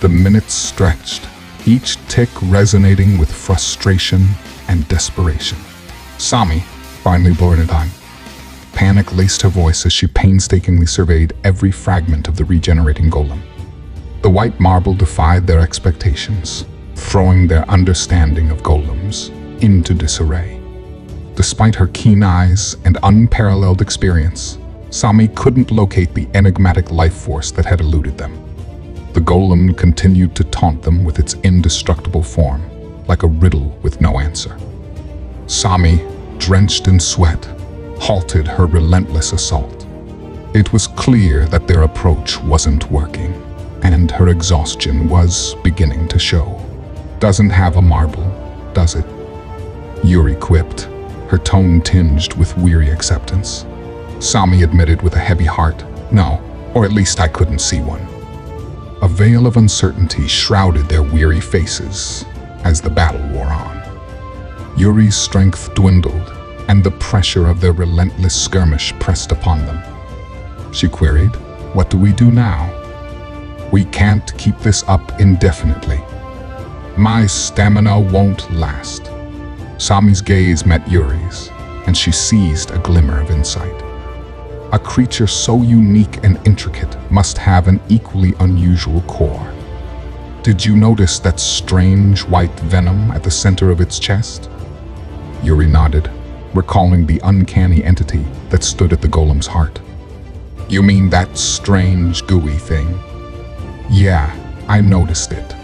The minutes stretched, each tick resonating with frustration and desperation. Sami finally bore in time. Panic laced her voice as she painstakingly surveyed every fragment of the regenerating golem. The white marble defied their expectations, throwing their understanding of golems into disarray. Despite her keen eyes and unparalleled experience, Sami couldn't locate the enigmatic life force that had eluded them. The golem continued to taunt them with its indestructible form, like a riddle with no answer. Sami, drenched in sweat, halted her relentless assault. It was clear that their approach wasn't working, and her exhaustion was beginning to show. "Doesn't have a marble, does it?" Yuri quipped, her tone tinged with weary acceptance. Sami admitted with a heavy heart, "No, or at least I couldn't see one." A veil of uncertainty shrouded their weary faces as the battle wore on. Yuri's strength dwindled, and the pressure of their relentless skirmish pressed upon them. She queried, "What do we do now?" "We can't keep this up indefinitely. My stamina won't last." Sami's gaze met Yuri's, and she seized a glimmer of insight. A creature so unique and intricate must have an equally unusual core. "Did you notice that strange white venom at the center of its chest?" Yuri nodded, recalling the uncanny entity that stood at the golem's heart. "You mean that strange, gooey thing?" "Yeah, I noticed it."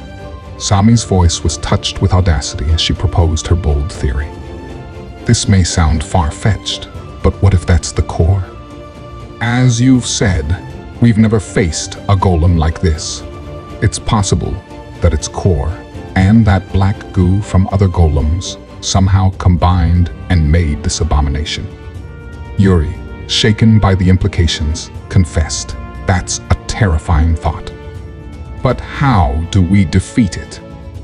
Sami's voice was touched with audacity as she proposed her bold theory. "This may sound far-fetched, but what if that's the core? As you've said, we've never faced a golem like this. It's possible that its core and that black goo from other golems somehow combined and made this abomination." Yuri, shaken by the implications, confessed, "That's a terrifying thought." "But how do we defeat it?"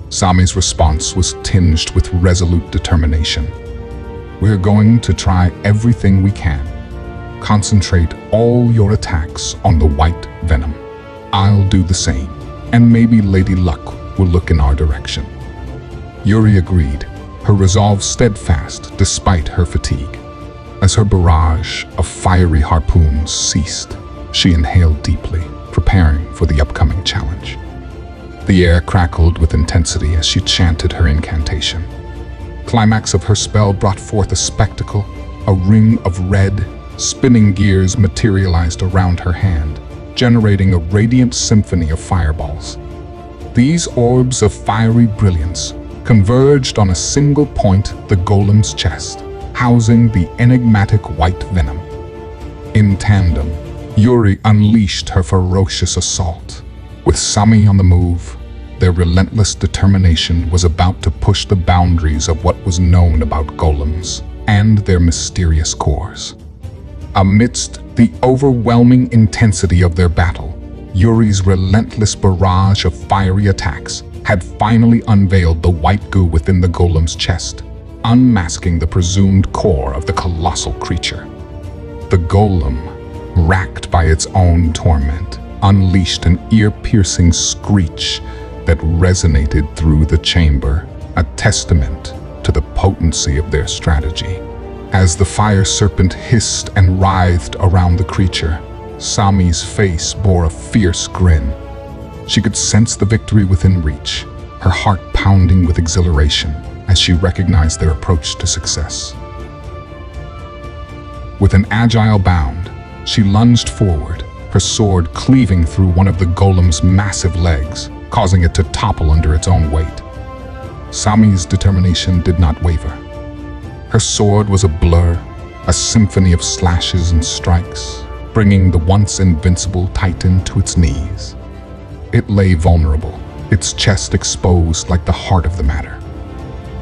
Sami's response was tinged with resolute determination. "We're going to try everything we can. Concentrate all your attacks on the white venom. I'll do the same, and maybe Lady Luck will look in our direction." Yuri agreed, her resolve steadfast despite her fatigue. As her barrage of fiery harpoons ceased, she inhaled deeply, preparing for the upcoming challenge. The air crackled with intensity as she chanted her incantation. Climax of her spell brought forth a spectacle. A ring of red, spinning gears materialized around her hand, generating a radiant symphony of fireballs. These orbs of fiery brilliance converged on a single point, the golem's chest, housing the enigmatic white venom. In tandem, Yuri unleashed her ferocious assault. With Sami on the move, their relentless determination was about to push the boundaries of what was known about golems and their mysterious cores. Amidst the overwhelming intensity of their battle, Yuri's relentless barrage of fiery attacks had finally unveiled the white goo within the golem's chest, unmasking the presumed core of the colossal creature. The golem, racked by its own torment, unleashed an ear-piercing screech that resonated through the chamber, a testament to the potency of their strategy. As the fire serpent hissed and writhed around the creature, Sami's face bore a fierce grin. She could sense the victory within reach, her heart pounding with exhilaration as she recognized their approach to success. With an agile bound, she lunged forward, her sword cleaving through one of the golem's massive legs, causing it to topple under its own weight. Sami's determination did not waver. Her sword was a blur, a symphony of slashes and strikes, bringing the once invincible titan to its knees. It lay vulnerable, its chest exposed like the heart of the matter.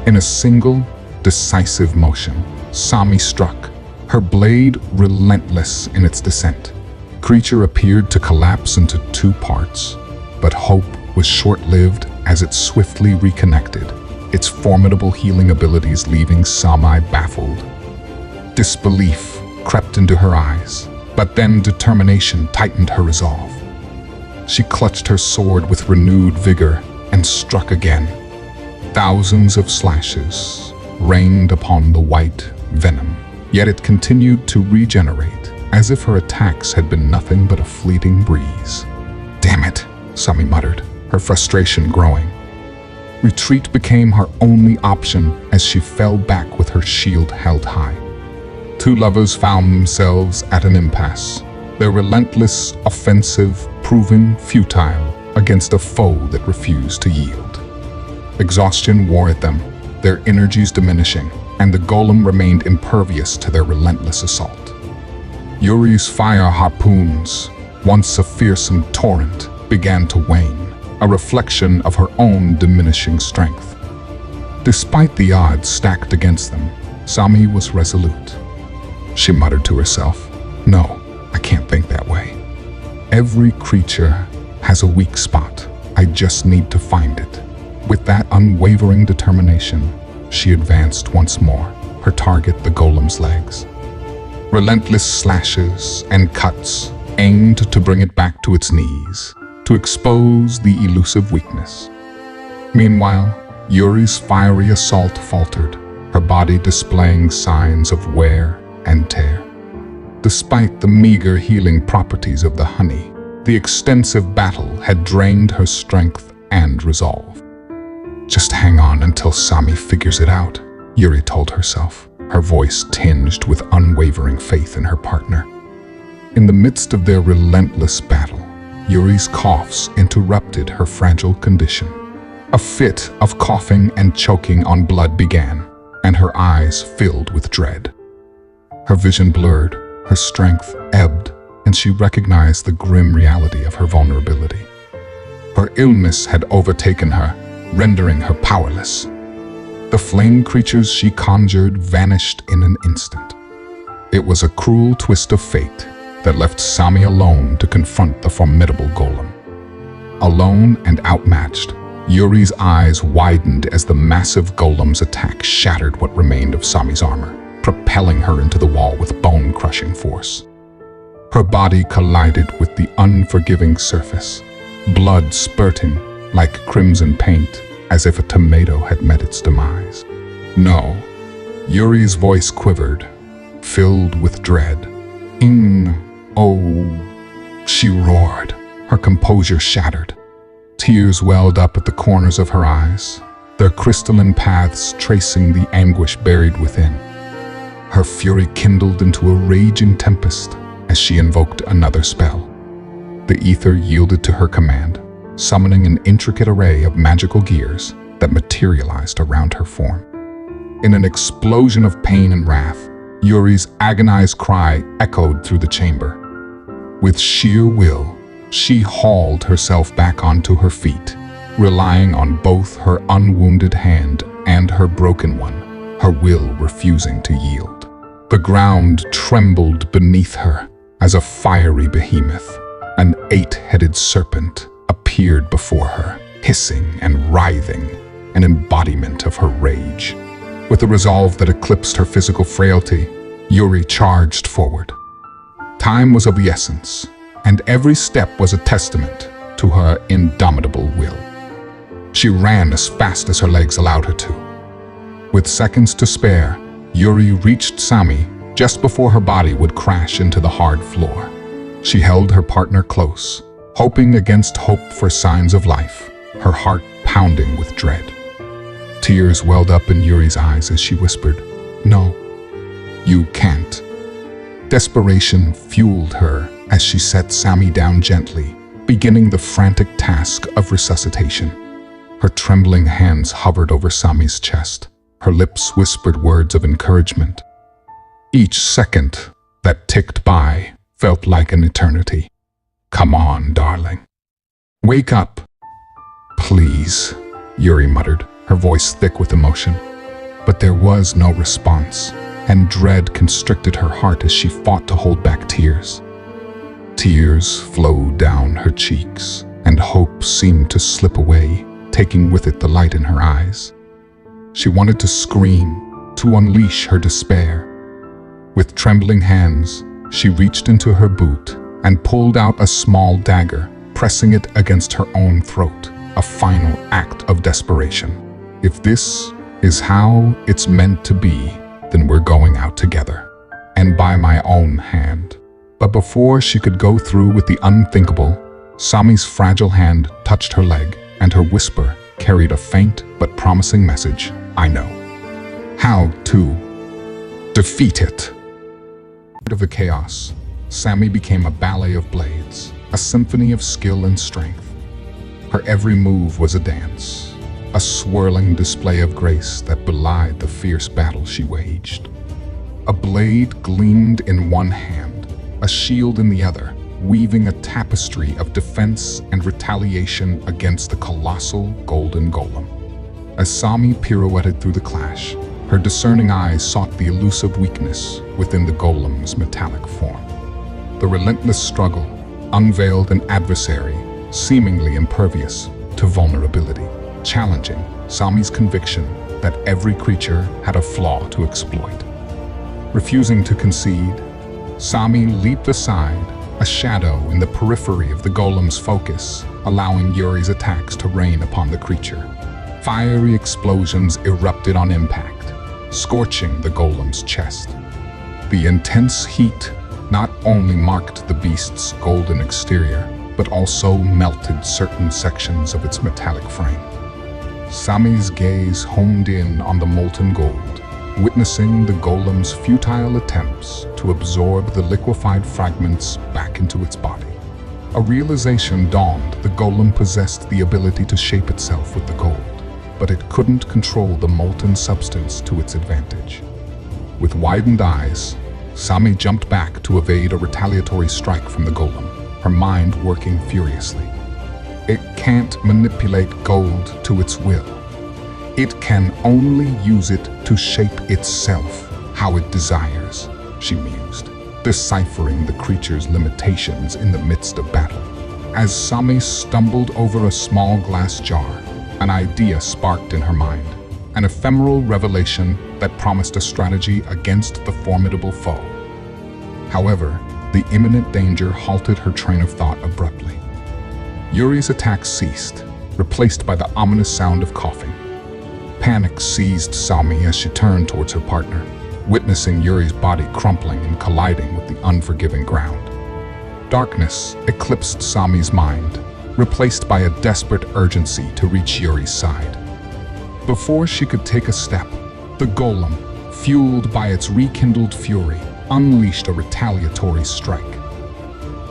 In a single, decisive motion, Sami struck, her blade relentless in its descent. The creature appeared to collapse into two parts, but hope was short-lived as it swiftly reconnected, its formidable healing abilities leaving Sami baffled. Disbelief crept into her eyes, but then determination tightened her resolve. She clutched her sword with renewed vigor and struck again. Thousands of slashes rained upon the white venom, yet it continued to regenerate, as if her attacks had been nothing but a fleeting breeze. "Damn it," Sami muttered, her frustration growing. Retreat became her only option as she fell back with her shield held high. Two lovers found themselves at an impasse, their relentless offensive proving futile against a foe that refused to yield. Exhaustion wore at them, their energies diminishing, and the golem remained impervious to their relentless assault. Yuri's fire harpoons, once a fearsome torrent, began to wane, a reflection of her own diminishing strength. Despite the odds stacked against them, Sami was resolute. She muttered to herself, "No, I can't think that way. Every creature has a weak spot. I just need to find it." With that unwavering determination, she advanced once more, her target the golem's legs. Relentless slashes and cuts aimed to bring it back to its knees, to expose the elusive weakness. Meanwhile, Yuri's fiery assault faltered, her body displaying signs of wear and tear. Despite the meager healing properties of the honey, the extensive battle had drained her strength and resolve. "Just hang on until Sami figures it out," Yuri told herself, her voice tinged with unwavering faith in her partner. In the midst of their relentless battle, Yuri's coughs interrupted her fragile condition. A fit of coughing and choking on blood began, and her eyes filled with dread. Her vision blurred, her strength ebbed, and she recognized the grim reality of her vulnerability. Her illness had overtaken her, rendering her powerless. The flame creatures she conjured vanished in an instant. It was a cruel twist of fate that left Sami alone to confront the formidable golem. Alone and outmatched, Yuri's eyes widened as the massive golem's attack shattered what remained of Sami's armor, propelling her into the wall with bone-crushing force. Her body collided with the unforgiving surface, blood spurting like crimson paint, as if a tomato had met its demise. "No," Yuri's voice quivered, filled with dread. "Oh," she roared, her composure shattered. Tears welled up at the corners of her eyes, their crystalline paths tracing the anguish buried within. Her fury kindled into a raging tempest as she invoked another spell. The ether yielded to her command, summoning an intricate array of magical gears, that materialized around her form. In an explosion of pain and wrath, Yuri's agonized cry echoed through the chamber. With sheer will, she hauled herself back onto her feet, relying on both her unwounded hand and her broken one, her will refusing to yield. The ground trembled beneath her as a fiery behemoth, an 8-headed serpent, appeared before her, hissing and writhing, an embodiment of her rage. With a resolve that eclipsed her physical frailty, Yuri charged forward. Time was of the essence, and every step was a testament to her indomitable will. She ran as fast as her legs allowed her to. With seconds to spare, Yuri reached Sami just before her body would crash into the hard floor. She held her partner close, hoping against hope for signs of life, her heart pounding with dread. Tears welled up in Yuri's eyes as she whispered, "No, you can't." Desperation fueled her as she set Sami down gently, beginning the frantic task of resuscitation. Her trembling hands hovered over Sami's chest. Her lips whispered words of encouragement. Each second that ticked by felt like an eternity. "Come on, darling. Wake up." "Please," Yuri muttered, her voice thick with emotion. But there was no response, and dread constricted her heart as she fought to hold back tears. Tears flowed down her cheeks, and hope seemed to slip away, taking with it the light in her eyes. She wanted to scream, to unleash her despair. With trembling hands, she reached into her boot and pulled out a small dagger, pressing it against her own throat, a final act of desperation. If this is how it's meant to be, then we're going out together, and by my own hand. But before she could go through with the unthinkable, Sami's fragile hand touched her leg, and her whisper carried a faint but promising message. "I know how to defeat it." Of the chaos, Sami became a ballet of blades, a symphony of skill and strength. Her every move was a dance, a swirling display of grace that belied the fierce battle she waged. A blade gleamed in one hand, a shield in the other, weaving a tapestry of defense and retaliation against the colossal golden golem. As Sami pirouetted through the clash, her discerning eyes sought the elusive weakness within the golem's metallic form. The relentless struggle unveiled an adversary seemingly impervious to vulnerability, challenging Sami's conviction that every creature had a flaw to exploit. Refusing to concede, Sami leaped aside, a shadow in the periphery of the golem's focus, allowing Yuri's attacks to rain upon the creature. Fiery explosions erupted on impact, scorching the golem's chest. The intense heat not only marked the beast's golden exterior, but also melted certain sections of its metallic frame. Sami's gaze honed in on the molten gold, witnessing the golem's futile attempts to absorb the liquefied fragments back into its body. A realization dawned: the golem possessed the ability to shape itself with the gold, but it couldn't control the molten substance to its advantage. With widened eyes, Sami jumped back to evade a retaliatory strike from the golem, her mind working furiously. It can't manipulate gold to its will. It can only use it to shape itself how it desires, she mused, deciphering the creature's limitations in the midst of battle. As Sami stumbled over a small glass jar, an idea sparked in her mind, an ephemeral revelation that promised a strategy against the formidable foe. However, the imminent danger halted her train of thought abruptly. Yuri's attacks ceased, replaced by the ominous sound of coughing. Panic seized Sami as she turned towards her partner, witnessing Yuri's body crumpling and colliding with the unforgiving ground. Darkness eclipsed Sami's mind, replaced by a desperate urgency to reach Yuri's side. Before she could take a step, the golem, fueled by its rekindled fury, unleashed a retaliatory strike.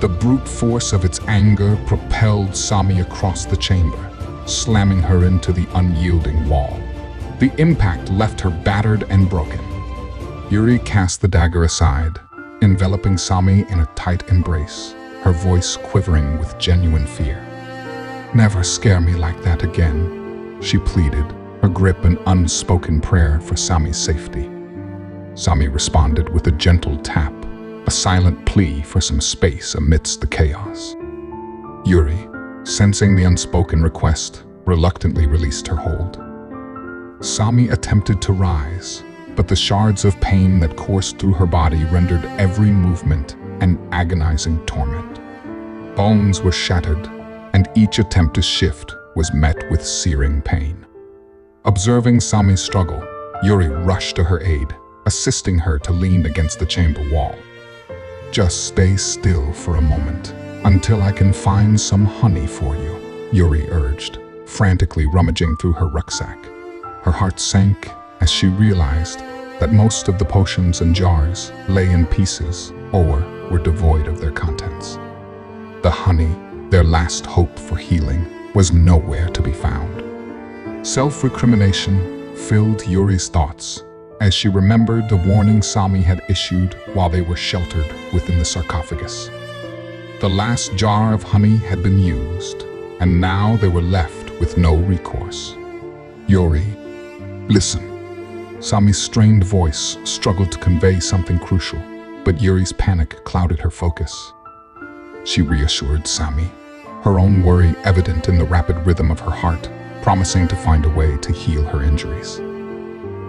The brute force of its anger propelled Sami across the chamber, slamming her into the unyielding wall. The impact left her battered and broken. Yuri cast the dagger aside, enveloping Sami in a tight embrace, her voice quivering with genuine fear. "Never scare me like that again," she pleaded, her grip an unspoken prayer for Sami's safety. Sami responded with a gentle tap, a silent plea for some space amidst the chaos. Yuri, sensing the unspoken request, reluctantly released her hold. Sami attempted to rise, but the shards of pain that coursed through her body rendered every movement an agonizing torment. Bones were shattered, and each attempt to shift was met with searing pain. Observing Sami's struggle, Yuri rushed to her aid, assisting her to lean against the chamber wall. "Just stay still for a moment, until I can find some honey for you," Yuri urged, frantically rummaging through her rucksack. Her heart sank as she realized that most of the potions and jars lay in pieces or were devoid of their contents. The honey, their last hope for healing, was nowhere to be found. Self-recrimination filled Yuri's thoughts as she remembered the warning Sami had issued while they were sheltered within the sarcophagus. The last jar of honey had been used, and now they were left with no recourse. "Yuri, listen." Sami's strained voice struggled to convey something crucial, but Yuri's panic clouded her focus. She reassured Sami, her own worry evident in the rapid rhythm of her heart, promising to find a way to heal her injuries.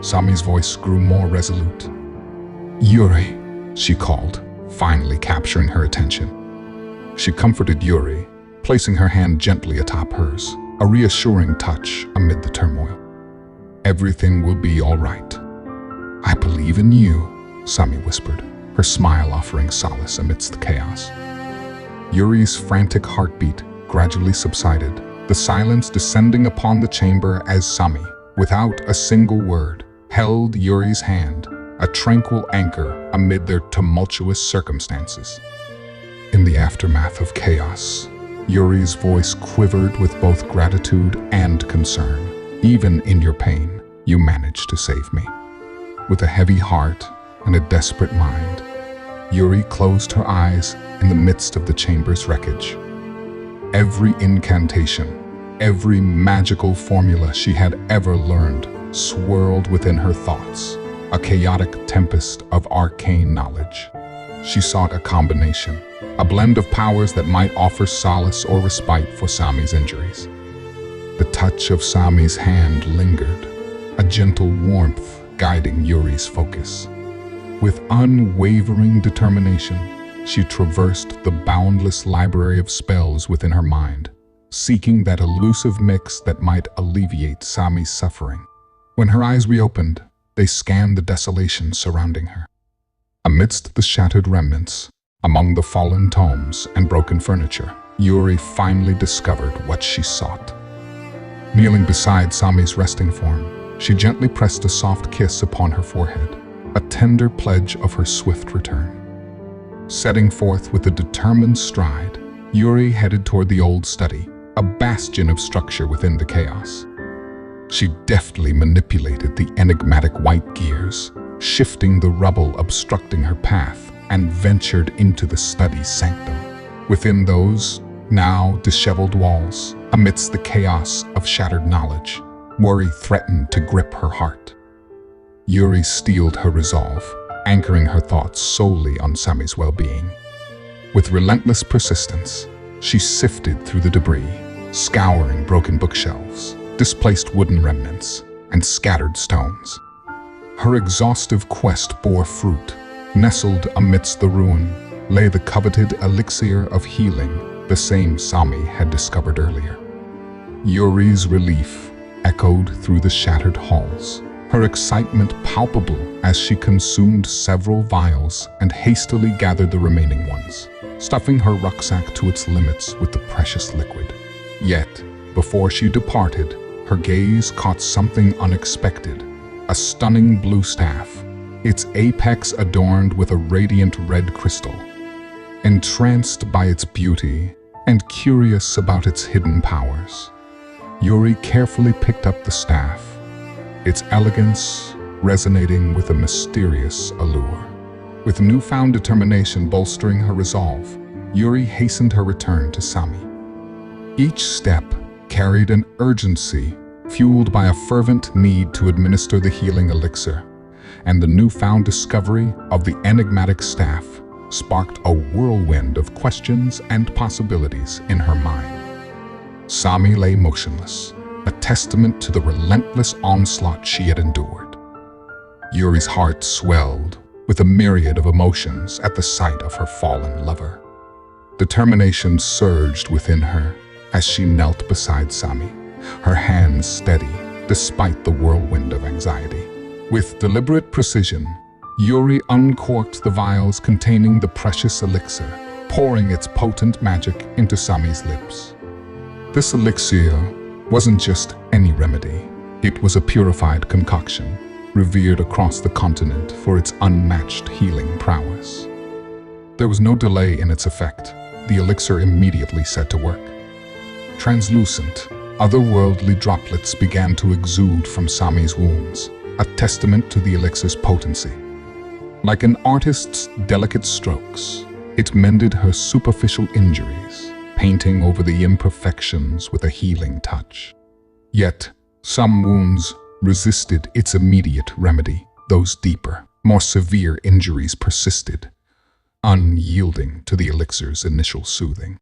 Sami's voice grew more resolute. "Yuri," she called, finally capturing her attention. She comforted Yuri, placing her hand gently atop hers, a reassuring touch amid the turmoil. "Everything will be all right. I believe in you," Sami whispered, her smile offering solace amidst the chaos. Yuri's frantic heartbeat gradually subsided, the silence descending upon the chamber as Sami, without a single word, held Yuri's hand, a tranquil anchor amid their tumultuous circumstances. In the aftermath of chaos, Yuri's voice quivered with both gratitude and concern. "Even in your pain, you managed to save me." With a heavy heart and a desperate mind, Yuri closed her eyes in the midst of the chamber's wreckage. Every incantation, every magical formula she had ever learned swirled within her thoughts, a chaotic tempest of arcane knowledge. She sought a combination, a blend of powers that might offer solace or respite for Sami's injuries. The touch of Sami's hand lingered, a gentle warmth guiding Yuri's focus. With unwavering determination, she traversed the boundless library of spells within her mind, seeking that elusive mix that might alleviate Sami's suffering. When her eyes reopened, they scanned the desolation surrounding her. Amidst the shattered remnants, among the fallen tomes and broken furniture, Yuri finally discovered what she sought. Kneeling beside Sami's resting form, she gently pressed a soft kiss upon her forehead, a tender pledge of her swift return. Setting forth with a determined stride, Yuri headed toward the old study, a bastion of structure within the chaos. She deftly manipulated the enigmatic white gears, shifting the rubble obstructing her path, and ventured into the study's sanctum. Within those, now disheveled walls, amidst the chaos of shattered knowledge, worry threatened to grip her heart. Yuri steeled her resolve, anchoring her thoughts solely on Sami's well-being. With relentless persistence, she sifted through the debris, scouring broken bookshelves, displaced wooden remnants, and scattered stones. Her exhaustive quest bore fruit. Nestled amidst the ruin lay the coveted elixir of healing, the same Sami had discovered earlier. Yuri's relief echoed through the shattered halls, her excitement palpable as she consumed several vials and hastily gathered the remaining ones, stuffing her rucksack to its limits with the precious liquid. Yet, before she departed, her gaze caught something unexpected, a stunning blue staff, its apex adorned with a radiant red crystal. Entranced by its beauty and curious about its hidden powers, Yuri carefully picked up the staff, its elegance resonating with a mysterious allure. With newfound determination bolstering her resolve, Yuri hastened her return to Sami. Each step carried an urgency fueled by a fervent need to administer the healing elixir, and the newfound discovery of the enigmatic staff sparked a whirlwind of questions and possibilities in her mind. Sami lay motionless, a testament to the relentless onslaught she had endured. Yuri's heart swelled with a myriad of emotions at the sight of her fallen lover. Determination surged within her as she knelt beside Sami, her hands steady despite the whirlwind of anxiety. With deliberate precision, Yuri uncorked the vials containing the precious elixir, pouring its potent magic into Sami's lips. This elixir wasn't just any remedy. It was a purified concoction, revered across the continent for its unmatched healing prowess. There was no delay in its effect. The elixir immediately set to work. Translucent, otherworldly droplets began to exude from Sami's wounds, a testament to the elixir's potency. Like an artist's delicate strokes, it mended her superficial injuries, painting over the imperfections with a healing touch. Yet, some wounds resisted its immediate remedy. Those deeper, more severe injuries persisted, unyielding to the elixir's initial soothing.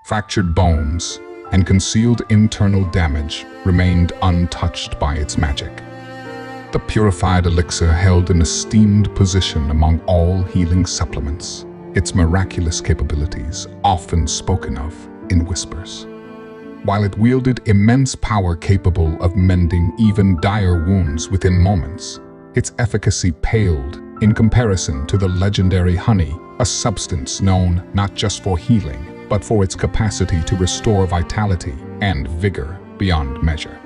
Fractured bones and concealed internal damage remained untouched by its magic. The purified elixir held an esteemed position among all healing supplements, its miraculous capabilities often spoken of in whispers. While it wielded immense power capable of mending even dire wounds within moments, its efficacy paled in comparison to the legendary honey, a substance known not just for healing, but for its capacity to restore vitality and vigor beyond measure.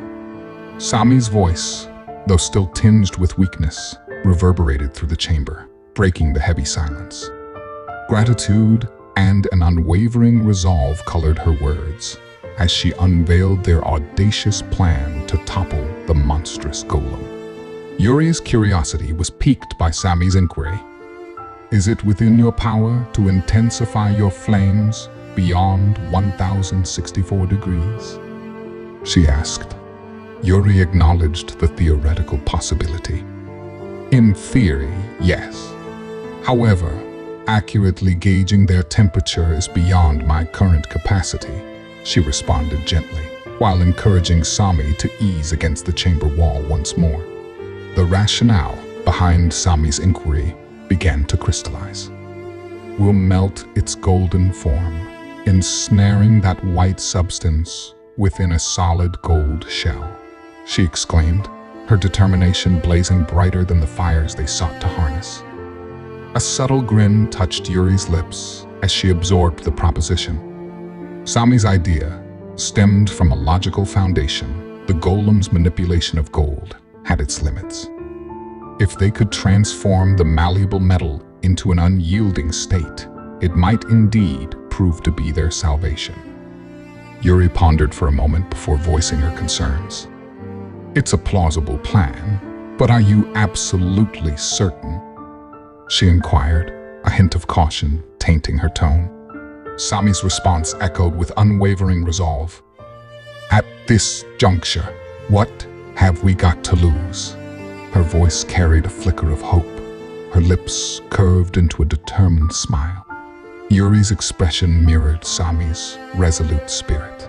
Sami's voice, though still tinged with weakness, reverberated through the chamber, breaking the heavy silence. Gratitude and an unwavering resolve colored her words as she unveiled their audacious plan to topple the monstrous golem. Yuri's curiosity was piqued by Sami's inquiry. "Is it within your power to intensify your flames beyond 1064 degrees?" she asked. Yuri acknowledged the theoretical possibility. "In theory, yes. However, accurately gauging their temperature is beyond my current capacity," she responded gently, while encouraging Sami to ease against the chamber wall once more. The rationale behind Sami's inquiry began to crystallize. "We'll melt its golden form, ensnaring that white substance within a solid gold shell," she exclaimed, her determination blazing brighter than the fires they sought to harness. A subtle grin touched Yuri's lips as she absorbed the proposition. Sami's idea stemmed from a logical foundation. The golem's manipulation of gold had its limits. If they could transform the malleable metal into an unyielding state, it might indeed prove to be their salvation. Yuri pondered for a moment before voicing her concerns. "It's a plausible plan, but are you absolutely certain?" she inquired, a hint of caution tainting her tone. Sami's response echoed with unwavering resolve. "At this juncture, what have we got to lose?" Her voice carried a flicker of hope, her lips curved into a determined smile. Yuri's expression mirrored Sami's resolute spirit.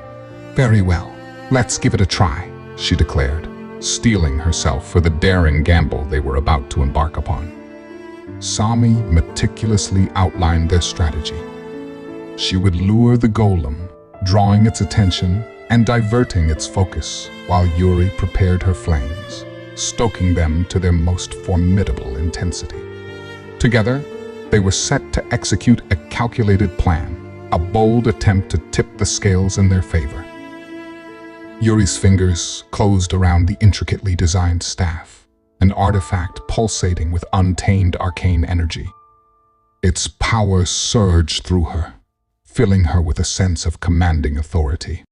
"Very well, let's give it a try," she declared, steeling herself for the daring gamble they were about to embark upon. Sami meticulously outlined their strategy. She would lure the golem, drawing its attention and diverting its focus, while Yuri prepared her flames, stoking them to their most formidable intensity. Together, they were set to execute a calculated plan, a bold attempt to tip the scales in their favor. Yuri's fingers closed around the intricately designed staff, an artifact pulsating with untamed arcane energy. Its power surged through her, filling her with a sense of commanding authority.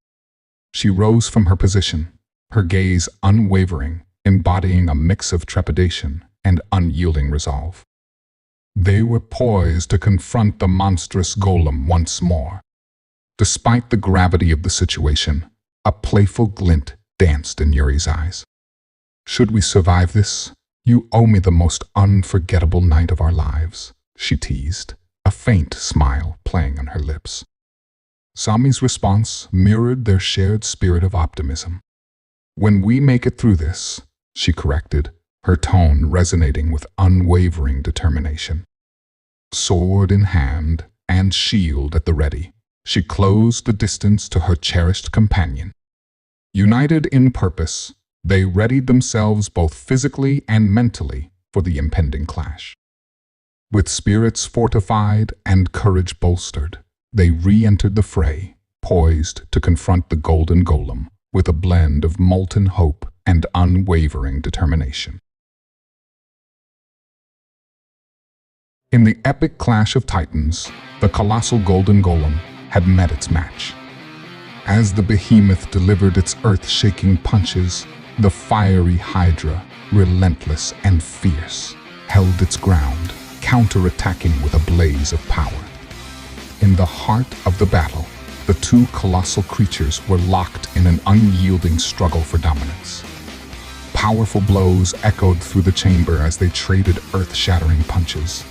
She rose from her position, her gaze unwavering, embodying a mix of trepidation and unyielding resolve. They were poised to confront the monstrous golem once more. Despite the gravity of the situation, a playful glint danced in Yuri's eyes. "Should we survive this, you owe me the most unforgettable night of our lives," she teased, a faint smile playing on her lips. Sami's response mirrored their shared spirit of optimism. "When we make it through this," she corrected, her tone resonating with unwavering determination. Sword in hand and shield at the ready, she closed the distance to her cherished companion. United in purpose, they readied themselves both physically and mentally for the impending clash. With spirits fortified and courage bolstered, they re-entered the fray, poised to confront the golden golem with a blend of molten hope and unwavering determination. In the epic clash of titans, the colossal golden golem had met its match. As the behemoth delivered its earth-shaking punches, the fiery hydra, relentless and fierce, held its ground, counter-attacking with a blaze of power. In the heart of the battle, the two colossal creatures were locked in an unyielding struggle for dominance. Powerful blows echoed through the chamber as they traded earth-shattering punches.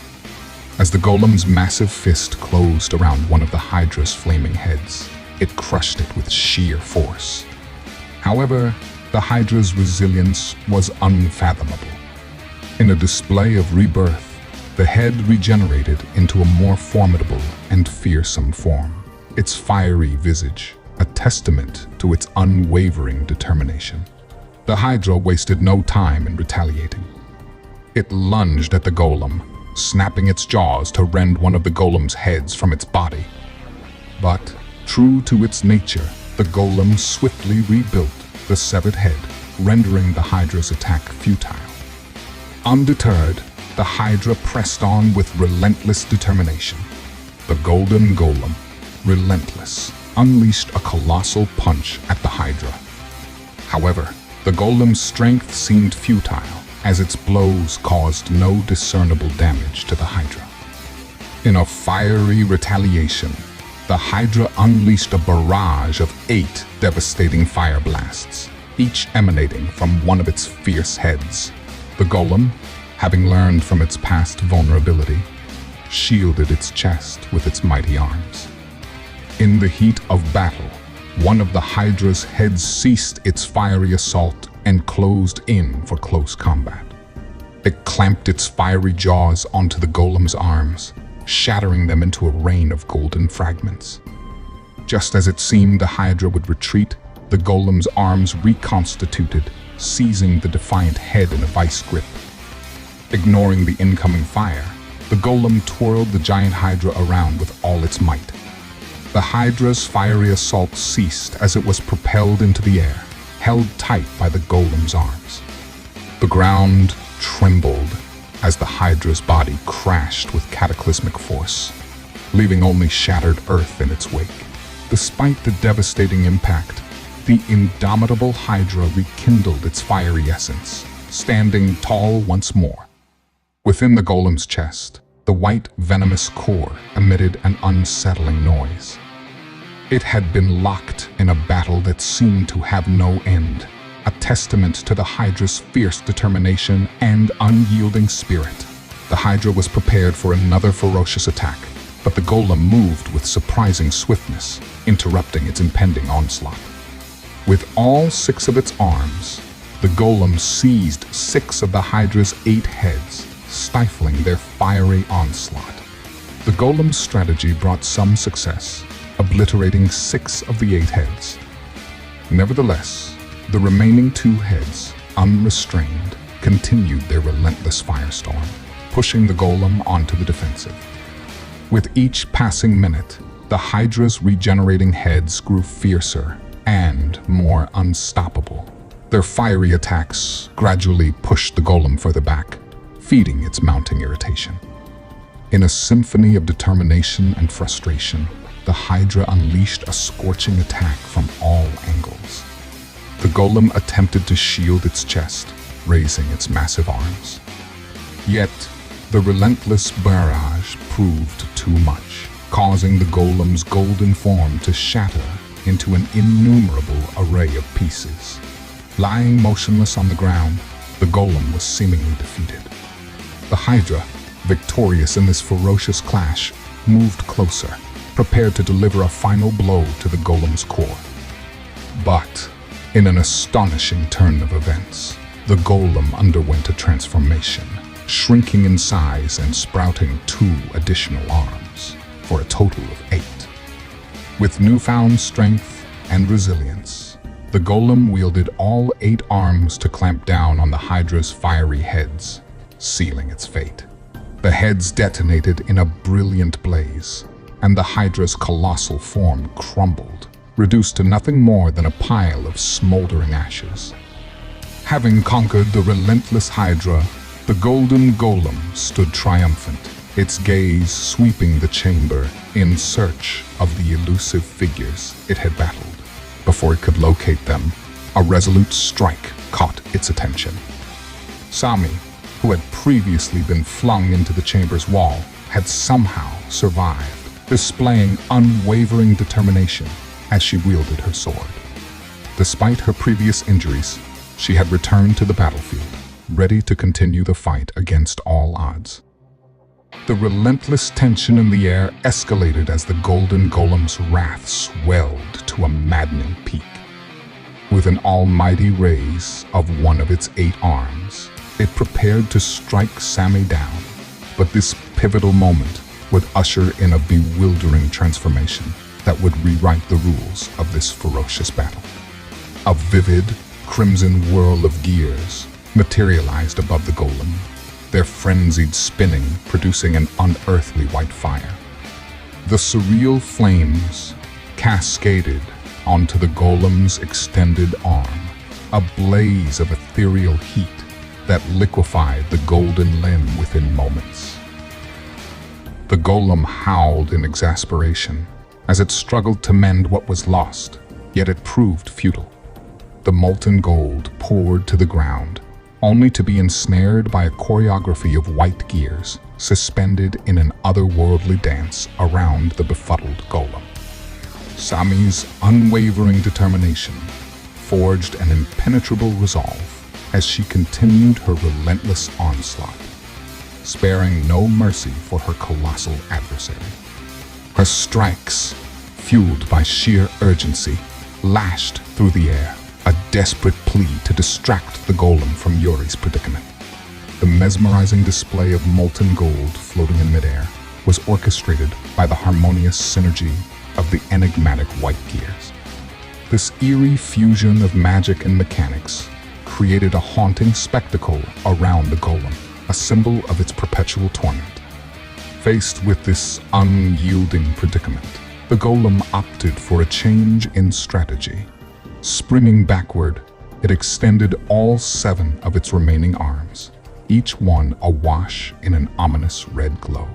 As the golem's massive fist closed around one of the hydra's flaming heads, it crushed it with sheer force. However, the hydra's resilience was unfathomable. In a display of rebirth, the head regenerated into a more formidable and fearsome form, its fiery visage a testament to its unwavering determination. The hydra wasted no time in retaliating. It lunged at the golem, snapping its jaws to rend one of the golem's heads from its body. But, true to its nature, the golem swiftly rebuilt the severed head, rendering the hydra's attack futile. Undeterred, the hydra pressed on with relentless determination. The golden golem, relentless, unleashed a colossal punch at the hydra. However, the golem's strength seemed futile, as its blows caused no discernible damage to the hydra. In a fiery retaliation, the hydra unleashed a barrage of 8 devastating fire blasts, each emanating from one of its fierce heads. The golem, having learned from its past vulnerability, shielded its chest with its mighty arms. In the heat of battle, one of the hydra's heads ceased its fiery assault and closed in for close combat. It clamped its fiery jaws onto the golem's arms, shattering them into a rain of golden fragments. Just as it seemed the hydra would retreat, the golem's arms reconstituted, seizing the defiant head in a vice grip. Ignoring the incoming fire, the golem twirled the giant hydra around with all its might. The hydra's fiery assault ceased as it was propelled into the air, held tight by the golem's arms. The ground trembled as the hydra's body crashed with cataclysmic force, leaving only shattered earth in its wake. Despite the devastating impact, the indomitable hydra rekindled its fiery essence, standing tall once more. Within the golem's chest, the white venomous core emitted an unsettling noise. It had been locked in a battle that seemed to have no end, a testament to the hydra's fierce determination and unyielding spirit. The hydra was prepared for another ferocious attack, but the golem moved with surprising swiftness, interrupting its impending onslaught. With all 6 of its arms, the golem seized 6 of the hydra's 8 heads, stifling their fiery onslaught. The golem's strategy brought some success, obliterating 6 of the 8 heads. Nevertheless, the remaining 2 heads, unrestrained, continued their relentless firestorm, pushing the golem onto the defensive. With each passing minute, the hydra's regenerating heads grew fiercer and more unstoppable. Their fiery attacks gradually pushed the golem further back, feeding its mounting irritation. In a symphony of determination and frustration, the hydra unleashed a scorching attack from all angles. The golem attempted to shield its chest, raising its massive arms. Yet, the relentless barrage proved too much, causing the golem's golden form to shatter into an innumerable array of pieces. Lying motionless on the ground, the golem was seemingly defeated. The Hydra, victorious in this ferocious clash, moved closer, prepared to deliver a final blow to the golem's core. But, in an astonishing turn of events, the golem underwent a transformation, shrinking in size and sprouting 2 additional arms, for a total of 8. With newfound strength and resilience, the golem wielded all 8 arms to clamp down on the Hydra's fiery heads, sealing its fate. The heads detonated in a brilliant blaze, and the Hydra's colossal form crumbled, reduced to nothing more than a pile of smoldering ashes. Having conquered the relentless Hydra, the golden golem stood triumphant, its gaze sweeping the chamber in search of the elusive figures it had battled. Before it could locate them, a resolute strike caught its attention. Sami, who had previously been flung into the chamber's wall, had somehow survived, displaying unwavering determination as she wielded her sword. Despite her previous injuries, she had returned to the battlefield, ready to continue the fight against all odds. The relentless tension in the air escalated as the golden golem's wrath swelled to a maddening peak. With an almighty raise of one of its 8 arms, it prepared to strike Sami down, but this pivotal moment would usher in a bewildering transformation that would rewrite the rules of this ferocious battle. A vivid, crimson whirl of gears materialized above the golem, their frenzied spinning producing an unearthly white fire. The surreal flames cascaded onto the golem's extended arm, a blaze of ethereal heat that liquefied the golden limb within moments. The golem howled in exasperation as it struggled to mend what was lost, yet it proved futile. The molten gold poured to the ground, only to be ensnared by a choreography of white gears suspended in an otherworldly dance around the befuddled golem. Sami's unwavering determination forged an impenetrable resolve as she continued her relentless onslaught, sparing no mercy for her colossal adversary. Her strikes, fueled by sheer urgency, lashed through the air, a desperate plea to distract the golem from Yuri's predicament. The mesmerizing display of molten gold floating in midair was orchestrated by the harmonious synergy of the enigmatic white gears. This eerie fusion of magic and mechanics created a haunting spectacle around the golem, a symbol of its perpetual torment. Faced with this unyielding predicament, the golem opted for a change in strategy. Springing backward, it extended all 7 of its remaining arms, each one awash in an ominous red glow.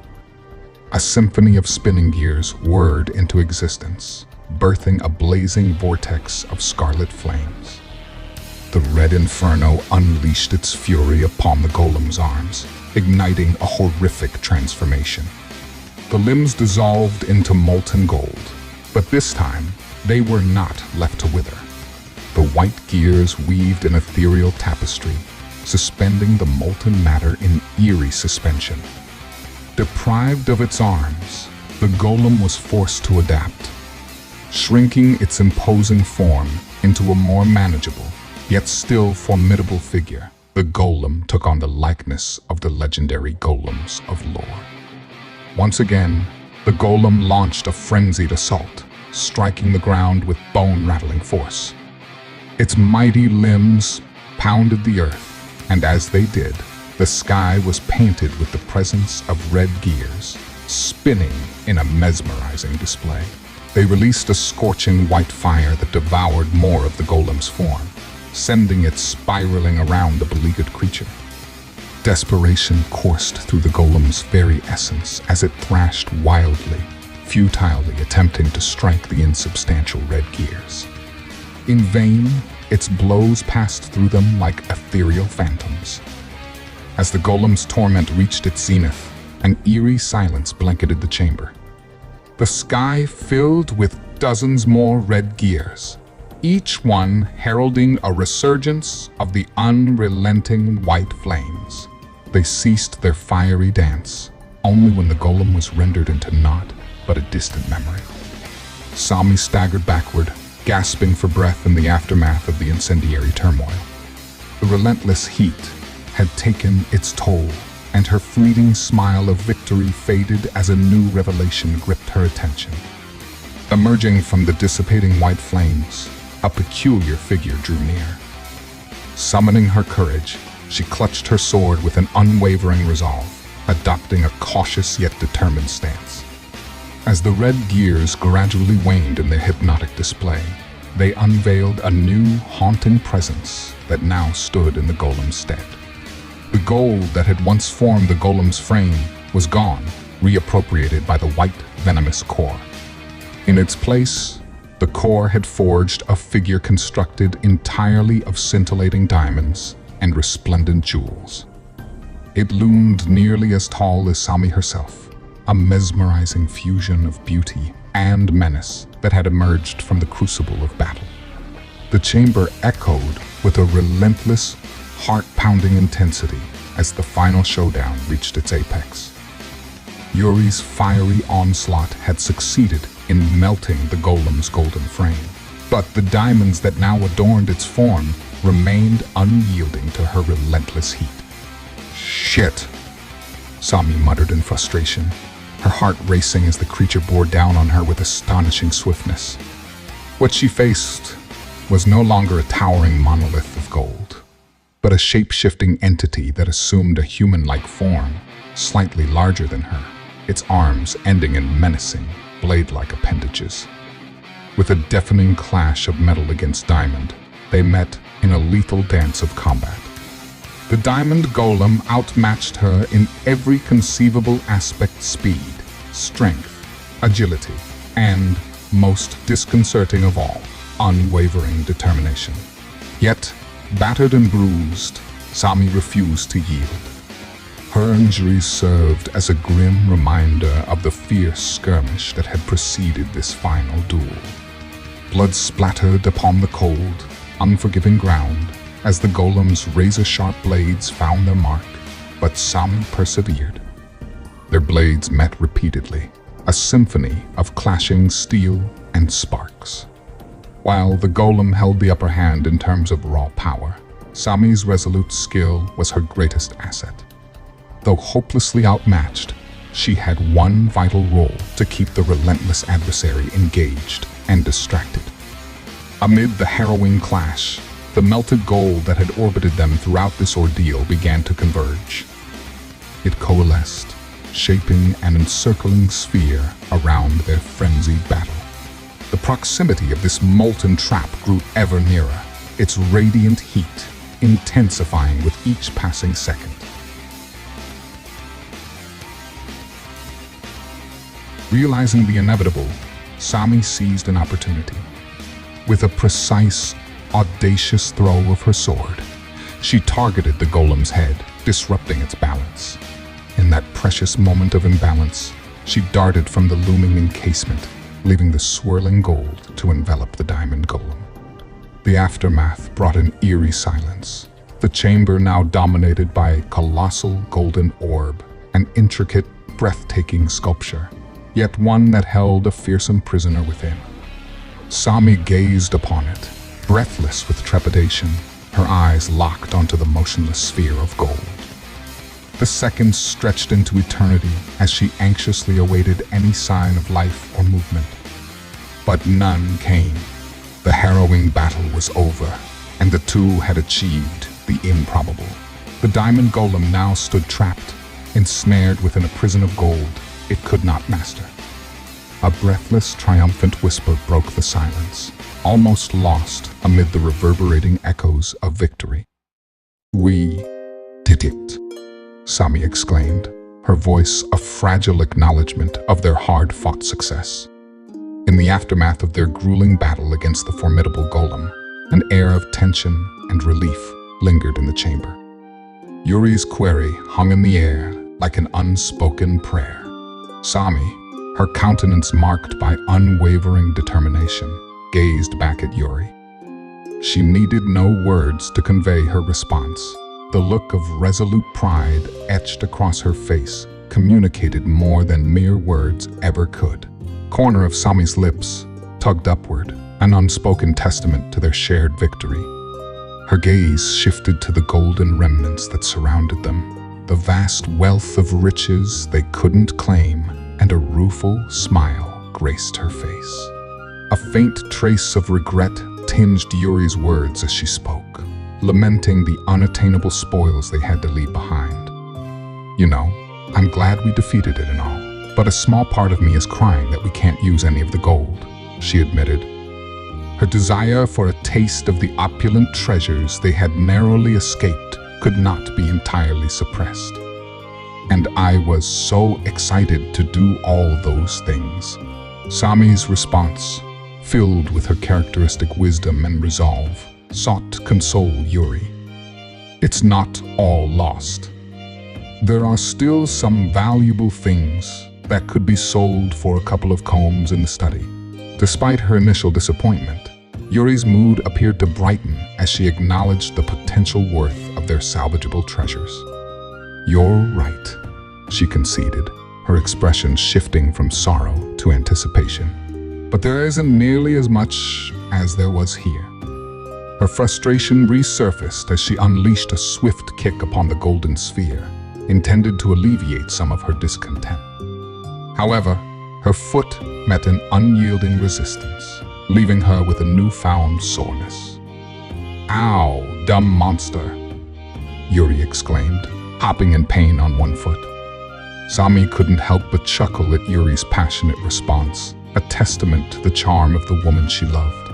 A symphony of spinning gears whirred into existence, birthing a blazing vortex of scarlet flames. The red inferno unleashed its fury upon the golem's arms, igniting a horrific transformation. The limbs dissolved into molten gold, but this time they were not left to wither. The white gears weaved an ethereal tapestry, suspending the molten matter in eerie suspension. Deprived of its arms, the golem was forced to adapt, shrinking its imposing form into a more manageable, yet still formidable figure. The golem took on the likeness of the legendary golems of lore. Once again, the golem launched a frenzied assault, striking the ground with bone-rattling force. Its mighty limbs pounded the earth, and as they did, the sky was painted with the presence of red gears, spinning in a mesmerizing display. They released a scorching white fire that devoured more of the golem's form, sending it spiraling around the beleaguered creature. Desperation coursed through the golem's very essence as it thrashed wildly, futilely attempting to strike the insubstantial red gears. In vain, its blows passed through them like ethereal phantoms. As the golem's torment reached its zenith, an eerie silence blanketed the chamber. The sky filled with dozens more red gears, each one heralding a resurgence of the unrelenting white flames. They ceased their fiery dance only when the golem was rendered into naught but a distant memory. Sami staggered backward, gasping for breath in the aftermath of the incendiary turmoil. The relentless heat had taken its toll, and her fleeting smile of victory faded as a new revelation gripped her attention. Emerging from the dissipating white flames, a peculiar figure drew near. Summoning her courage, she clutched her sword with an unwavering resolve, adopting a cautious yet determined stance. As the red gears gradually waned in their hypnotic display, they unveiled a new, haunting presence that now stood in the golem's stead. The gold that had once formed the golem's frame was gone, reappropriated by the white, venomous core. In its place, the core had forged a figure constructed entirely of scintillating diamonds and resplendent jewels. It loomed nearly as tall as Sami herself, a mesmerizing fusion of beauty and menace that had emerged from the crucible of battle. The chamber echoed with a relentless, heart-pounding intensity as the final showdown reached its apex. Yuri's fiery onslaught had succeeded in melting the golem's golden frame, but the diamonds that now adorned its form remained unyielding to her relentless heat. "Shit!" Sami muttered in frustration, her heart racing as the creature bore down on her with astonishing swiftness. What she faced was no longer a towering monolith of gold, but a shape-shifting entity that assumed a human-like form, slightly larger than her, its arms ending in menacing, blade-like appendages. With a deafening clash of metal against diamond, they met in a lethal dance of combat. The diamond golem outmatched her in every conceivable aspect: speed, strength, agility, and, most disconcerting of all, unwavering determination. Yet, battered and bruised, Sami refused to yield. Her injuries served as a grim reminder of the fierce skirmish that had preceded this final duel. Blood splattered upon the cold, unforgiving ground as the golem's razor-sharp blades found their mark, but Sami persevered. Their blades met repeatedly, a symphony of clashing steel and sparks. While the golem held the upper hand in terms of raw power, Sami's resolute skill was her greatest asset. Though hopelessly outmatched, she had one vital role to keep the relentless adversary engaged and distracted. Amid the harrowing clash, the melted gold that had orbited them throughout this ordeal began to converge. It coalesced, shaping an encircling sphere around their frenzied battle. The proximity of this molten trap grew ever nearer, its radiant heat intensifying with each passing second. Realizing the inevitable, Sami seized an opportunity. With a precise, audacious throw of her sword, she targeted the golem's head, disrupting its balance. In that precious moment of imbalance, she darted from the looming encasement, leaving the swirling gold to envelop the diamond golem. The aftermath brought an eerie silence, the chamber now dominated by a colossal golden orb, an intricate, breathtaking sculpture, yet one that held a fearsome prisoner within. Sami gazed upon it, breathless with trepidation, her eyes locked onto the motionless sphere of gold. The seconds stretched into eternity as she anxiously awaited any sign of life or movement. But none came. The harrowing battle was over, and the two had achieved the improbable. The diamond golem now stood trapped, ensnared within a prison of gold it could not master. A breathless, triumphant whisper broke the silence, almost lost amid the reverberating echoes of victory. "We did it," Sami exclaimed, her voice a fragile acknowledgement of their hard-fought success. In the aftermath of their grueling battle against the formidable golem, An air of tension and relief lingered in the chamber. Yuri's query hung in the air like an unspoken prayer. Sami, her countenance marked by unwavering determination, gazed back at Yuri. She needed no words to convey her response. The look of resolute pride etched across her face communicated more than mere words ever could. Corner of Sami's lips tugged upward, an unspoken testament to their shared victory. Her gaze shifted to the golden remnants that surrounded them, the vast wealth of riches they couldn't claim, and a rueful smile graced her face. A faint trace of regret tinged Yuri's words as she spoke, lamenting the unattainable spoils they had to leave behind. "You know, I'm glad we defeated it and all, but a small part of me is crying that we can't use any of the gold," she admitted. Her desire for a taste of the opulent treasures they had narrowly escaped could not be entirely suppressed. "And I was so excited to do all those things." Sami's response, filled with her characteristic wisdom and resolve, sought to console Yuri. "It's not all lost. There are still some valuable things that could be sold for a couple of combs in the study." Despite her initial disappointment, Yuri's mood appeared to brighten as she acknowledged the potential worth of their salvageable treasures. "You're right," she conceded, her expression shifting from sorrow to anticipation. "But there isn't nearly as much as there was here." Her frustration resurfaced as she unleashed a swift kick upon the golden sphere, intended to alleviate some of her discontent. However, her foot met an unyielding resistance, leaving her with a newfound soreness. "Ow, dumb monster!" Yuri exclaimed, hopping in pain on one foot. Sami couldn't help but chuckle at Yuri's passionate response, a testament to the charm of the woman she loved.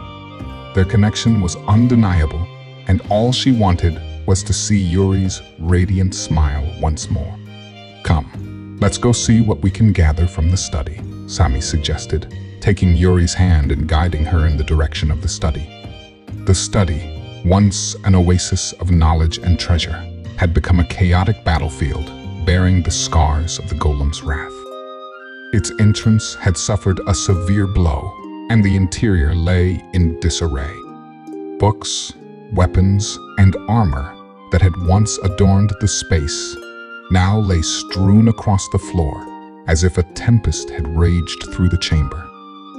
Their connection was undeniable, and all she wanted was to see Yuri's radiant smile once more. "Come, let's go see what we can gather from the study," Sami suggested, taking Yuri's hand and guiding her in the direction of the study. The study, once an oasis of knowledge and treasure, had become a chaotic battlefield, bearing the scars of the golem's wrath. Its entrance had suffered a severe blow, and the interior lay in disarray. Books, weapons, and armor that had once adorned the space now lay strewn across the floor, as if a tempest had raged through the chamber.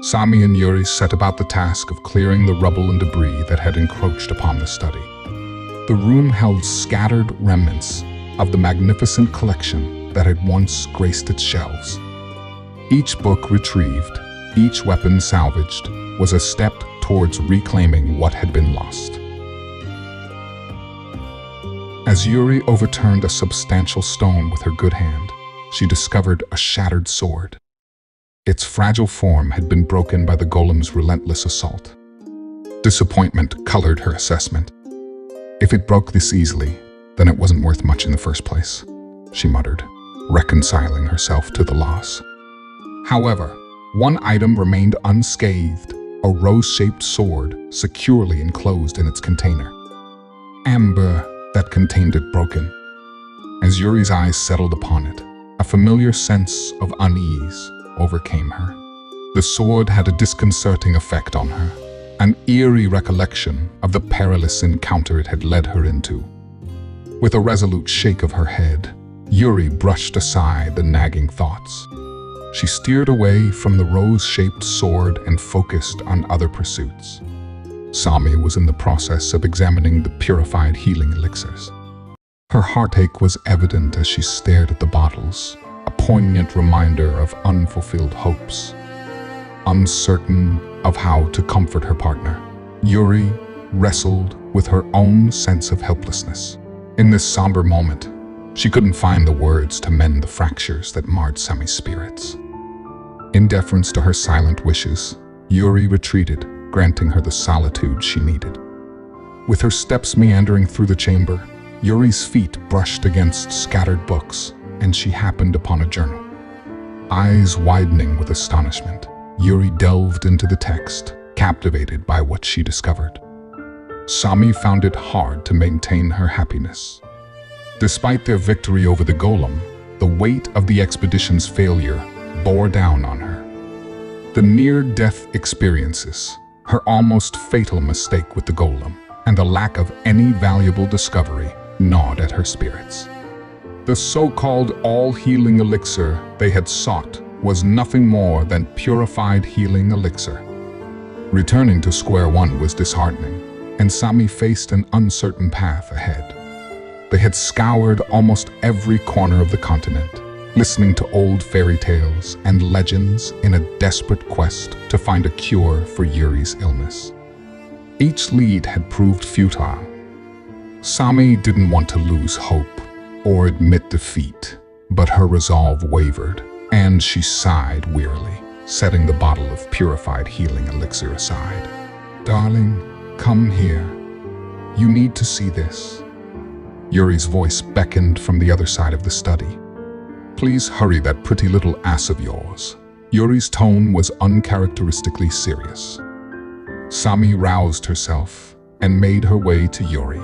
Sami and Yuri set about the task of clearing the rubble and debris that had encroached upon the study. The room held scattered remnants of the magnificent collection that had once graced its shelves. Each book retrieved, each weapon salvaged, was a step towards reclaiming what had been lost. As Yuri overturned a substantial stone with her good hand, she discovered a shattered sword. Its fragile form had been broken by the golem's relentless assault. Disappointment colored her assessment. "If it broke this easily, then it wasn't worth much in the first place," she muttered, reconciling herself to the loss. However, one item remained unscathed, a rose-shaped sword securely enclosed in its container. Amber that contained it broken. As Yuri's eyes settled upon it, a familiar sense of unease overcame her. The sword had a disconcerting effect on her, an eerie recollection of the perilous encounter it had led her into. With a resolute shake of her head, Yuri brushed aside the nagging thoughts. She steered away from the rose-shaped sword and focused on other pursuits. Sami was in the process of examining the purified healing elixirs. Her heartache was evident as she stared at the bottles, a poignant reminder of unfulfilled hopes. Uncertain of how to comfort her partner, Yuri wrestled with her own sense of helplessness. In this somber moment, she couldn't find the words to mend the fractures that marred Sami's spirits. In deference to her silent wishes, Yuri retreated, granting her the solitude she needed. With her steps meandering through the chamber, Yuri's feet brushed against scattered books, and she happened upon a journal. Eyes widening with astonishment, Yuri delved into the text, captivated by what she discovered. Sami found it hard to maintain her happiness. Despite their victory over the golem, the weight of the expedition's failure bore down on her. The near-death experiences, her almost fatal mistake with the golem, and the lack of any valuable discovery gnawed at her spirits. The so-called all-healing elixir they had sought was nothing more than purified healing elixir. Returning to square one was disheartening, and Sami faced an uncertain path ahead. They had scoured almost every corner of the continent, listening to old fairy tales and legends in a desperate quest to find a cure for Yuri's illness. Each lead had proved futile. Sami didn't want to lose hope or admit defeat, but her resolve wavered, and she sighed wearily, setting the bottle of purified healing elixir aside. "Darling, come here. You need to see this." Yuri's voice beckoned from the other side of the study. "Please hurry that pretty little ass of yours." Yuri's tone was uncharacteristically serious. Sami roused herself and made her way to Yuri.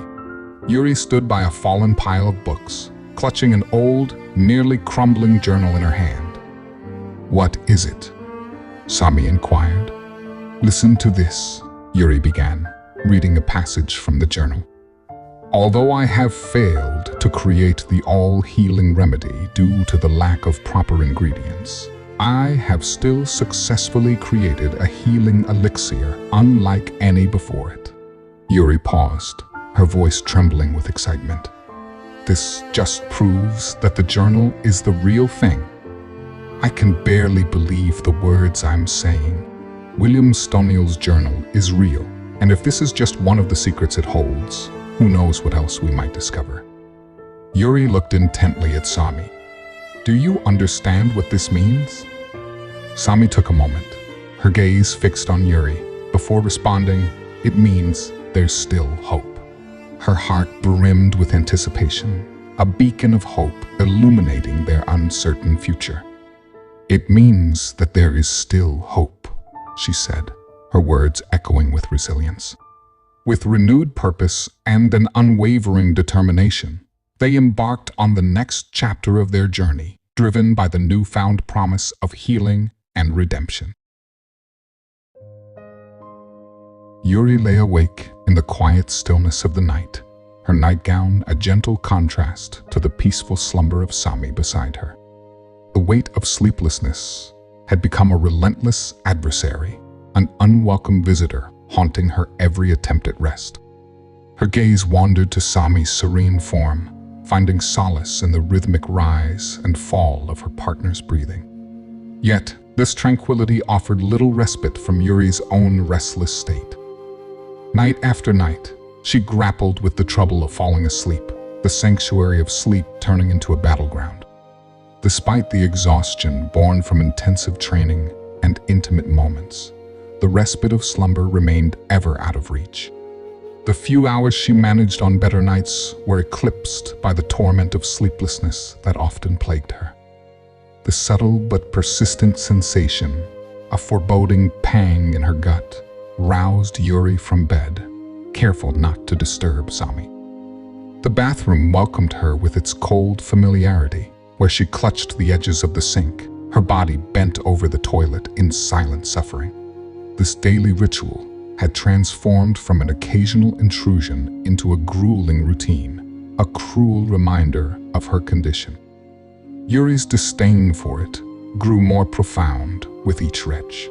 Yuri stood by a fallen pile of books, clutching an old, nearly crumbling journal in her hand. "What is it?" Sami inquired. "Listen to this," Yuri began, reading a passage from the journal. "Although I have failed to create the all-healing remedy due to the lack of proper ingredients, I have still successfully created a healing elixir unlike any before it." Yuri paused, her voice trembling with excitement. "This just proves that the journal is the real thing. I can barely believe the words I'm saying. William Stoniel's journal is real, and if this is just one of the secrets it holds, who knows what else we might discover." Yuri looked intently at Sami. "Do you understand what this means?" Sami took a moment, her gaze fixed on Yuri, before responding, "It means there's still hope." Her heart brimmed with anticipation, a beacon of hope illuminating their uncertain future. "It means that there is still hope," she said, her words echoing with resilience. With renewed purpose and an unwavering determination, they embarked on the next chapter of their journey, driven by the newfound promise of healing and redemption. Yuri lay awake in the quiet stillness of the night, her nightgown a gentle contrast to the peaceful slumber of Sami beside her. The weight of sleeplessness had become a relentless adversary, an unwelcome visitor haunting her every attempt at rest. Her gaze wandered to Sami's serene form, finding solace in the rhythmic rise and fall of her partner's breathing. Yet, this tranquility offered little respite from Yuri's own restless state. Night after night, she grappled with the trouble of falling asleep, the sanctuary of sleep turning into a battleground. Despite the exhaustion born from intensive training and intimate moments, the respite of slumber remained ever out of reach. The few hours she managed on better nights were eclipsed by the torment of sleeplessness that often plagued her. The subtle but persistent sensation, a foreboding pang in her gut, roused Yuri from bed, careful not to disturb Sami. The bathroom welcomed her with its cold familiarity, where she clutched the edges of the sink, her body bent over the toilet in silent suffering. This daily ritual had transformed from an occasional intrusion into a grueling routine, a cruel reminder of her condition. Yuri's disdain for it grew more profound with each retch.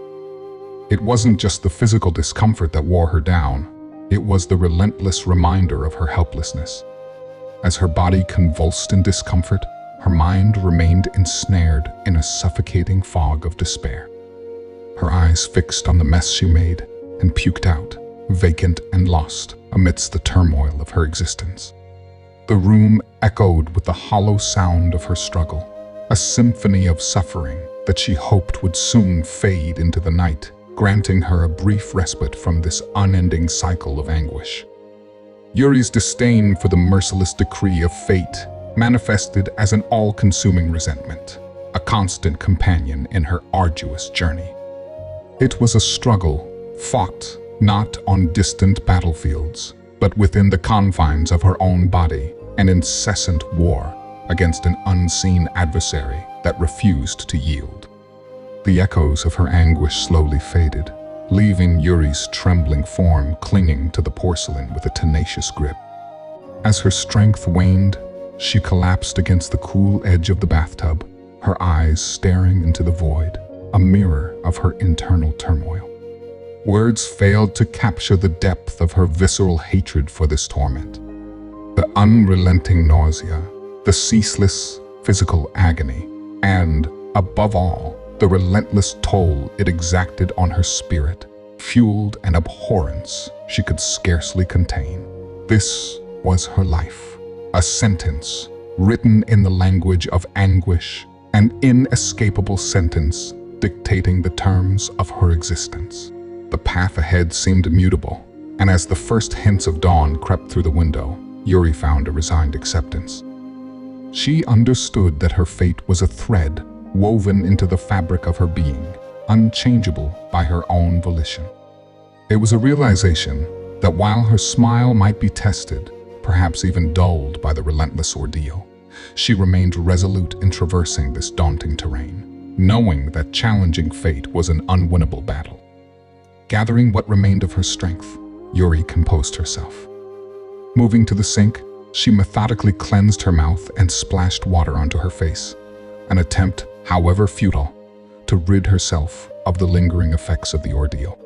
It wasn't just the physical discomfort that wore her down, it was the relentless reminder of her helplessness. As her body convulsed in discomfort, her mind remained ensnared in a suffocating fog of despair. Her eyes fixed on the mess she made and puked out, vacant and lost amidst the turmoil of her existence. The room echoed with the hollow sound of her struggle, a symphony of suffering that she hoped would soon fade into the night, granting her a brief respite from this unending cycle of anguish. Yuri's disdain for the merciless decree of fate manifested as an all-consuming resentment, a constant companion in her arduous journey. It was a struggle fought not on distant battlefields, but within the confines of her own body, an incessant war against an unseen adversary that refused to yield. The echoes of her anguish slowly faded, leaving Yuri's trembling form clinging to the porcelain with a tenacious grip. As her strength waned, she collapsed against the cool edge of the bathtub, her eyes staring into the void, a mirror of her internal turmoil. Words failed to capture the depth of her visceral hatred for this torment. The unrelenting nausea, the ceaseless physical agony, and, above all, the relentless toll it exacted on her spirit, fueled an abhorrence she could scarcely contain. This was her life, a sentence written in the language of anguish, an inescapable sentence dictating the terms of her existence. The path ahead seemed immutable, and as the first hints of dawn crept through the window, Yuri found a resigned acceptance. She understood that her fate was a thread woven into the fabric of her being, unchangeable by her own volition. It was a realization that while her smile might be tested, perhaps even dulled by the relentless ordeal, she remained resolute in traversing this daunting terrain, knowing that challenging fate was an unwinnable battle. Gathering what remained of her strength, Yuri composed herself. Moving to the sink, she methodically cleansed her mouth and splashed water onto her face, an attempt, however futile, to rid herself of the lingering effects of the ordeal.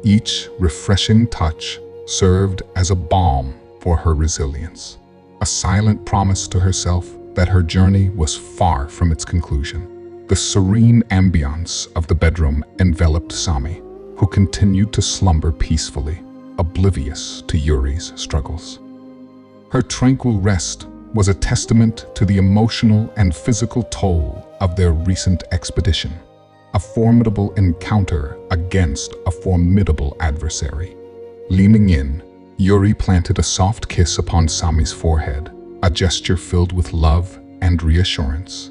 Each refreshing touch served as a balm for her resilience, a silent promise to herself that her journey was far from its conclusion. The serene ambiance of the bedroom enveloped Sami, who continued to slumber peacefully, oblivious to Yuri's struggles. Her tranquil rest was a testament to the emotional and physical toll of their recent expedition, a formidable encounter against a formidable adversary. Leaning in, Yuri planted a soft kiss upon Sami's forehead, a gesture filled with love and reassurance,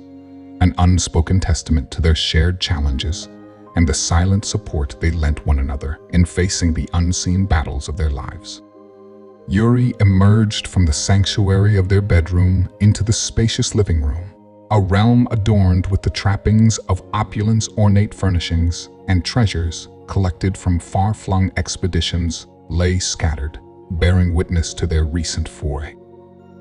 an unspoken testament to their shared challenges and the silent support they lent one another in facing the unseen battles of their lives. Yuri emerged from the sanctuary of their bedroom into the spacious living room, a realm adorned with the trappings of opulence, ornate furnishings, and treasures collected from far-flung expeditions lay scattered, bearing witness to their recent foray.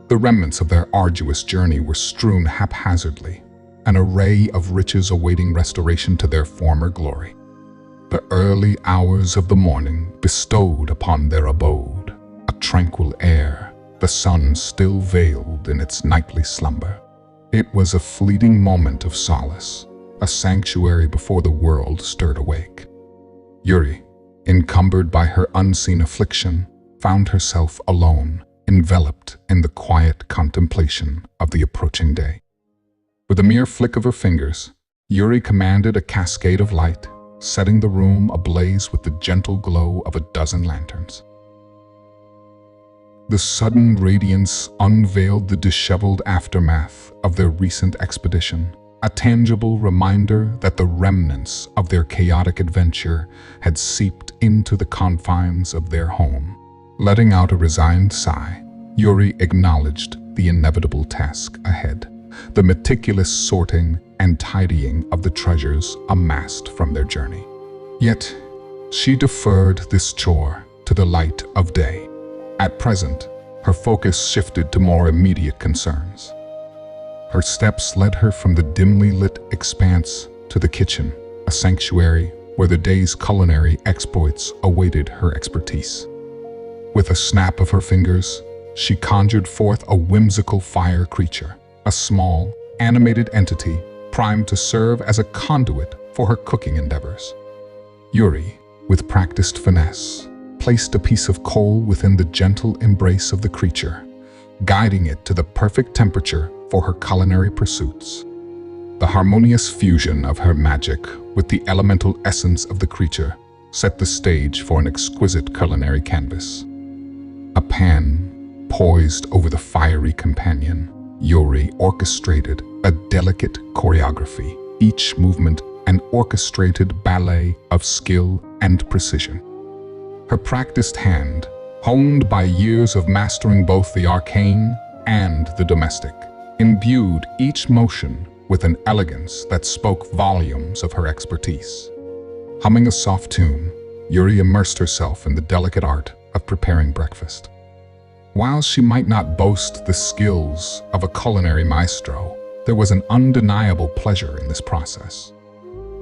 The remnants of their arduous journey were strewn haphazardly, an array of riches awaiting restoration to their former glory. The early hours of the morning bestowed upon their abode a tranquil air, the sun still veiled in its nightly slumber. It was a fleeting moment of solace, a sanctuary before the world stirred awake. Yuri, encumbered by her unseen affliction, found herself alone, enveloped in the quiet contemplation of the approaching day. With a mere flick of her fingers, Yuri commanded a cascade of light, setting the room ablaze with the gentle glow of a dozen lanterns. The sudden radiance unveiled the disheveled aftermath of their recent expedition, a tangible reminder that the remnants of their chaotic adventure had seeped into the confines of their home. Letting out a resigned sigh, Yuri acknowledged the inevitable task ahead, the meticulous sorting and tidying of the treasures amassed from their journey. Yet, she deferred this chore to the light of day. At present, her focus shifted to more immediate concerns. Her steps led her from the dimly lit expanse to the kitchen, a sanctuary where the day's culinary exploits awaited her expertise. With a snap of her fingers, she conjured forth a whimsical fire creature, a small, animated entity primed to serve as a conduit for her cooking endeavors. Yuri, with practiced finesse, placed a piece of coal within the gentle embrace of the creature, guiding it to the perfect temperature for her culinary pursuits. The harmonious fusion of her magic with the elemental essence of the creature set the stage for an exquisite culinary canvas. A pan poised over the fiery companion, Yuri orchestrated a delicate choreography, each movement an orchestrated ballet of skill and precision. Her practiced hand, honed by years of mastering both the arcane and the domestic, imbued each motion with an elegance that spoke volumes of her expertise. Humming a soft tune, Yuri immersed herself in the delicate art of preparing breakfast. While she might not boast the skills of a culinary maestro, there was an undeniable pleasure in this process.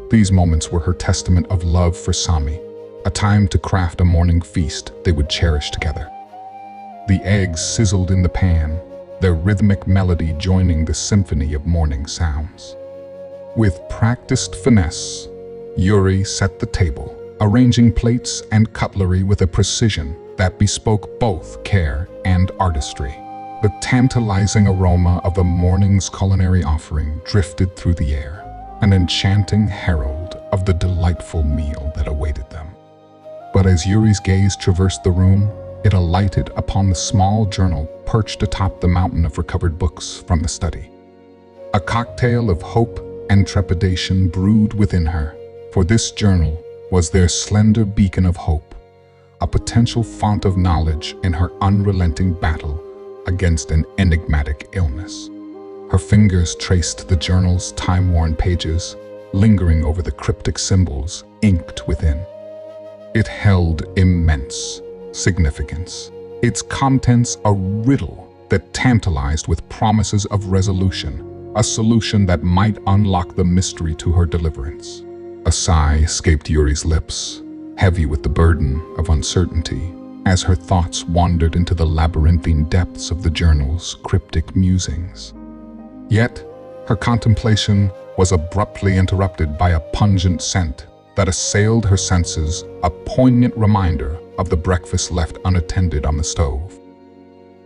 These moments were her testament of love for Sami, a time to craft a morning feast they would cherish together. The eggs sizzled in the pan, their rhythmic melody joining the symphony of morning sounds. With practiced finesse, Yuri set the table, arranging plates and cutlery with a precision that bespoke both care and artistry. The tantalizing aroma of the morning's culinary offering drifted through the air, an enchanting herald of the delightful meal that awaited them. But as Yuri's gaze traversed the room, it alighted upon the small journal perched atop the mountain of recovered books from the study. A cocktail of hope and trepidation brewed within her, for this journal was their slender beacon of hope, a potential font of knowledge in her unrelenting battle against an enigmatic illness. Her fingers traced the journal's time-worn pages, lingering over the cryptic symbols inked within. It held immense significance, its contents a riddle that tantalized with promises of resolution, a solution that might unlock the mystery to her deliverance. A sigh escaped Yuri's lips, heavy with the burden of uncertainty, as her thoughts wandered into the labyrinthine depths of the journal's cryptic musings. Yet, her contemplation was abruptly interrupted by a pungent scent that assailed her senses, a poignant reminder of the breakfast left unattended on the stove.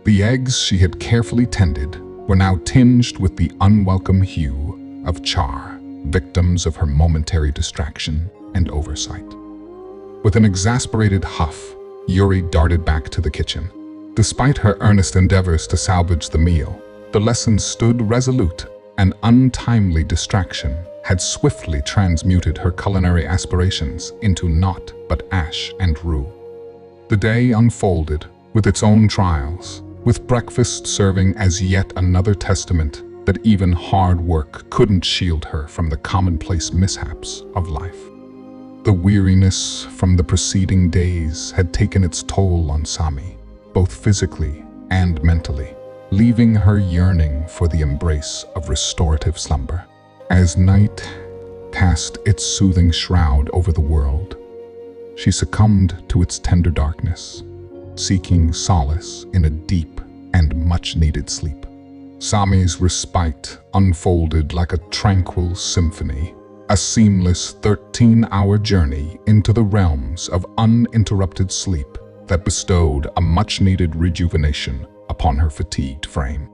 The eggs she had carefully tended were now tinged with the unwelcome hue of char, victims of her momentary distraction and oversight. With an exasperated huff, Yuri darted back to the kitchen. Despite her earnest endeavors to salvage the meal, the lesson stood resolute. An untimely distraction had swiftly transmuted her culinary aspirations into naught but ash and rue. The day unfolded with its own trials, with breakfast serving as yet another testament that even hard work couldn't shield her from the commonplace mishaps of life. The weariness from the preceding days had taken its toll on Sami, both physically and mentally, leaving her yearning for the embrace of restorative slumber. As night cast its soothing shroud over the world, she succumbed to its tender darkness, seeking solace in a deep and much-needed sleep. Sami's respite unfolded like a tranquil symphony, a seamless 13-hour journey into the realms of uninterrupted sleep that bestowed a much-needed rejuvenation upon her fatigued frame.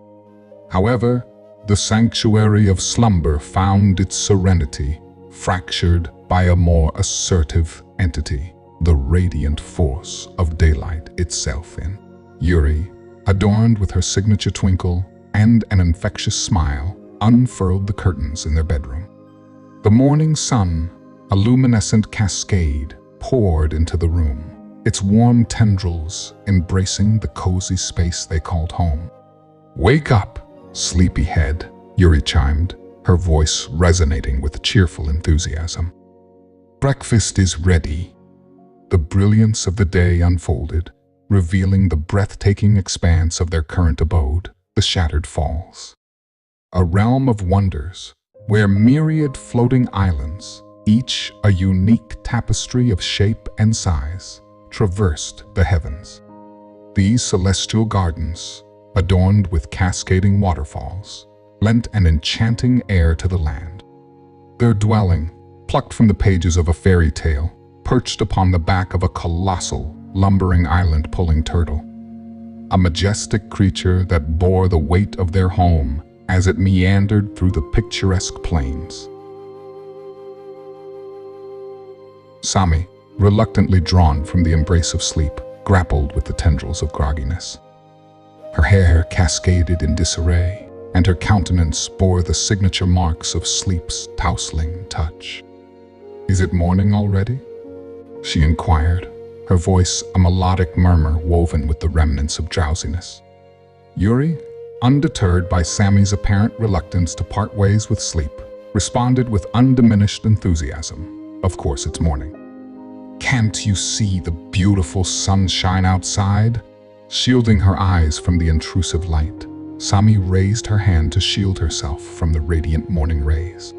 However, the sanctuary of slumber found its serenity fractured by a more assertive entity, the radiant force of daylight itself in. Yuri, adorned with her signature twinkle and an infectious smile, unfurled the curtains in their bedroom. The morning sun, a luminescent cascade, poured into the room, its warm tendrils embracing the cozy space they called home. "Wake up, sleepyhead," Yuri chimed, her voice resonating with cheerful enthusiasm. "Breakfast is ready." The brilliance of the day unfolded, revealing the breathtaking expanse of their current abode, the Shattered Falls. A realm of wonders, where myriad floating islands, each a unique tapestry of shape and size, traversed the heavens. These celestial gardens, adorned with cascading waterfalls, lent an enchanting air to the land. Their dwelling, plucked from the pages of a fairy tale, perched upon the back of a colossal, lumbering island-pulling turtle, a majestic creature that bore the weight of their home as it meandered through the picturesque plains. Sami, reluctantly drawn from the embrace of sleep, grappled with the tendrils of grogginess. Her hair cascaded in disarray, and her countenance bore the signature marks of sleep's tousling touch. "Is it morning already?" she inquired, her voice a melodic murmur woven with the remnants of drowsiness. Yuri, undeterred by Sami's apparent reluctance to part ways with sleep, responded with undiminished enthusiasm. Of course, it's morning. Can't you see the beautiful sunshine outside? Shielding her eyes from the intrusive light, Sami raised her hand to shield herself from the radiant morning rays.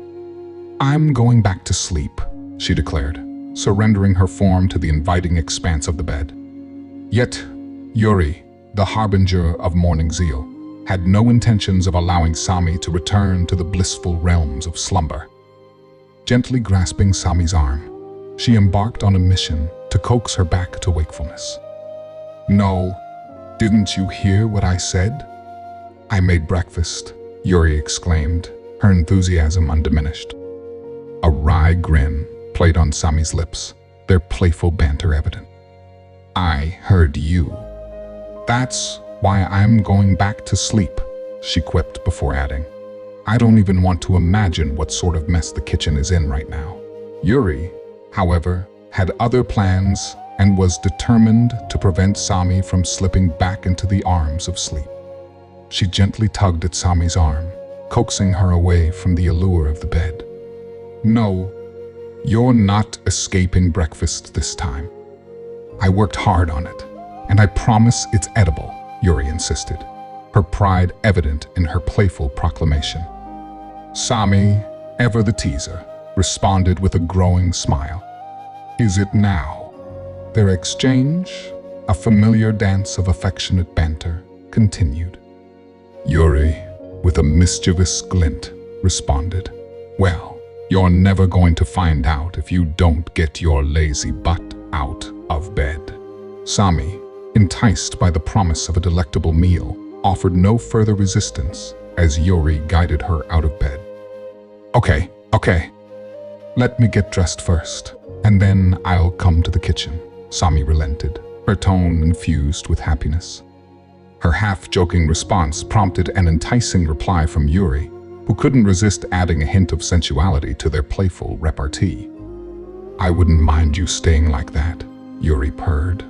I'm going back to sleep, she declared, surrendering her form to the inviting expanse of the bed. Yet, Yuri, the harbinger of morning zeal, had no intentions of allowing Sami to return to the blissful realms of slumber. Gently grasping Sami's arm, she embarked on a mission to coax her back to wakefulness. No, didn't you hear what I said? I made breakfast, Yuri exclaimed, her enthusiasm undiminished. A wry grin played on Sami's lips, their playful banter evident. I heard you. That's why I'm going back to sleep, she quipped before adding. I don't even want to imagine what sort of mess the kitchen is in right now. Yuri, however, had other plans and was determined to prevent Sami from slipping back into the arms of sleep. She gently tugged at Sami's arm, coaxing her away from the allure of the bed. No, you're not escaping breakfast this time. I worked hard on it, and I promise it's edible, Yuri insisted, her pride evident in her playful proclamation. Sami, ever the teaser, responded with a growing smile. Is it now? Their exchange, a familiar dance of affectionate banter, continued. Yuri, with a mischievous glint, responded, Well, you're never going to find out if you don't get your lazy butt out of bed. Sami, enticed by the promise of a delectable meal, offered no further resistance as Yuri guided her out of bed. Okay. Let me get dressed first, and then I'll come to the kitchen, Sami relented, her tone infused with happiness. Her half-joking response prompted an enticing reply from Yuri, who couldn't resist adding a hint of sensuality to their playful repartee. I wouldn't mind you staying like that, Yuri purred.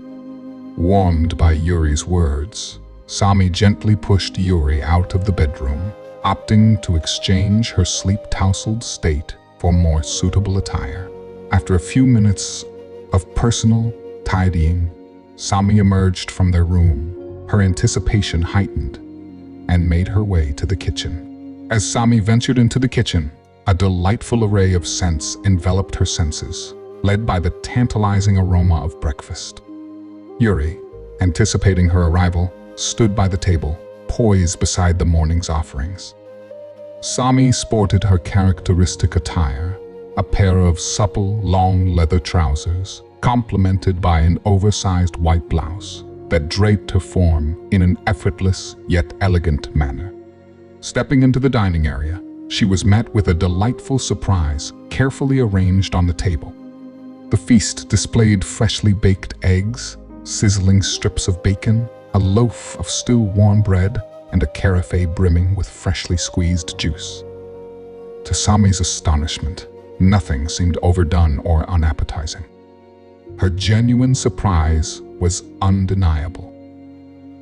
Warmed by Yuri's words, Sami gently pushed Yuri out of the bedroom, opting to exchange her sleep-tousled state for more suitable attire. After a few minutes of personal tidying, Sami emerged from their room, her anticipation heightened, and made her way to the kitchen. As Sami ventured into the kitchen, a delightful array of scents enveloped her senses, led by the tantalizing aroma of breakfast. Yuri, anticipating her arrival, stood by the table, poised beside the morning's offerings. Sami sported her characteristic attire, a pair of supple, long leather trousers, complemented by an oversized white blouse that draped her form in an effortless yet elegant manner. Stepping into the dining area, she was met with a delightful surprise carefully arranged on the table. The feast displayed freshly baked eggs, sizzling strips of bacon, a loaf of still warm bread, and a carafe brimming with freshly squeezed juice. To Sami's astonishment, nothing seemed overdone or unappetizing. Her genuine surprise was undeniable.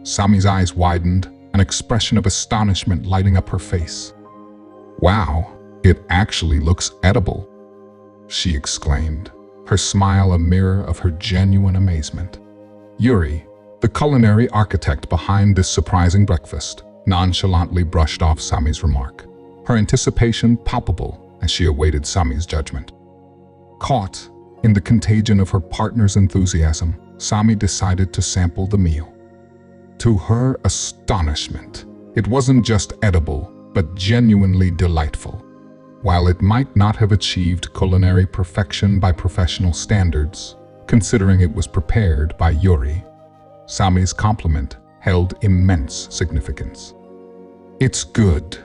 Sami's eyes widened, an expression of astonishment lighting up her face. Wow, it actually looks edible, she exclaimed, her smile a mirror of her genuine amazement. Yuri, the culinary architect behind this surprising breakfast, nonchalantly brushed off Sami's remark, her anticipation palpable as she awaited Sami's judgment. Caught in the contagion of her partner's enthusiasm, Sami decided to sample the meal. To her astonishment, it wasn't just edible, but genuinely delightful. While it might not have achieved culinary perfection by professional standards, considering it was prepared by Yuri, Sami's compliment held immense significance. It's good,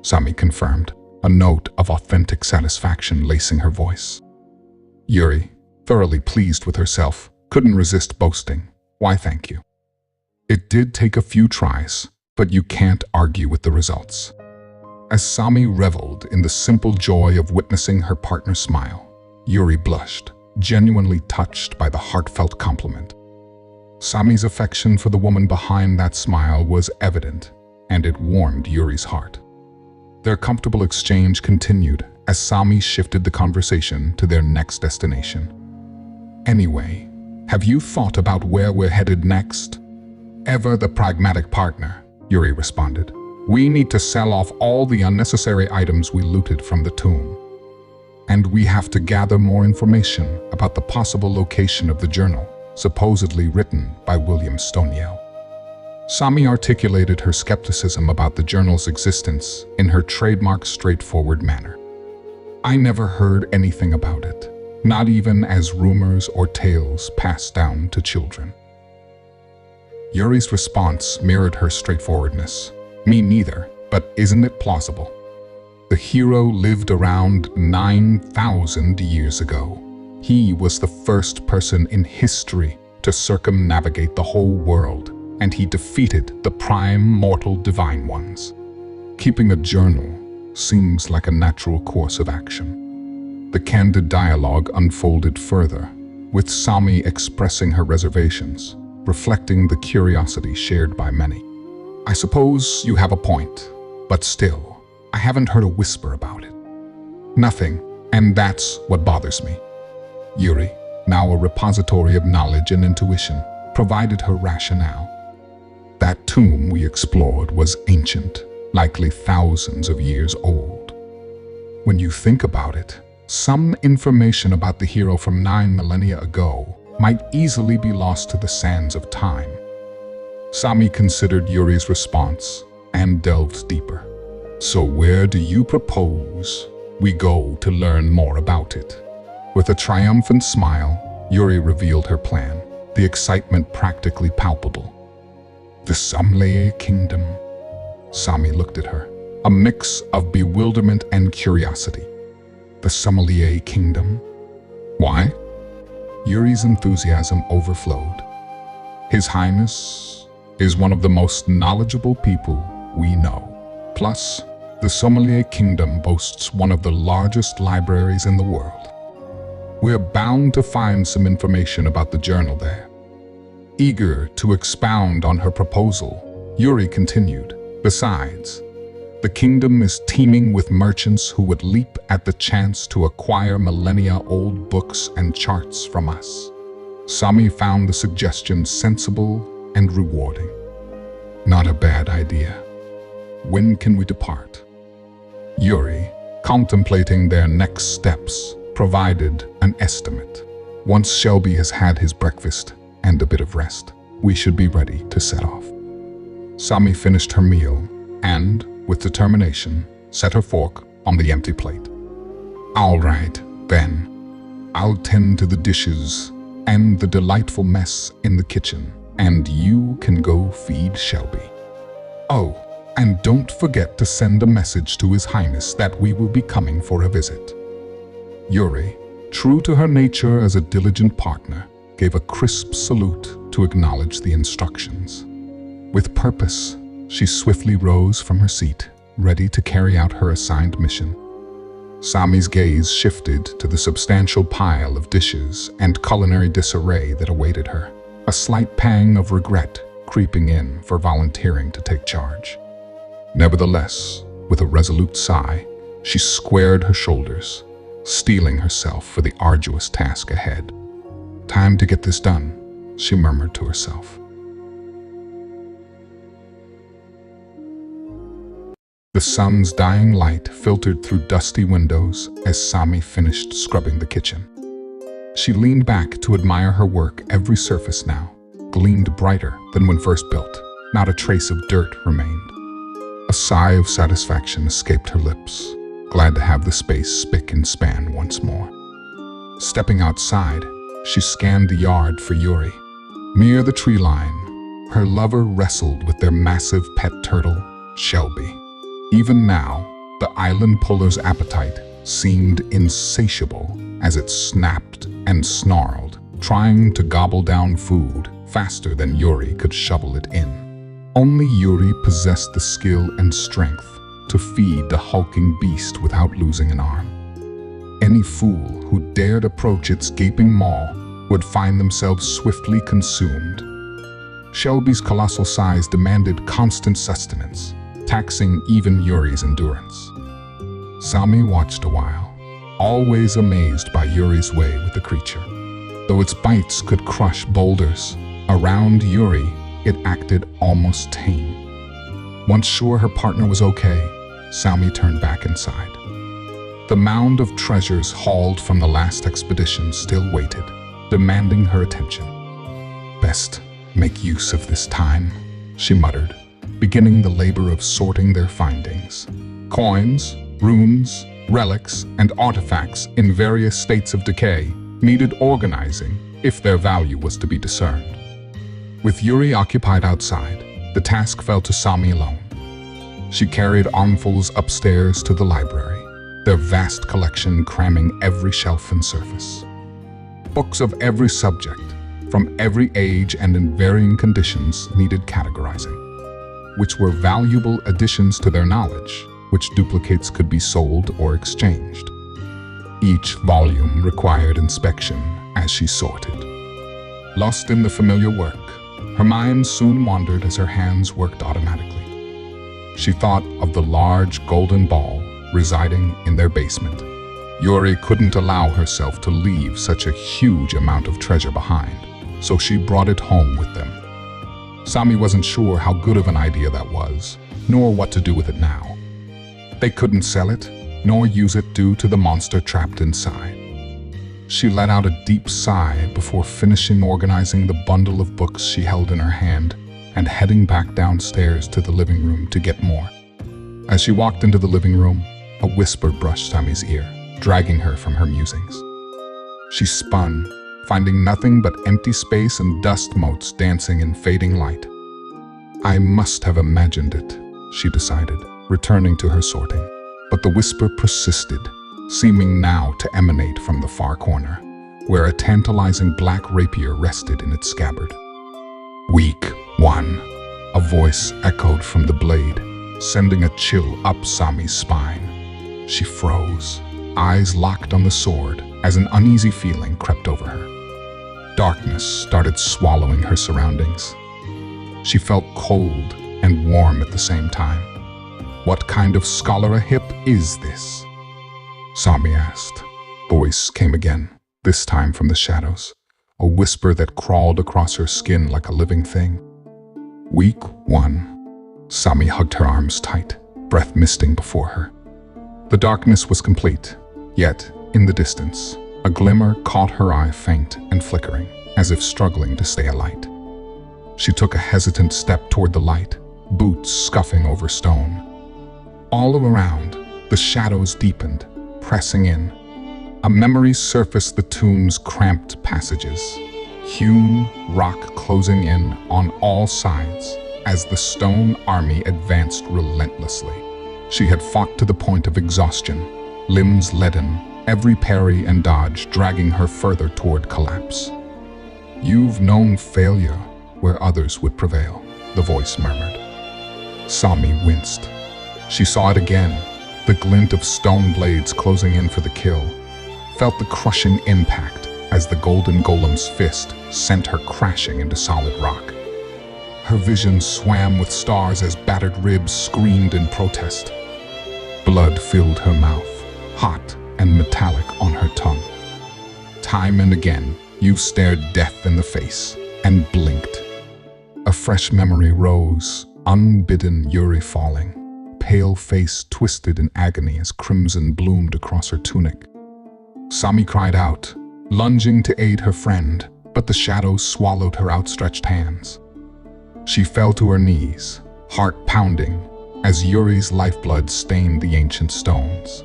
Sami confirmed, a note of authentic satisfaction lacing her voice. Yuri, thoroughly pleased with herself, couldn't resist boasting. Why, thank you. It did take a few tries, but you can't argue with the results. As Sami reveled in the simple joy of witnessing her partner smile, Yuri blushed, genuinely touched by the heartfelt compliment. Sami's affection for the woman behind that smile was evident, and it warmed Yuri's heart. Their comfortable exchange continued as Sami shifted the conversation to their next destination. "Anyway, have you thought about where we're headed next?" "Ever the pragmatic partner," Yuri responded. "We need to sell off all the unnecessary items we looted from the tomb. And we have to gather more information about the possible location of the journal, supposedly written by William Stoniel." Sami articulated her skepticism about the journal's existence in her trademark straightforward manner. "I never heard anything about it, not even as rumors or tales passed down to children." Yuri's response mirrored her straightforwardness. "Me neither, but isn't it plausible? The hero lived around 9,000 years ago. He was the first person in history to circumnavigate the whole world, and he defeated the prime mortal divine ones. Keeping a journal seems like a natural course of action." The candid dialogue unfolded further, with Sami expressing her reservations, reflecting the curiosity shared by many. "I suppose you have a point, but still, I haven't heard a whisper about it." "Nothing, and that's what bothers me." Yuri, now a repository of knowledge and intuition, provided her rationale. "That tomb we explored was ancient, likely thousands of years old. When you think about it, some information about the hero from 9 millennia ago might easily be lost to the sands of time." Sami considered Yuri's response and delved deeper. "So where do you propose we go to learn more about it?" With a triumphant smile, Yuri revealed her plan, the excitement practically palpable. "The Samleye Kingdom." Sami looked at her, a mix of bewilderment and curiosity. "The Samleye Kingdom? Why?" Yuri's enthusiasm overflowed. "His Highness is one of the most knowledgeable people we know. Plus, the Samleye Kingdom boasts one of the largest libraries in the world. We're bound to find some information about the journal there." Eager to expound on her proposal, Yuri continued, "Besides, the kingdom is teeming with merchants who would leap at the chance to acquire millennia-old books and charts from us." Sami found the suggestion sensible and rewarding. "Not a bad idea. When can we depart?" Yuri, contemplating their next steps, provided an estimate. "Once Shelby has had his breakfast and a bit of rest, we should be ready to set off." Sami finished her meal and, with determination, set her fork on the empty plate. "All right, then. I'll tend to the dishes and the delightful mess in the kitchen, and you can go feed Shelby. Oh, and don't forget to send a message to His Highness that we will be coming for a visit." Yuri, true to her nature as a diligent partner, gave a crisp salute to acknowledge the instructions. With purpose, she swiftly rose from her seat, ready to carry out her assigned mission. Sami's gaze shifted to the substantial pile of dishes and culinary disarray that awaited her, a slight pang of regret creeping in for volunteering to take charge. Nevertheless, with a resolute sigh, she squared her shoulders, steeling herself for the arduous task ahead. "Time to get this done," she murmured to herself. The sun's dying light filtered through dusty windows as Sami finished scrubbing the kitchen. She leaned back to admire her work. Every surface now gleamed brighter than when first built. Not a trace of dirt remained. A sigh of satisfaction escaped her lips, glad to have the space spick and span once more. Stepping outside, she scanned the yard for Yuri. Near the tree line, her lover wrestled with their massive pet turtle, Shelby. Even now, the island puller's appetite seemed insatiable as it snapped and snarled, trying to gobble down food faster than Yuri could shovel it in. Only Yuri possessed the skill and strength to feed the hulking beast without losing an arm. Any fool who dared approach its gaping maw would find themselves swiftly consumed. Shelby's colossal size demanded constant sustenance, taxing even Yuri's endurance. Sami watched a while, always amazed by Yuri's way with the creature. Though its bites could crush boulders, around Yuri it acted almost tame. Once sure her partner was okay, Sami turned back inside. The mound of treasures hauled from the last expedition still waited, demanding her attention. "Best make use of this time," she muttered, beginning the labor of sorting their findings. Coins, runes, relics, and artifacts in various states of decay needed organizing if their value was to be discerned. With Yuri occupied outside, the task fell to Sami alone. She carried armfuls upstairs to the library, their vast collection cramming every shelf and surface. Books of every subject, from every age and in varying conditions, needed categorizing. Which were valuable additions to their knowledge, which duplicates could be sold or exchanged. Each volume required inspection as she sorted. Lost in the familiar work, her mind soon wandered as her hands worked automatically. She thought of the large golden ball residing in their basement. Yuri couldn't allow herself to leave such a huge amount of treasure behind, so she brought it home with them. Sami wasn't sure how good of an idea that was, nor what to do with it now. They couldn't sell it, nor use it due to the monster trapped inside. She let out a deep sigh before finishing organizing the bundle of books she held in her hand and heading back downstairs to the living room to get more. As she walked into the living room, a whisper brushed Sami's ear, dragging her from her musings. She spun, finding nothing but empty space and dust motes dancing in fading light. I must have imagined it, she decided, returning to her sorting. But the whisper persisted, seeming now to emanate from the far corner, where a tantalizing black rapier rested in its scabbard. "Weak one," a voice echoed from the blade, sending a chill up Sami's spine. She froze, eyes locked on the sword as an uneasy feeling crept over her. Darkness started swallowing her surroundings. She felt cold and warm at the same time. "What kind of scholar a hip is this?" Sami asked. Voice came again, this time from the shadows, a whisper that crawled across her skin like a living thing. "Weak one." Sami hugged her arms tight, breath misting before her. The darkness was complete, yet, in the distance, a glimmer caught her eye faint and flickering, as if struggling to stay alight. She took a hesitant step toward the light, boots scuffing over stone. All around, the shadows deepened, pressing in. A memory surfaced the tomb's cramped passages, hewn rock closing in on all sides as the stone army advanced relentlessly. She had fought to the point of exhaustion, limbs leaden, every parry and dodge dragging her further toward collapse. "You've known failure where others would prevail," the voice murmured. Sami winced. She saw it again, the glint of stone blades closing in for the kill, felt the crushing impact as the golden golem's fist sent her crashing into solid rock. Her vision swam with stars as battered ribs screamed in protest. Blood filled her mouth, hot and metallic on her tongue. Time and again, you stared death in the face and blinked. A fresh memory rose, unbidden Yuri falling, pale face twisted in agony as crimson bloomed across her tunic. Sami cried out, lunging to aid her friend, but the shadows swallowed her outstretched hands. She fell to her knees, heart pounding, as Yuri's lifeblood stained the ancient stones.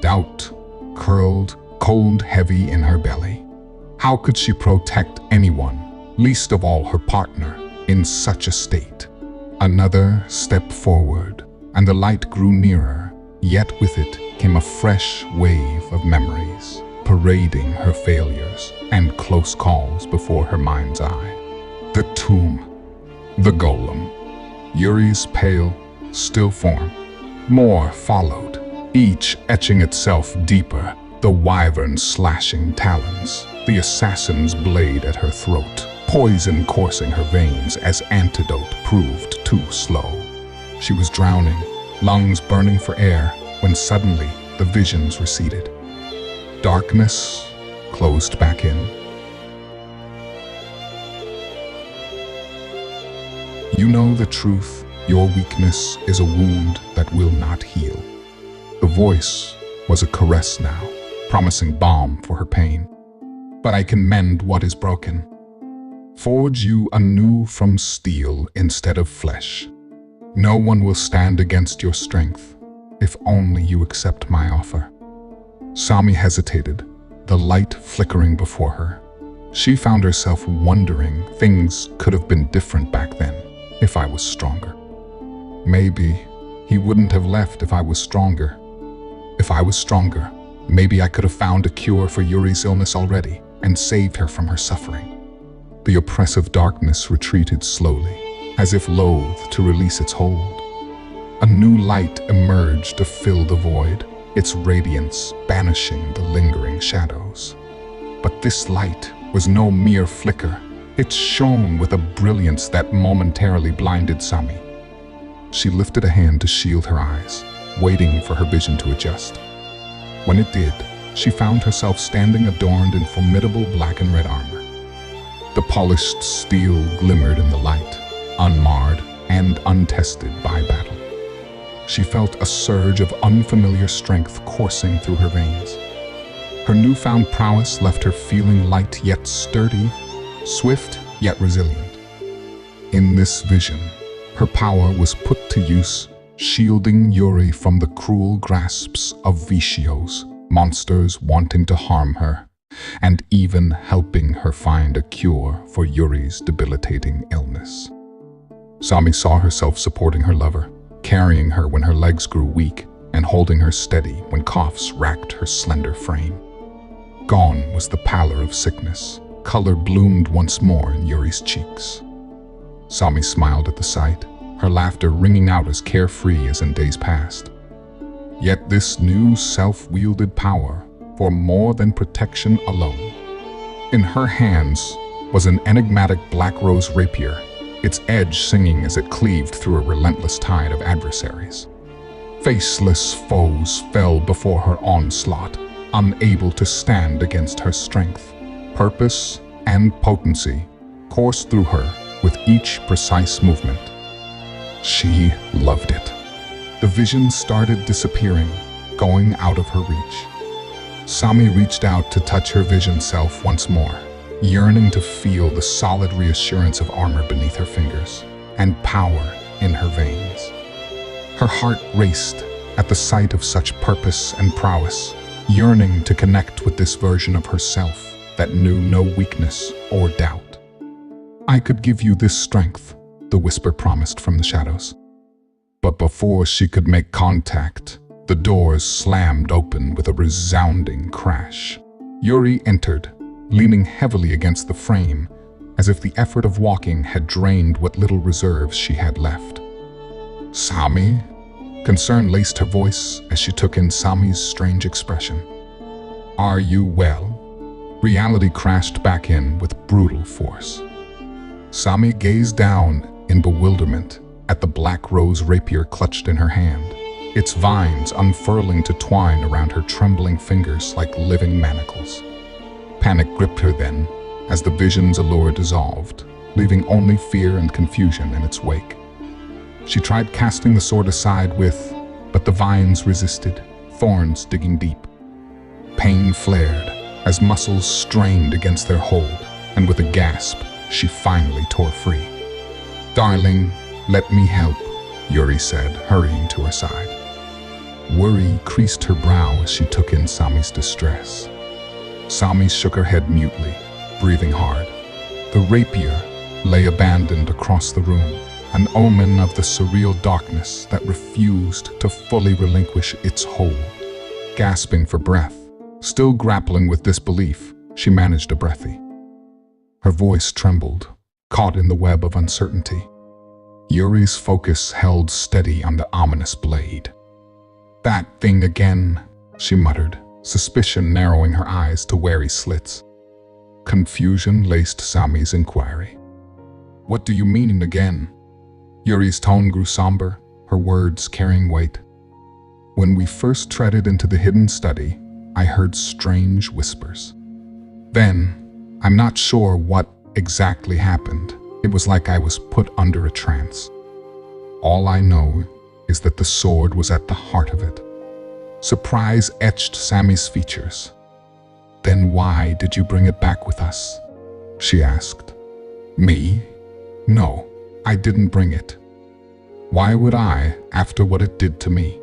Doubt curled, cold heavy in her belly. How could she protect anyone, least of all her partner, in such a state? Another step forward, and the light grew nearer, yet with it came a fresh wave of memories, parading her failures and close calls before her mind's eye. The tomb, the golem, Yuri's pale, still form. More followed, each etching itself deeper The wyvern's slashing talons, the assassin's blade at her throat, poison coursing her veins as antidote proved too slow. She was drowning, lungs burning for air, when suddenly the visions receded. Darkness closed back in. You know the truth, your weakness is a wound that will not heal. The voice was a caress now, promising balm for her pain. But I can mend what is broken. Forge you anew from steel instead of flesh. No one will stand against your strength, if only you accept my offer. Sami hesitated, the light flickering before her. She found herself wondering things could have been different back then, if I was stronger. Maybe he wouldn't have left if I was stronger. If I was stronger, maybe I could have found a cure for Yuri's illness already and saved her from her suffering. The oppressive darkness retreated slowly, as if loath to release its hold. A new light emerged to fill the void, its radiance banishing the lingering shadows. But this light was no mere flicker. It shone with a brilliance that momentarily blinded Sami. She lifted a hand to shield her eyes, waiting for her vision to adjust. When it did, she found herself standing adorned in formidable black and red armor. The polished steel glimmered in the light, unmarred and untested by battle. She felt a surge of unfamiliar strength coursing through her veins. Her newfound prowess left her feeling light yet sturdy, swift yet resilient. In this vision, her power was put to use, shielding Yuri from the cruel grasps of Vicios, monsters wanting to harm her, and even helping her find a cure for Yuri's debilitating illness. Sami saw herself supporting her lover, carrying her when her legs grew weak, and holding her steady when coughs racked her slender frame. Gone was the pallor of sickness. Color bloomed once more in Yuri's cheeks. Sami smiled at the sight, her laughter ringing out as carefree as in days past. Yet this new self-wielded power for more than protection alone. In her hands was an enigmatic black rose rapier, its edge singing as it cleaved through a relentless tide of adversaries. Faceless foes fell before her onslaught, unable to stand against her strength. Purpose and potency coursed through her with each precise movement. She loved it. The vision started disappearing, going out of her reach. Sami reached out to touch her vision self once more, yearning to feel the solid reassurance of armor beneath her fingers and power in her veins. Her heart raced at the sight of such purpose and prowess, yearning to connect with this version of herself that knew no weakness or doubt. I could give you this strength, the whisper promised from the shadows. But before she could make contact, the doors slammed open with a resounding crash. Yuri entered, leaning heavily against the frame, as if the effort of walking had drained what little reserves she had left. Sami? Concern laced her voice as she took in Sami's strange expression. Are you well? Reality crashed back in with brutal force. Sami gazed down in bewilderment at the black rose rapier clutched in her hand, its vines unfurling to twine around her trembling fingers like living manacles. Panic gripped her then, as the vision's allure dissolved, leaving only fear and confusion in its wake. She tried casting the sword aside but the vines resisted, thorns digging deep. Pain flared as muscles strained against their hold, and with a gasp, she finally tore free. Darling, let me help, Yuri said, hurrying to her side. Worry creased her brow as she took in Sami's distress. Sami shook her head mutely, breathing hard. The rapier lay abandoned across the room, an omen of the surreal darkness that refused to fully relinquish its hold. Gasping for breath, still grappling with disbelief, she managed a breathy. Her voice trembled, caught in the web of uncertainty. Yuri's focus held steady on the ominous blade. That thing again, she muttered, suspicion narrowing her eyes to wary slits. Confusion laced Sami's inquiry. "What do you mean again?" Yuri's tone grew somber, her words carrying weight. "When we first treaded into the hidden study, I heard strange whispers. Then, I'm not sure what exactly happened. It was like I was put under a trance. All I know is that the sword was at the heart of it." Surprise etched Sami's features. "Then why did you bring it back with us?" she asked. "Me? No, I didn't bring it. Why would I, after what it did to me?"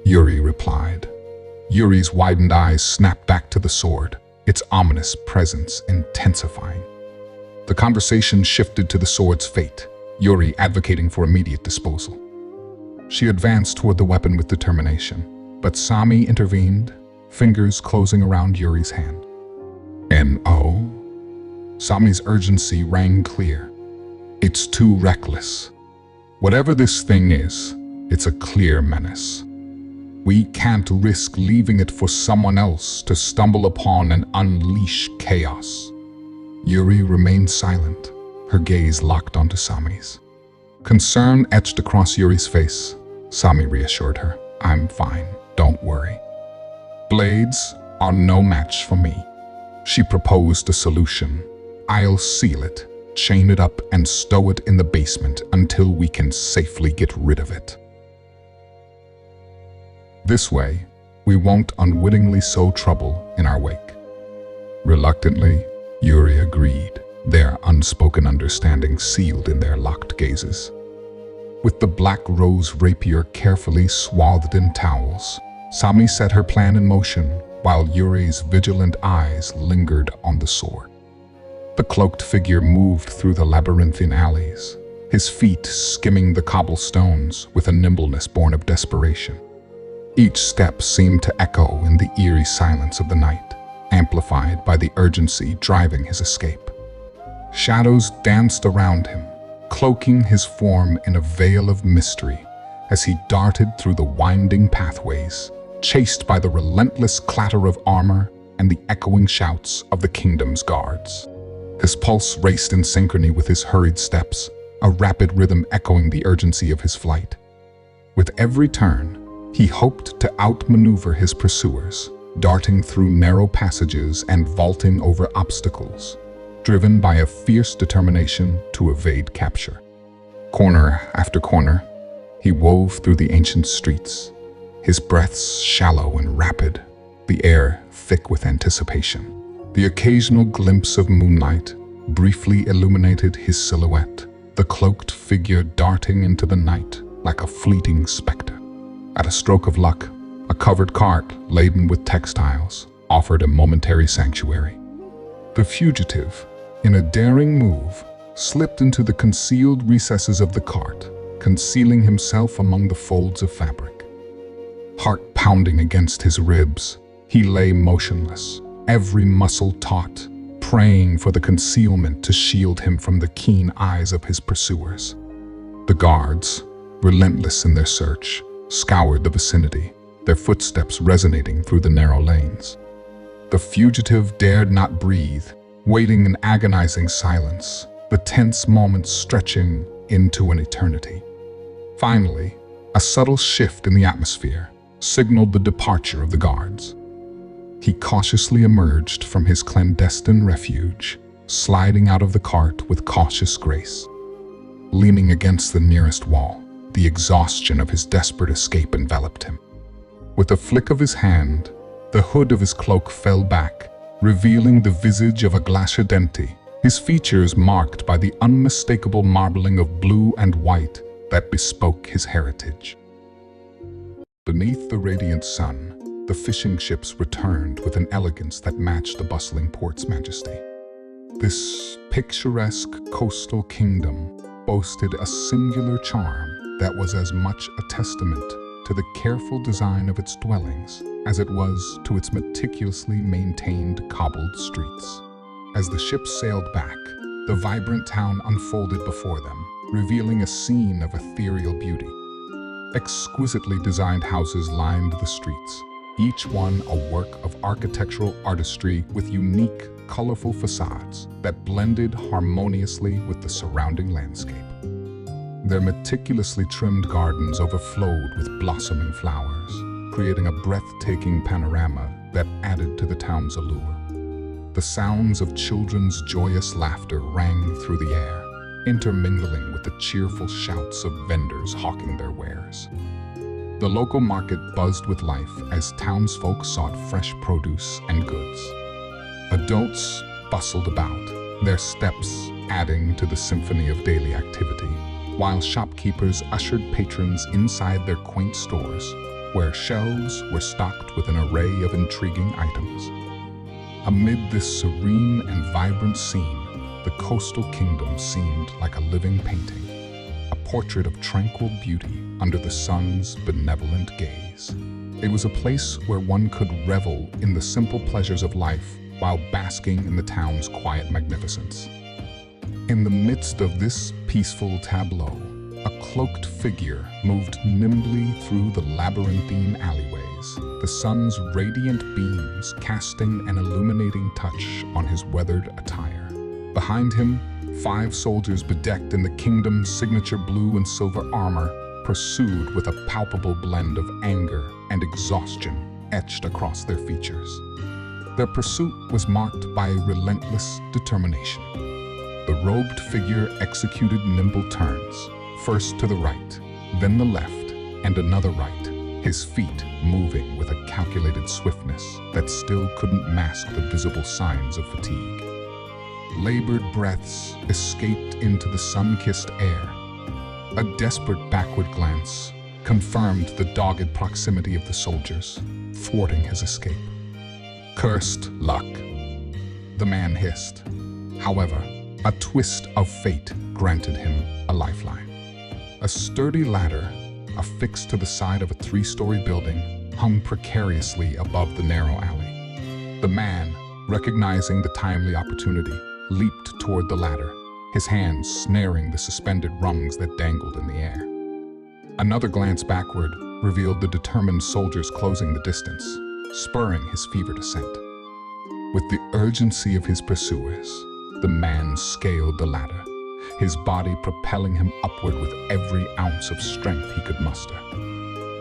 Yuri replied. Yuri's widened eyes snapped back to the sword, its ominous presence intensifying. The conversation shifted to the sword's fate, Yuri advocating for immediate disposal. She advanced toward the weapon with determination, but Sami intervened, fingers closing around Yuri's hand. "No." Sami's urgency rang clear. "It's too reckless. Whatever this thing is, it's a clear menace. We can't risk leaving it for someone else to stumble upon and unleash chaos." Yuri remained silent, her gaze locked onto Sami's. Concern etched across Yuri's face. Sami reassured her. "I'm fine, don't worry. Blades are no match for me." She proposed a solution. "I'll seal it, chain it up, and stow it in the basement until we can safely get rid of it. This way, we won't unwittingly sow trouble in our wake." Reluctantly, Yuri agreed, their unspoken understanding sealed in their locked gazes. With the black rose rapier carefully swathed in towels, Sami set her plan in motion while Yuri's vigilant eyes lingered on the sword. The cloaked figure moved through the labyrinthine alleys, his feet skimming the cobblestones with a nimbleness born of desperation. Each step seemed to echo in the eerie silence of the night, amplified by the urgency driving his escape. Shadows danced around him, cloaking his form in a veil of mystery as he darted through the winding pathways, chased by the relentless clatter of armor and the echoing shouts of the kingdom's guards. His pulse raced in synchrony with his hurried steps, a rapid rhythm echoing the urgency of his flight. With every turn, he hoped to outmaneuver his pursuers, darting through narrow passages and vaulting over obstacles, driven by a fierce determination to evade capture. Corner after corner, he wove through the ancient streets, his breaths shallow and rapid, the air thick with anticipation. The occasional glimpse of moonlight briefly illuminated his silhouette, the cloaked figure darting into the night like a fleeting specter. At a stroke of luck, a covered cart laden with textiles offered a momentary sanctuary. The fugitive, in a daring move, slipped into the concealed recesses of the cart, concealing himself among the folds of fabric. Heart pounding against his ribs, he lay motionless, every muscle taut, praying for the concealment to shield him from the keen eyes of his pursuers. The guards, relentless in their search, scoured the vicinity, their footsteps resonating through the narrow lanes. The fugitive dared not breathe, waiting in agonizing silence, the tense moments stretching into an eternity. Finally, a subtle shift in the atmosphere signaled the departure of the guards. He cautiously emerged from his clandestine refuge, sliding out of the cart with cautious grace. Leaning against the nearest wall, the exhaustion of his desperate escape enveloped him. With a flick of his hand, the hood of his cloak fell back, revealing the visage of a glashadenti, his features marked by the unmistakable marbling of blue and white that bespoke his heritage. Beneath the radiant sun, the fishing ships returned with an elegance that matched the bustling port's majesty. This picturesque coastal kingdom boasted a singular charm that was as much a testament to the careful design of its dwellings as it was to its meticulously maintained cobbled streets. As the ships sailed back, the vibrant town unfolded before them, revealing a scene of ethereal beauty. Exquisitely designed houses lined the streets, each one a work of architectural artistry with unique, colorful facades that blended harmoniously with the surrounding landscape. Their meticulously trimmed gardens overflowed with blossoming flowers, creating a breathtaking panorama that added to the town's allure. The sounds of children's joyous laughter rang through the air, intermingling with the cheerful shouts of vendors hawking their wares. The local market buzzed with life as townsfolk sought fresh produce and goods. Adults bustled about, their steps adding to the symphony of daily activity, while shopkeepers ushered patrons inside their quaint stores, where shelves were stocked with an array of intriguing items. Amid this serene and vibrant scene, the coastal kingdom seemed like a living painting, a portrait of tranquil beauty under the sun's benevolent gaze. It was a place where one could revel in the simple pleasures of life while basking in the town's quiet magnificence. In the midst of this peaceful tableau, a cloaked figure moved nimbly through the labyrinthine alleyways, the sun's radiant beams casting an illuminating touch on his weathered attire. Behind him, 5 soldiers bedecked in the kingdom's signature blue and silver armor pursued with a palpable blend of anger and exhaustion etched across their features. Their pursuit was marked by relentless determination. The robed figure executed nimble turns, first to the right, then the left, and another right, his feet moving with a calculated swiftness that still couldn't mask the visible signs of fatigue. Labored breaths escaped into the sun-kissed air. A desperate backward glance confirmed the dogged proximity of the soldiers, thwarting his escape. "Cursed luck," the man hissed. However, a twist of fate granted him a lifeline. A sturdy ladder, affixed to the side of a 3-story building, hung precariously above the narrow alley. The man, recognizing the timely opportunity, leaped toward the ladder, his hands snaring the suspended rungs that dangled in the air. Another glance backward revealed the determined soldiers closing the distance, spurring his fevered ascent. With the urgency of his pursuers, the man scaled the ladder, his body propelling him upward with every ounce of strength he could muster.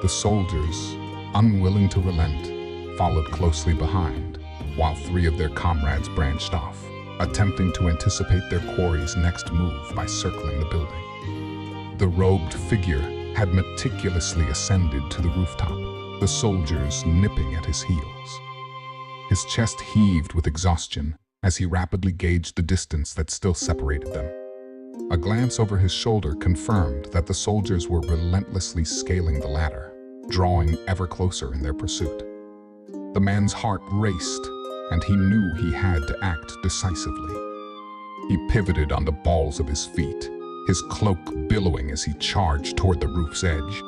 The soldiers, unwilling to relent, followed closely behind, while 3 of their comrades branched off, attempting to anticipate their quarry's next move by circling the building. The robed figure had meticulously ascended to the rooftop, the soldiers nipping at his heels. His chest heaved with exhaustion as he rapidly gauged the distance that still separated them. A glance over his shoulder confirmed that the soldiers were relentlessly scaling the ladder, drawing ever closer in their pursuit. The man's heart raced, and he knew he had to act decisively. He pivoted on the balls of his feet, his cloak billowing as he charged toward the roof's edge.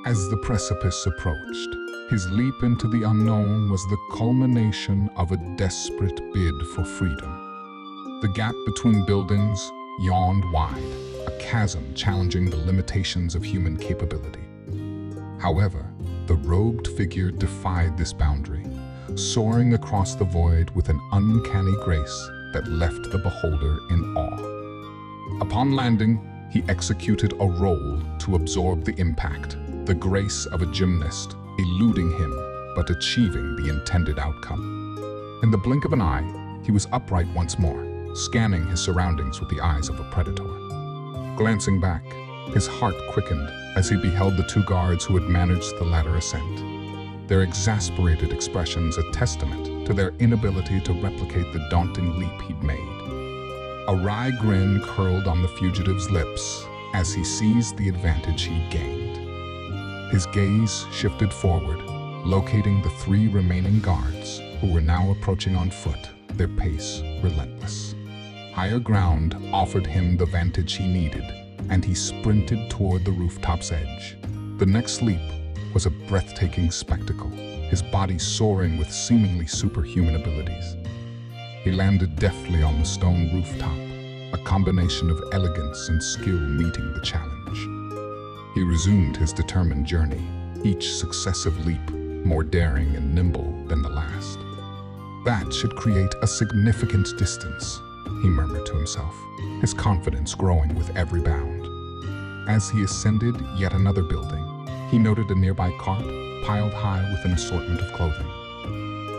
As the precipice approached, his leap into the unknown was the culmination of a desperate bid for freedom. The gap between buildings yawned wide, a chasm challenging the limitations of human capability. However, the robed figure defied this boundary, soaring across the void with an uncanny grace that left the beholder in awe. Upon landing, he executed a roll to absorb the impact, the grace of a gymnast, eluding him but achieving the intended outcome. In the blink of an eye, he was upright once more, scanning his surroundings with the eyes of a predator. Glancing back, his heart quickened as he beheld the 2 guards who had managed the ladder ascent, their exasperated expressions a testament to their inability to replicate the daunting leap he'd made. A wry grin curled on the fugitive's lips as he seized the advantage he'd gained. His gaze shifted forward, locating the 3 remaining guards, who were now approaching on foot, their pace relentless. Higher ground offered him the vantage he needed, and he sprinted toward the rooftop's edge. The next leap was a breathtaking spectacle, his body soaring with seemingly superhuman abilities. He landed deftly on the stone rooftop, a combination of elegance and skill meeting the challenge. He resumed his determined journey, each successive leap more daring and nimble than the last. That should create a significant distance, he murmured to himself, his confidence growing with every bound. As he ascended yet another building, he noted a nearby cart piled high with an assortment of clothing.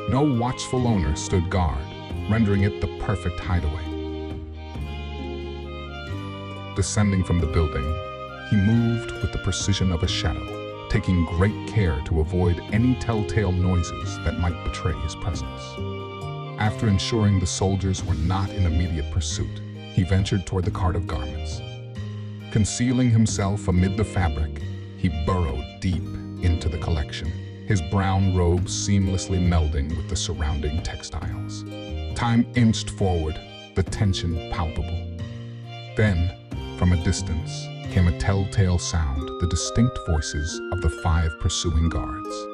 No watchful owner stood guard, rendering it the perfect hideaway. Descending from the building, he moved with the precision of a shadow, taking great care to avoid any telltale noises that might betray his presence. After ensuring the soldiers were not in immediate pursuit, he ventured toward the cart of garments. Concealing himself amid the fabric, he burrowed deep into the collection, his brown robes seamlessly melding with the surrounding textiles. Time inched forward, the tension palpable. Then, from a distance, came a telltale sound, the distinct voices of the 5 pursuing guards.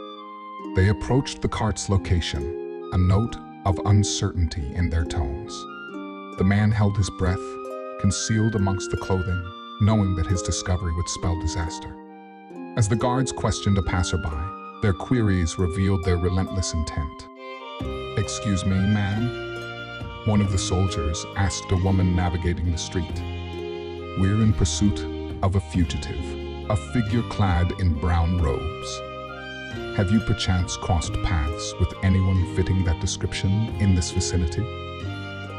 They approached the cart's location, a note of uncertainty in their tones. The man held his breath, concealed amongst the clothing, knowing that his discovery would spell disaster. As the guards questioned a passerby, their queries revealed their relentless intent. "Excuse me, ma'am?" one of the soldiers asked a woman navigating the street. "We're in pursuit of a fugitive, a figure clad in brown robes. Have you perchance crossed paths with anyone fitting that description in this vicinity?"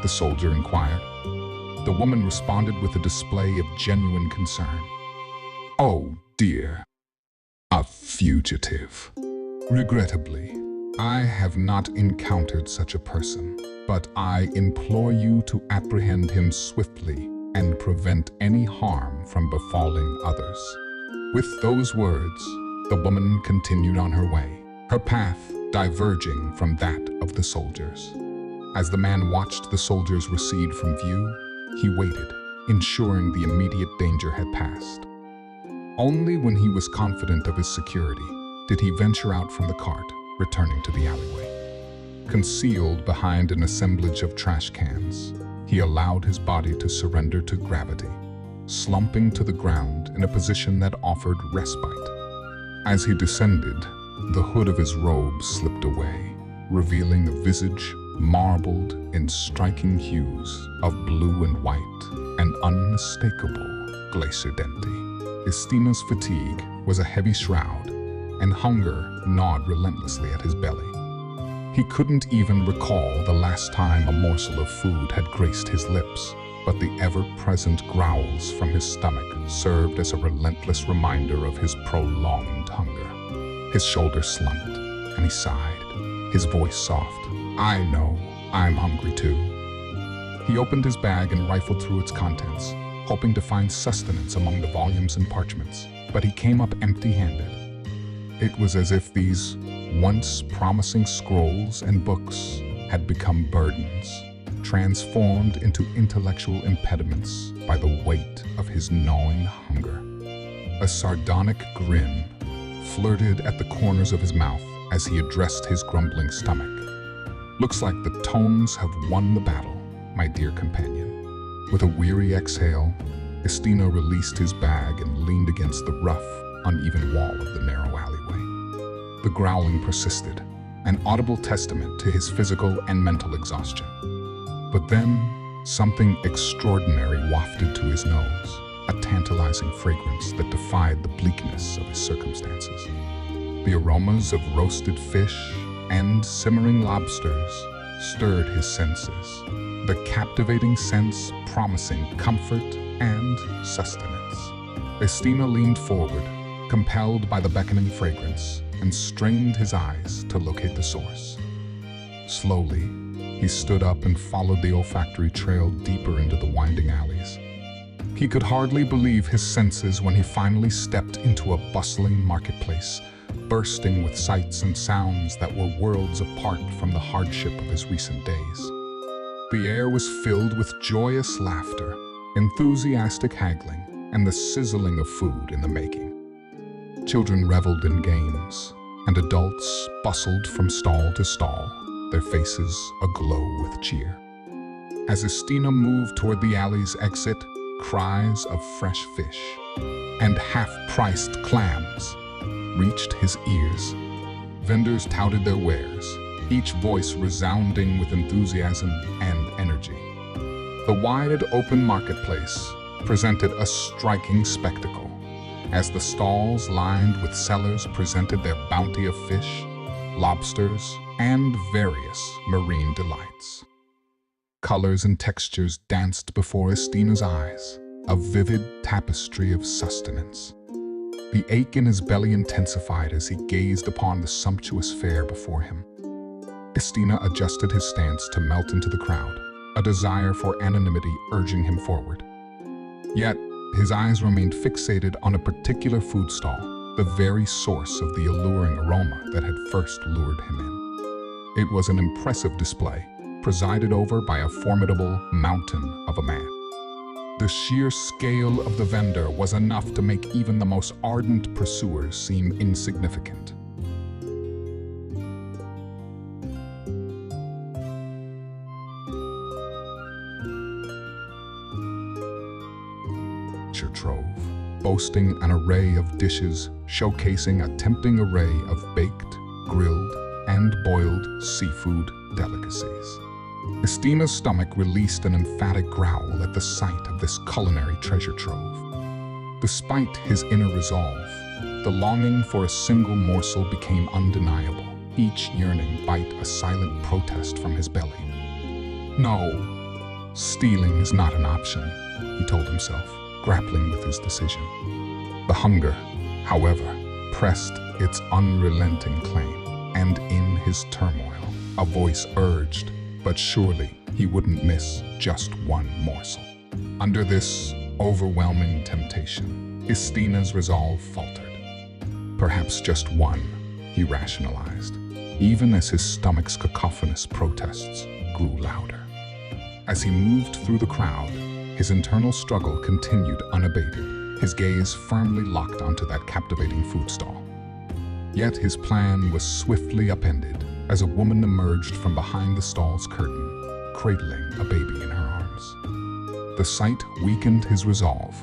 the soldier inquired. The woman responded with a display of genuine concern. "Oh dear, a fugitive. Regrettably, I have not encountered such a person, but I implore you to apprehend him swiftly and prevent any harm from befalling others." With those words, the woman continued on her way, her path diverging from that of the soldiers. As the man watched the soldiers recede from view, he waited, ensuring the immediate danger had passed. Only when he was confident of his security did he venture out from the cart, returning to the alleyway. Concealed behind an assemblage of trash cans, he allowed his body to surrender to gravity, slumping to the ground in a position that offered respite. As he descended, the hood of his robe slipped away, revealing a visage marbled in striking hues of blue and white, an unmistakable glacier dente. Estina's fatigue was a heavy shroud, and hunger gnawed relentlessly at his belly. He couldn't even recall the last time a morsel of food had graced his lips, but the ever-present growls from his stomach served as a relentless reminder of his prolonged hunger. His shoulders slumped, and he sighed, his voice soft. "I know, I'm hungry too." He opened his bag and rifled through its contents, hoping to find sustenance among the volumes and parchments, but he came up empty-handed. It was as if these once promising scrolls and books had become burdens, transformed into intellectual impediments by the weight of his gnawing hunger. A sardonic grin flirted at the corners of his mouth as he addressed his grumbling stomach. "Looks like the tomes have won the battle, my dear companion." With a weary exhale, Estina released his bag and leaned against the rough, uneven wall of the narrow alleyway. The growling persisted, an audible testament to his physical and mental exhaustion. But then, something extraordinary wafted to his nose, a tantalizing fragrance that defied the bleakness of his circumstances. The aromas of roasted fish and simmering lobsters stirred his senses, the captivating sense promising comfort and sustenance. Estina leaned forward, compelled by the beckoning fragrance, and strained his eyes to locate the source. Slowly, he stood up and followed the olfactory trail deeper into the winding alleys. He could hardly believe his senses when he finally stepped into a bustling marketplace, bursting with sights and sounds that were worlds apart from the hardship of his recent days. The air was filled with joyous laughter, enthusiastic haggling, and the sizzling of food in the making. Children reveled in games, and adults bustled from stall to stall, their faces aglow with cheer. As Estina moved toward the alley's exit, cries of fresh fish and half-priced clams reached his ears. Vendors touted their wares, each voice resounding with enthusiasm and energy. The wide open marketplace presented a striking spectacle as the stalls lined with sellers presented their bounty of fish, lobsters, and various marine delights. Colors and textures danced before Estina's eyes, a vivid tapestry of sustenance. The ache in his belly intensified as he gazed upon the sumptuous fare before him. Estina adjusted his stance to melt into the crowd, a desire for anonymity urging him forward. Yet, his eyes remained fixated on a particular food stall, the very source of the alluring aroma that had first lured him in. It was an impressive display, presided over by a formidable mountain of a man. The sheer scale of the vendor was enough to make even the most ardent pursuers seem insignificant. Trove, boasting an array of dishes showcasing a tempting array of baked, grilled, and boiled seafood delicacies. Estina's stomach released an emphatic growl at the sight of this culinary treasure trove. Despite his inner resolve, the longing for a single morsel became undeniable, each yearning bite a silent protest from his belly. No, stealing is not an option, he told himself, grappling with his decision. The hunger, however, pressed its unrelenting claim, and in his turmoil, a voice urged, but surely he wouldn't miss just one morsel. Under this overwhelming temptation, Estina's resolve faltered. Perhaps just one, he rationalized, even as his stomach's cacophonous protests grew louder. As he moved through the crowd, his internal struggle continued unabated, his gaze firmly locked onto that captivating food stall. Yet his plan was swiftly upended as a woman emerged from behind the stall's curtain, cradling a baby in her arms. The sight weakened his resolve,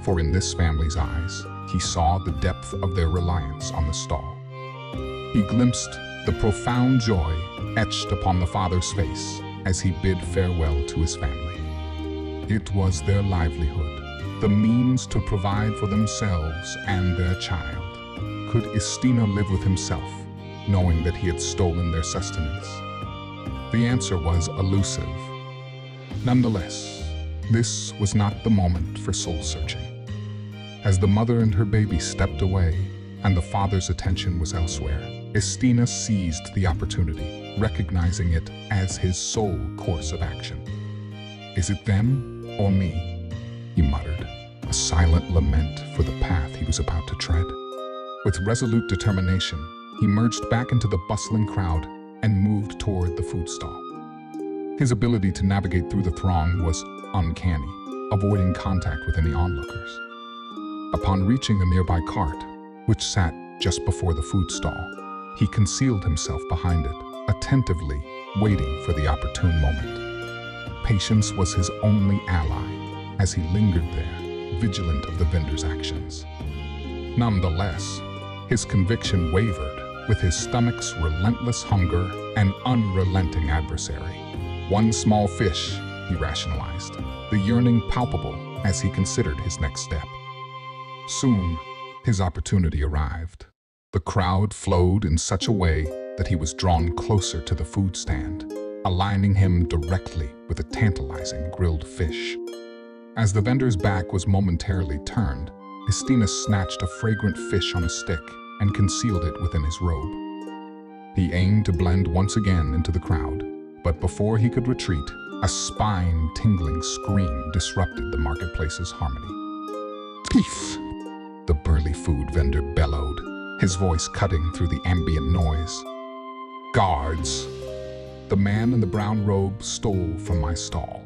for in this family's eyes, he saw the depth of their reliance on the stall. He glimpsed the profound joy etched upon the father's face as he bid farewell to his family. It was their livelihood, the means to provide for themselves and their child. Could Estina live with himself, knowing that he had stolen their sustenance? The answer was elusive. Nonetheless, this was not the moment for soul-searching. As the mother and her baby stepped away, and the father's attention was elsewhere, Estina seized the opportunity, recognizing it as his sole course of action. "Is it them or me?" he muttered, a silent lament for the path he was about to tread. With resolute determination, he merged back into the bustling crowd and moved toward the food stall. His ability to navigate through the throng was uncanny, avoiding contact with any onlookers. Upon reaching the nearby cart, which sat just before the food stall, he concealed himself behind it, attentively waiting for the opportune moment. Patience was his only ally as he lingered there, vigilant of the vendor's actions. Nonetheless, his conviction wavered with his stomach's relentless hunger and unrelenting adversary. One small fish, he rationalized, the yearning palpable as he considered his next step. Soon, his opportunity arrived. The crowd flowed in such a way that he was drawn closer to the food stand, aligning him directly with a tantalizing grilled fish. As the vendor's back was momentarily turned, Estina snatched a fragrant fish on a stick and concealed it within his robe. He aimed to blend once again into the crowd, but before he could retreat, a spine-tingling scream disrupted the marketplace's harmony. "Thief!" the burly food vendor bellowed, his voice cutting through the ambient noise. "Guards! The man in the brown robe stole from my stall."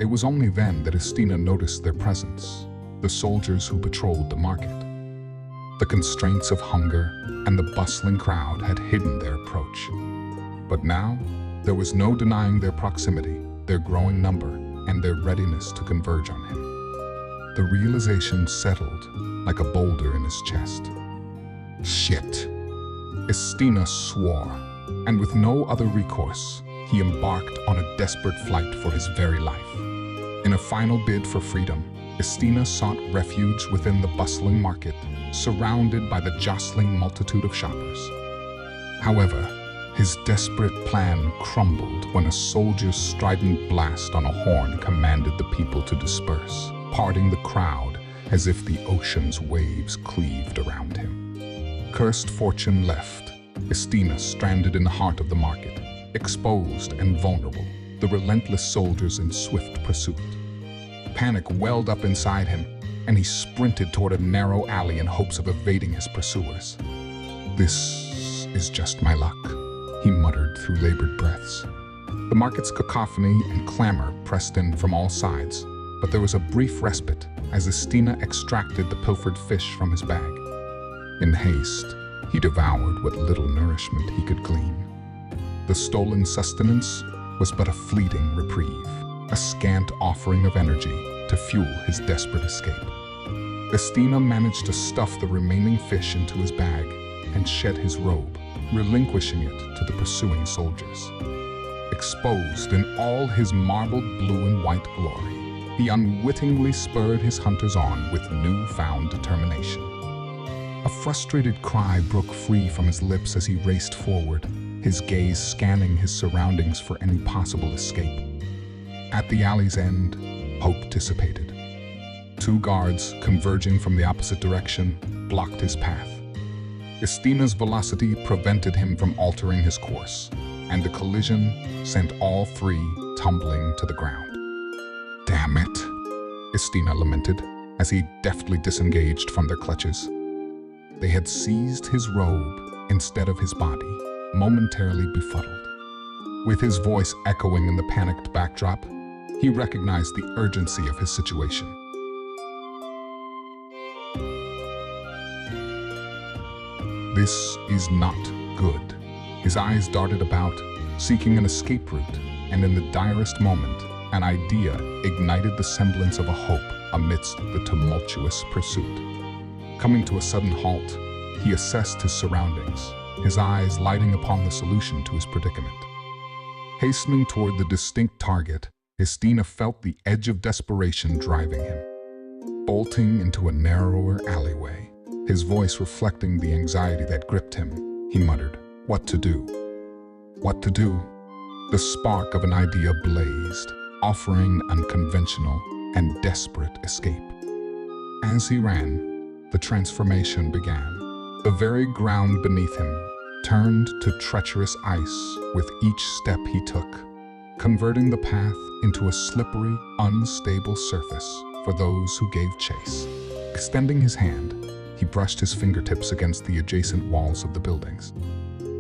It was only then that Estina noticed their presence, the soldiers who patrolled the market. The constraints of hunger and the bustling crowd had hidden their approach. But now, there was no denying their proximity, their growing number, and their readiness to converge on him. The realization settled like a boulder in his chest. "Shit," Estina swore, and with no other recourse, he embarked on a desperate flight for his very life. In a final bid for freedom, Estina sought refuge within the bustling market, surrounded by the jostling multitude of shoppers. However, his desperate plan crumbled when a soldier's strident blast on a horn commanded the people to disperse, parting the crowd as if the ocean's waves cleaved around him. Cursed fortune left Estina stranded in the heart of the market, exposed and vulnerable, the relentless soldiers in swift pursuit. Panic welled up inside him, and he sprinted toward a narrow alley in hopes of evading his pursuers. "This is just my luck," he muttered through labored breaths. The market's cacophony and clamor pressed in from all sides, but there was a brief respite as Estina extracted the pilfered fish from his bag. In haste, he devoured what little nourishment he could glean. The stolen sustenance was but a fleeting reprieve, a scant offering of energy to fuel his desperate escape. Estina managed to stuff the remaining fish into his bag and shed his robe, relinquishing it to the pursuing soldiers. Exposed in all his marbled blue and white glory, he unwittingly spurred his hunters on with newfound determination. A frustrated cry broke free from his lips as he raced forward, his gaze scanning his surroundings for any possible escape. At the alley's end, hope dissipated. Two guards, converging from the opposite direction, blocked his path. Estina's velocity prevented him from altering his course, and the collision sent all three tumbling to the ground. "Damn it," Estina lamented as he deftly disengaged from their clutches. They had seized his robe instead of his body, momentarily befuddled. With his voice echoing in the panicked backdrop, he recognized the urgency of his situation. This is not good. His eyes darted about, seeking an escape route, and in the direst moment, an idea ignited the semblance of a hope amidst the tumultuous pursuit. Coming to a sudden halt, he assessed his surroundings, his eyes lighting upon the solution to his predicament. Hastening toward the distinct target, Estina felt the edge of desperation driving him. Bolting into a narrower alleyway, his voice reflecting the anxiety that gripped him, he muttered, "What to do? What to do?" The spark of an idea blazed, offering an unconventional and desperate escape. As he ran, the transformation began. The very ground beneath him turned to treacherous ice with each step he took, converting the path into a slippery, unstable surface for those who gave chase. Extending his hand, he brushed his fingertips against the adjacent walls of the buildings.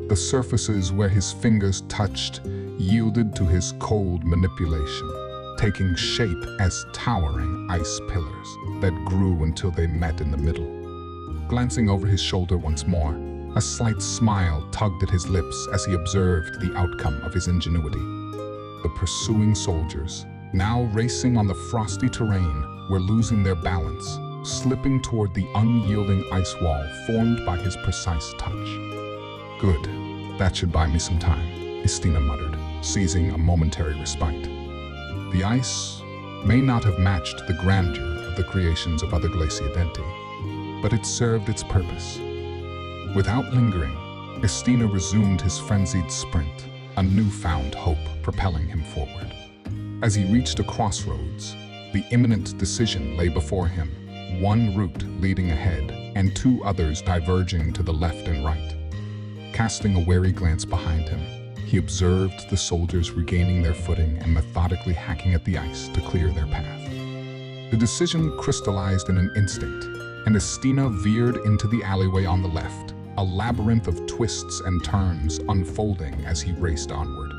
The surfaces where his fingers touched yielded to his cold manipulation, taking shape as towering ice pillars that grew until they met in the middle. Glancing over his shoulder once more, a slight smile tugged at his lips as he observed the outcome of his ingenuity. The pursuing soldiers, now racing on the frosty terrain, were losing their balance, slipping toward the unyielding ice wall formed by his precise touch. "Good, that should buy me some time," Estina muttered, seizing a momentary respite. The ice may not have matched the grandeur of the creations of other glaciadenti, but it served its purpose. Without lingering, Estina resumed his frenzied sprint, a newfound hope propelling him forward. As he reached a crossroads, the imminent decision lay before him, one route leading ahead and two others diverging to the left and right. Casting a wary glance behind him, he observed the soldiers regaining their footing and methodically hacking at the ice to clear their path. The decision crystallized in an instant, and Estina veered into the alleyway on the left, a labyrinth of twists and turns unfolding as he raced onward.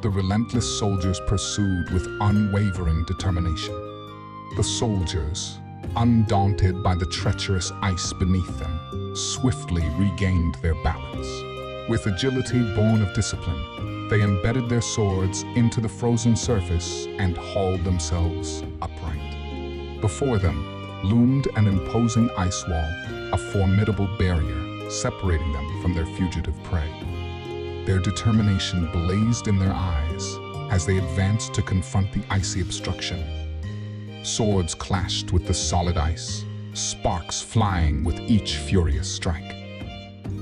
The relentless soldiers pursued with unwavering determination. The soldiers, undaunted by the treacherous ice beneath them, swiftly regained their balance. With agility born of discipline, they embedded their swords into the frozen surface and hauled themselves upright. Before them loomed an imposing ice wall, a formidable barrier separating them from their fugitive prey. Their determination blazed in their eyes as they advanced to confront the icy obstruction. Swords clashed with the solid ice, sparks flying with each furious strike.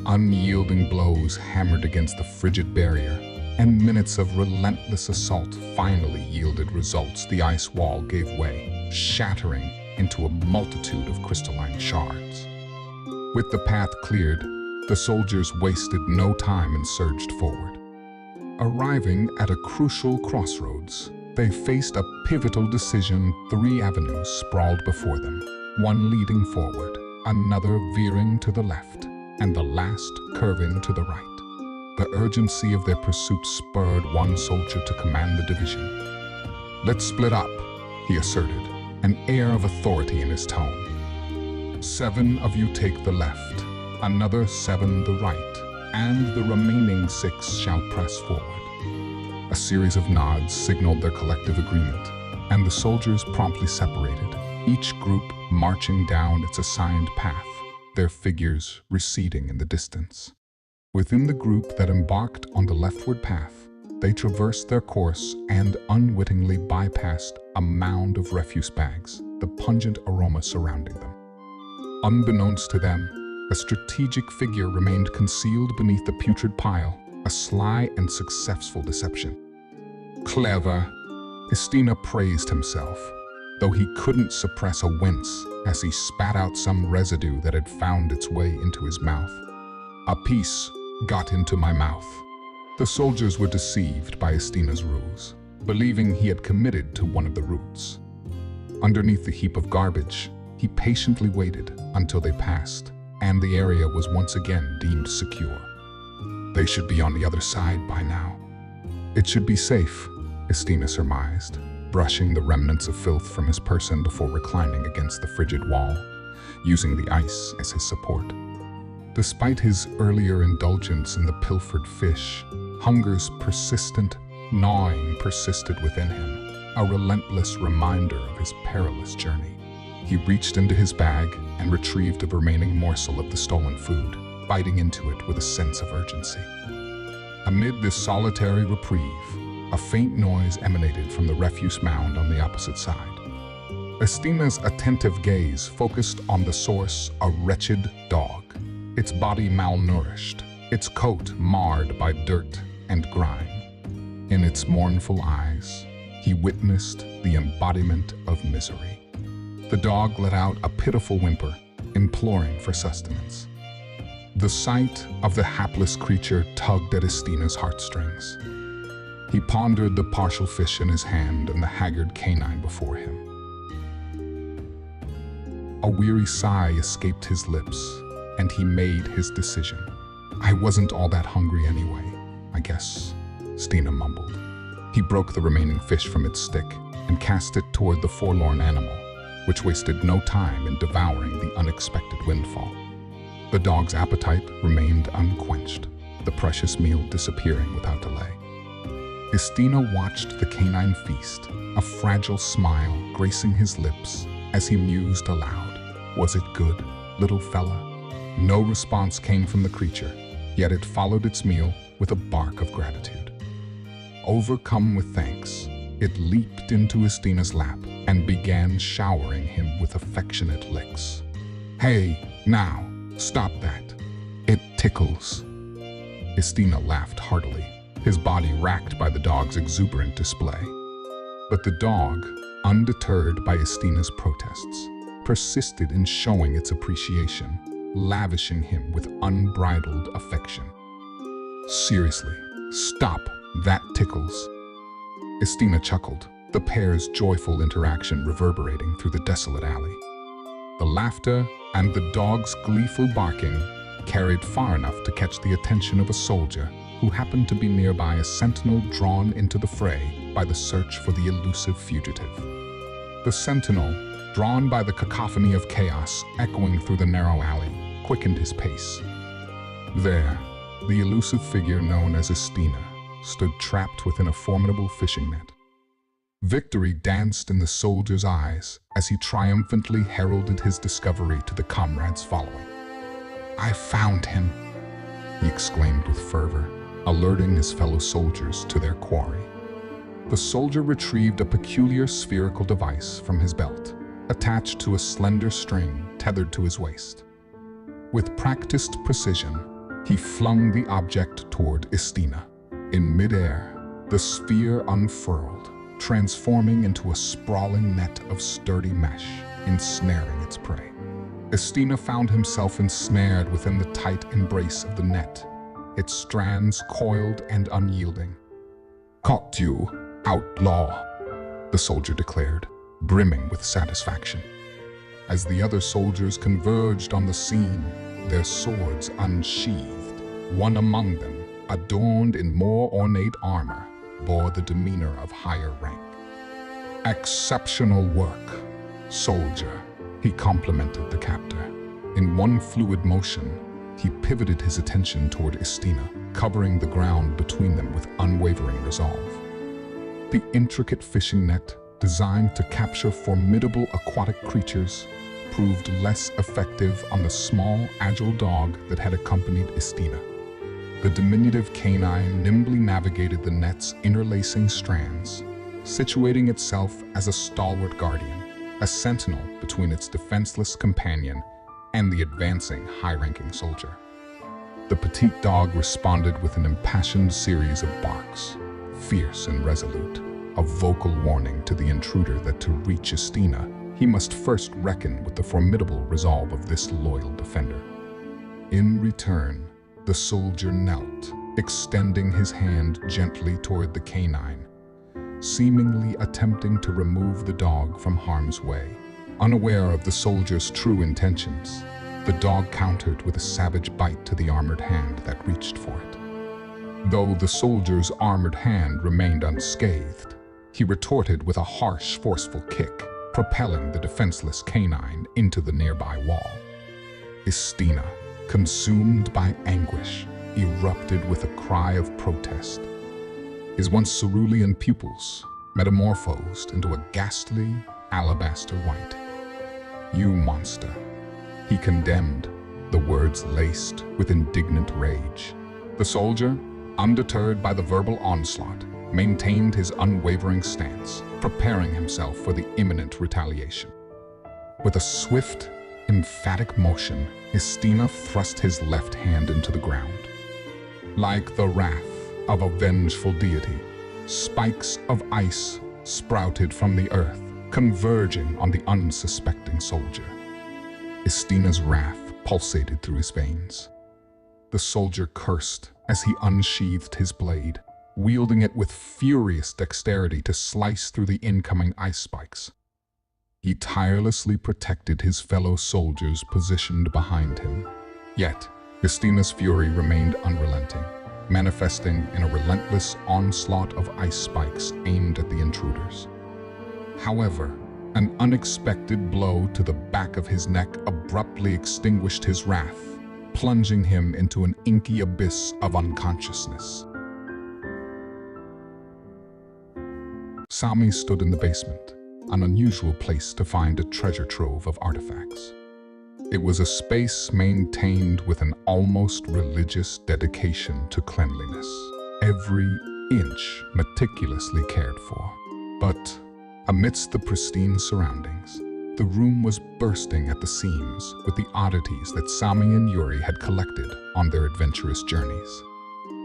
Unyielding blows hammered against the frigid barrier, and minutes of relentless assault finally yielded results. The ice wall gave way, shattering into a multitude of crystalline shards. With the path cleared, the soldiers wasted no time and surged forward. Arriving at a crucial crossroads, they faced a pivotal decision. 3 avenues sprawled before them, one leading forward, another veering to the left, and the last curving to the right. The urgency of their pursuit spurred one soldier to command the division. "Let's split up," he asserted, an air of authority in his tone. "7 of you take the left, another 7 the right, and the remaining 6 shall press forward." A series of nods signaled their collective agreement, and the soldiers promptly separated, each group marching down its assigned path, their figures receding in the distance. Within the group that embarked on the leftward path, they traversed their course and unwittingly bypassed a mound of refuse bags, the pungent aroma surrounding them. Unbeknownst to them, a strategic figure remained concealed beneath the putrid pile, a sly and successful deception. "Clever," Estina praised himself, though he couldn't suppress a wince as he spat out some residue that had found its way into his mouth. "A piece got into my mouth." The soldiers were deceived by Estina's ruse, believing he had committed to one of the routes. Underneath the heap of garbage, he patiently waited until they passed, and the area was once again deemed secure. They should be on the other side by now. It should be safe, Estina surmised, brushing the remnants of filth from his person before reclining against the frigid wall, using the ice as his support. Despite his earlier indulgence in the pilfered fish, hunger's persistent gnawing persisted within him, a relentless reminder of his perilous journey. He reached into his bag and retrieved the remaining morsel of the stolen food, biting into it with a sense of urgency. Amid this solitary reprieve, a faint noise emanated from the refuse mound on the opposite side. Estina's attentive gaze focused on the source, a wretched dog, its body malnourished, its coat marred by dirt and grime. In its mournful eyes, he witnessed the embodiment of misery. The dog let out a pitiful whimper, imploring for sustenance. The sight of the hapless creature tugged at Estina's heartstrings. He pondered the partial fish in his hand and the haggard canine before him. A weary sigh escaped his lips, and he made his decision. "I wasn't all that hungry anyway, I guess," Stina mumbled. He broke the remaining fish from its stick and cast it toward the forlorn animal, which wasted no time in devouring the unexpected windfall. The dog's appetite remained unquenched, the precious meal disappearing without delay. Estina watched the canine feast, a fragile smile gracing his lips as he mused aloud. "Was it good, little fella?" No response came from the creature, yet it followed its meal with a bark of gratitude. Overcome with thanks, it leaped into Estina's lap and began showering him with affectionate licks. "Hey, now, stop that. It tickles." Estina laughed heartily, his body racked by the dog's exuberant display. But the dog, undeterred by Estina's protests, persisted in showing its appreciation, lavishing him with unbridled affection. "Seriously, stop, that tickles." Estina chuckled, the pair's joyful interaction reverberating through the desolate alley. The laughter and the dog's gleeful barking carried far enough to catch the attention of a soldier who happened to be nearby, a sentinel drawn into the fray by the search for the elusive fugitive. The sentinel, drawn by the cacophony of chaos echoing through the narrow alley, quickened his pace. There, the elusive figure known as Estina stood trapped within a formidable fishing net. Victory danced in the soldier's eyes as he triumphantly heralded his discovery to the comrades following. "I found him," he exclaimed with fervor, alerting his fellow soldiers to their quarry. The soldier retrieved a peculiar spherical device from his belt, attached to a slender string tethered to his waist. With practiced precision, he flung the object toward Istina. In midair, the sphere unfurled, transforming into a sprawling net of sturdy mesh, ensnaring its prey. Istina found himself ensnared within the tight embrace of the net, its strands coiled and unyielding. "Caught you, outlaw," the soldier declared, brimming with satisfaction. As the other soldiers converged on the scene, their swords unsheathed, one among them, adorned in more ornate armor, bore the demeanor of higher rank. "Exceptional work, soldier," he complimented the captor. In one fluid motion, he pivoted his attention toward Istina, covering the ground between them with unwavering resolve. The intricate fishing net, designed to capture formidable aquatic creatures, proved less effective on the small, agile dog that had accompanied Istina. The diminutive canine nimbly navigated the net's interlacing strands, situating itself as a stalwart guardian, a sentinel between its defenseless companion and the advancing high-ranking soldier. The petite dog responded with an impassioned series of barks, fierce and resolute, a vocal warning to the intruder that to reach Istina, he must first reckon with the formidable resolve of this loyal defender. In return, the soldier knelt, extending his hand gently toward the canine, seemingly attempting to remove the dog from harm's way. Unaware of the soldier's true intentions, the dog countered with a savage bite to the armored hand that reached for it. Though the soldier's armored hand remained unscathed, he retorted with a harsh, forceful kick, propelling the defenseless canine into the nearby wall. Istina, consumed by anguish, erupted with a cry of protest. His once cerulean pupils metamorphosed into a ghastly alabaster white. "You monster," he condemned, the words laced with indignant rage. The soldier, undeterred by the verbal onslaught, maintained his unwavering stance, preparing himself for the imminent retaliation. With a swift, emphatic motion, Istina thrust his left hand into the ground. Like the wrath of a vengeful deity, spikes of ice sprouted from the earth, converging on the unsuspecting soldier. Istina's wrath pulsated through his veins. The soldier cursed as he unsheathed his blade, wielding it with furious dexterity to slice through the incoming ice spikes. He tirelessly protected his fellow soldiers positioned behind him. Yet, Istina's fury remained unrelenting, manifesting in a relentless onslaught of ice spikes aimed at the intruders. However, an unexpected blow to the back of his neck abruptly extinguished his wrath, plunging him into an inky abyss of unconsciousness. Sami stood in the basement, an unusual place to find a treasure trove of artifacts. It was a space maintained with an almost religious dedication to cleanliness, every inch meticulously cared for. But amidst the pristine surroundings, the room was bursting at the seams with the oddities that Sami and Yuri had collected on their adventurous journeys.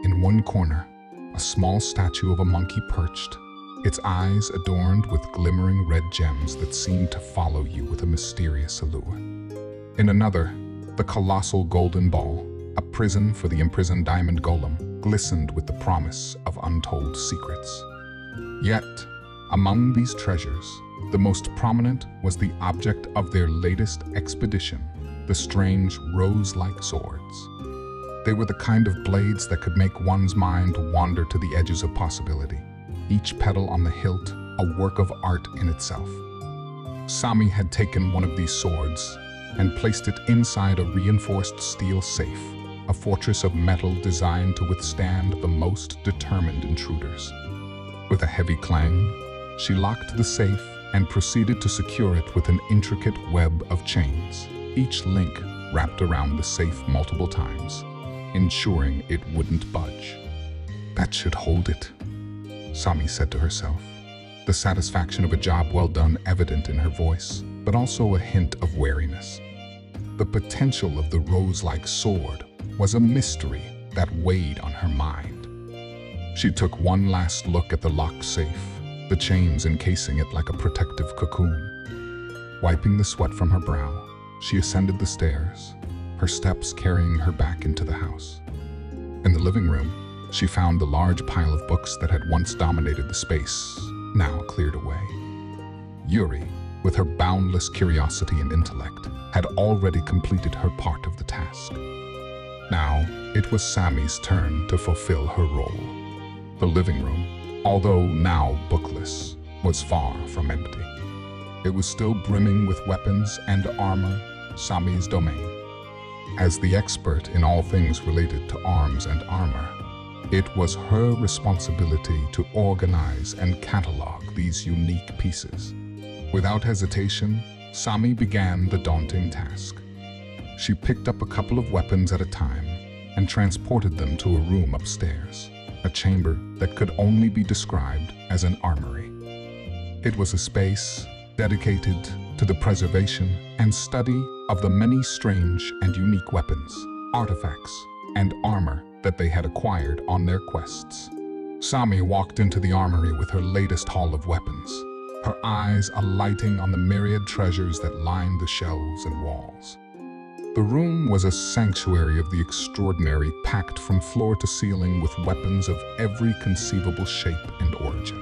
In one corner, a small statue of a monkey perched, its eyes adorned with glimmering red gems that seemed to follow you with a mysterious allure. In another, the colossal golden ball, a prison for the imprisoned diamond golem, glistened with the promise of untold secrets. Yet, among these treasures, the most prominent was the object of their latest expedition, the strange rose-like swords. They were the kind of blades that could make one's mind wander to the edges of possibility, each petal on the hilt a work of art in itself. Sami had taken one of these swords and placed it inside a reinforced steel safe, a fortress of metal designed to withstand the most determined intruders. With a heavy clang, she locked the safe and proceeded to secure it with an intricate web of chains, each link wrapped around the safe multiple times, ensuring it wouldn't budge. "That should hold it," Sami said to herself, the satisfaction of a job well done evident in her voice, but also a hint of wariness. The potential of the rose-like sword was a mystery that weighed on her mind. She took one last look at the locked safe, the chains encasing it like a protective cocoon. Wiping the sweat from her brow, she ascended the stairs, her steps carrying her back into the house. In the living room, she found the large pile of books that had once dominated the space, now cleared away. Yuri, with her boundless curiosity and intellect, had already completed her part of the task. Now, it was Sami's turn to fulfill her role. The living room, although now bookless, was far from empty. It was still brimming with weapons and armor, Sami's domain. As the expert in all things related to arms and armor, it was her responsibility to organize and catalog these unique pieces. Without hesitation, Sami began the daunting task. She picked up a couple of weapons at a time and transported them to a room upstairs, a chamber that could only be described as an armory. It was a space dedicated to the preservation and study of the many strange and unique weapons, artifacts, and armor that they had acquired on their quests. Sami walked into the armory with her latest haul of weapons, her eyes alighting on the myriad treasures that lined the shelves and walls. The room was a sanctuary of the extraordinary, packed from floor to ceiling with weapons of every conceivable shape and origin.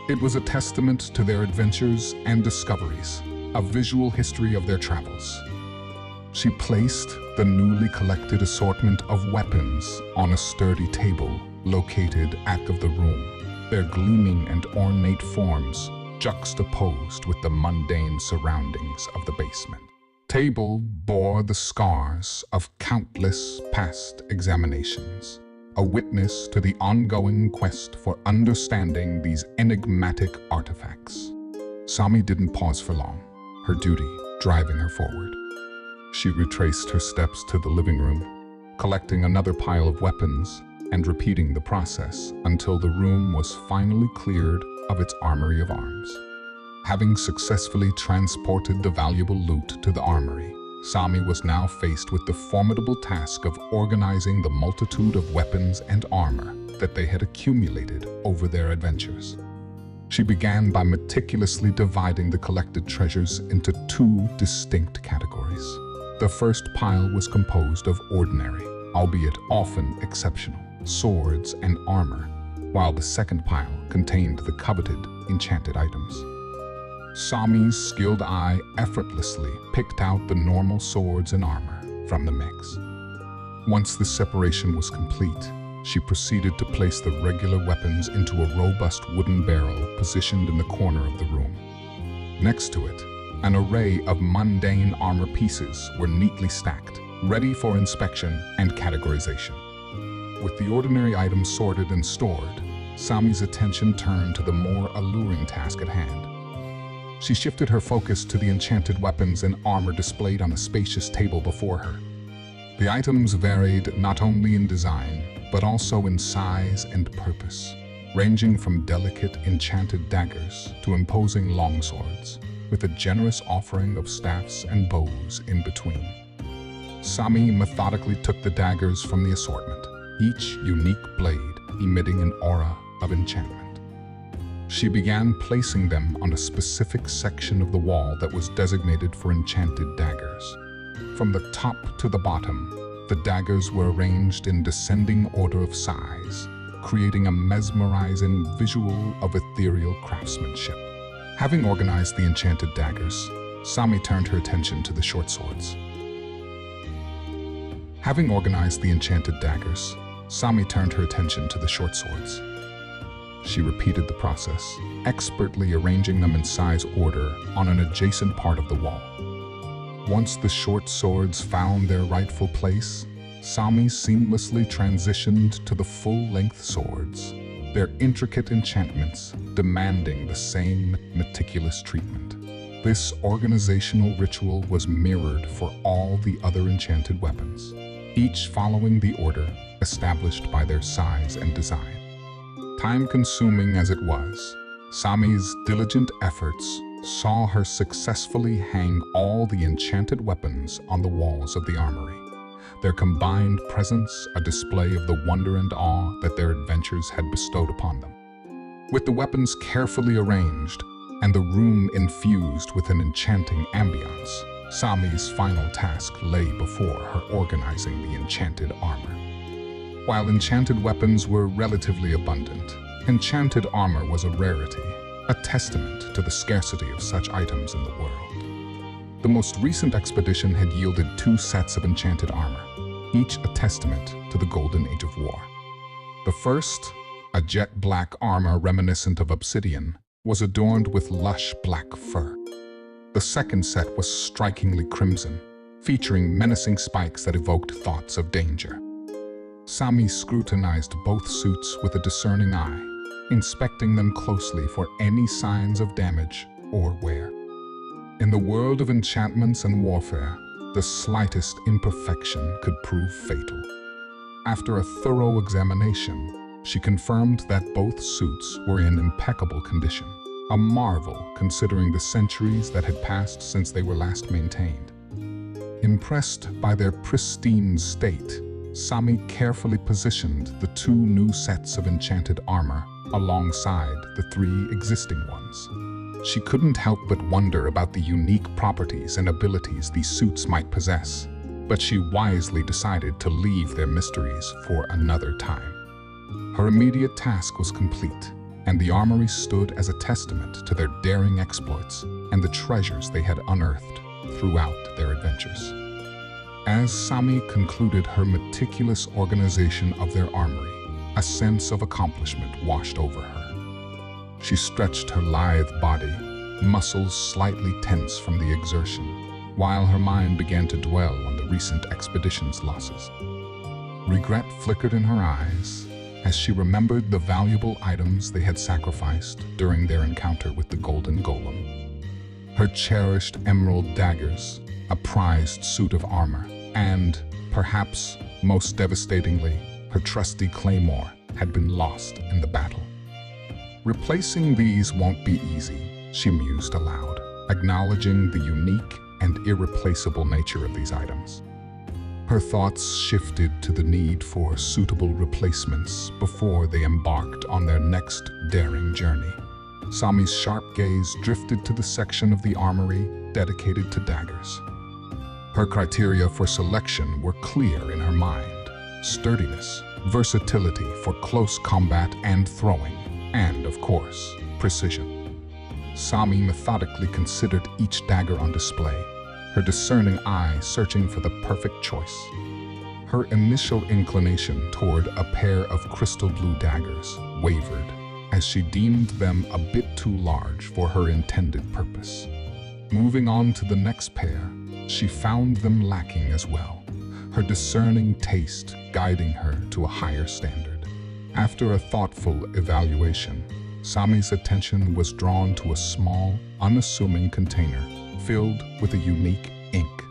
It was a testament to their adventures and discoveries, a visual history of their travels. She placed the newly collected assortment of weapons on a sturdy table located back of the room, their gleaming and ornate forms juxtaposed with the mundane surroundings of the basement. Table bore the scars of countless past examinations, a witness to the ongoing quest for understanding these enigmatic artifacts. Sami didn't pause for long, her duty driving her forward. She retraced her steps to the living room, collecting another pile of weapons and repeating the process until the room was finally cleared of its armory of arms. Having successfully transported the valuable loot to the armory, Sami was now faced with the formidable task of organizing the multitude of weapons and armor that they had accumulated over their adventures. She began by meticulously dividing the collected treasures into two distinct categories. The first pile was composed of ordinary, albeit often exceptional, swords and armor, while the second pile contained the coveted enchanted items. Sami's skilled eye effortlessly picked out the normal swords and armor from the mix. Once the separation was complete, she proceeded to place the regular weapons into a robust wooden barrel positioned in the corner of the room. Next to it, an array of mundane armor pieces were neatly stacked, ready for inspection and categorization. With the ordinary items sorted and stored, Sami's attention turned to the more alluring task at hand. She shifted her focus to the enchanted weapons and armor displayed on a spacious table before her. The items varied not only in design, but also in size and purpose, ranging from delicate enchanted daggers to imposing longswords, with a generous offering of staffs and bows in between. Sami methodically took the daggers from the assortment, each unique blade emitting an aura of enchantment. She began placing them on a specific section of the wall that was designated for enchanted daggers. From the top to the bottom, the daggers were arranged in descending order of size, creating a mesmerizing visual of ethereal craftsmanship. Having organized the enchanted daggers, Sami turned her attention to the short swords. Having organized the enchanted daggers, Sami turned her attention to the short swords. She repeated the process, expertly arranging them in size order on an adjacent part of the wall. Once the short swords found their rightful place, Sami seamlessly transitioned to the full-length swords, their intricate enchantments demanding the same meticulous treatment. This organizational ritual was mirrored for all the other enchanted weapons, each following the order established by their size and design. Time-consuming as it was, Sami's diligent efforts saw her successfully hang all the enchanted weapons on the walls of the armory, their combined presence a display of the wonder and awe that their adventures had bestowed upon them. With the weapons carefully arranged and the room infused with an enchanting ambience, Sami's final task lay before her, organizing the enchanted armor. While enchanted weapons were relatively abundant, enchanted armor was a rarity, a testament to the scarcity of such items in the world. The most recent expedition had yielded 2 sets of enchanted armor, each a testament to the golden age of war. The first, a jet black armor reminiscent of obsidian, was adorned with lush black fur. The second set was strikingly crimson, featuring menacing spikes that evoked thoughts of danger. Sami scrutinized both suits with a discerning eye, inspecting them closely for any signs of damage or wear. In the world of enchantments and warfare, the slightest imperfection could prove fatal. After a thorough examination, she confirmed that both suits were in impeccable condition, a marvel considering the centuries that had passed since they were last maintained. Impressed by their pristine state, Sami carefully positioned the 2 new sets of enchanted armor alongside the 3 existing ones. She couldn't help but wonder about the unique properties and abilities these suits might possess, but she wisely decided to leave their mysteries for another time. Her immediate task was complete, and the armory stood as a testament to their daring exploits and the treasures they had unearthed throughout their adventures. As Sami concluded her meticulous organization of their armory, a sense of accomplishment washed over her. She stretched her lithe body, muscles slightly tense from the exertion, while her mind began to dwell on the recent expedition's losses. Regret flickered in her eyes as she remembered the valuable items they had sacrificed during their encounter with the Golden Golem. Her cherished emerald daggers, a prized suit of armor, and, perhaps most devastatingly, her trusty claymore had been lost in the battle. Replacing these won't be easy, she mused aloud, acknowledging the unique and irreplaceable nature of these items. Her thoughts shifted to the need for suitable replacements before they embarked on their next daring journey. Sami's sharp gaze drifted to the section of the armory dedicated to daggers. Her criteria for selection were clear in her mind: sturdiness, versatility for close combat and throwing, and, of course, precision. Sami methodically considered each dagger on display, her discerning eye searching for the perfect choice. Her initial inclination toward a pair of crystal blue daggers wavered, as she deemed them a bit too large for her intended purpose. Moving on to the next pair, she found them lacking as well, her discerning taste guiding her to a higher standard. After a thoughtful evaluation, Sami's attention was drawn to a small, unassuming container filled with a unique ink.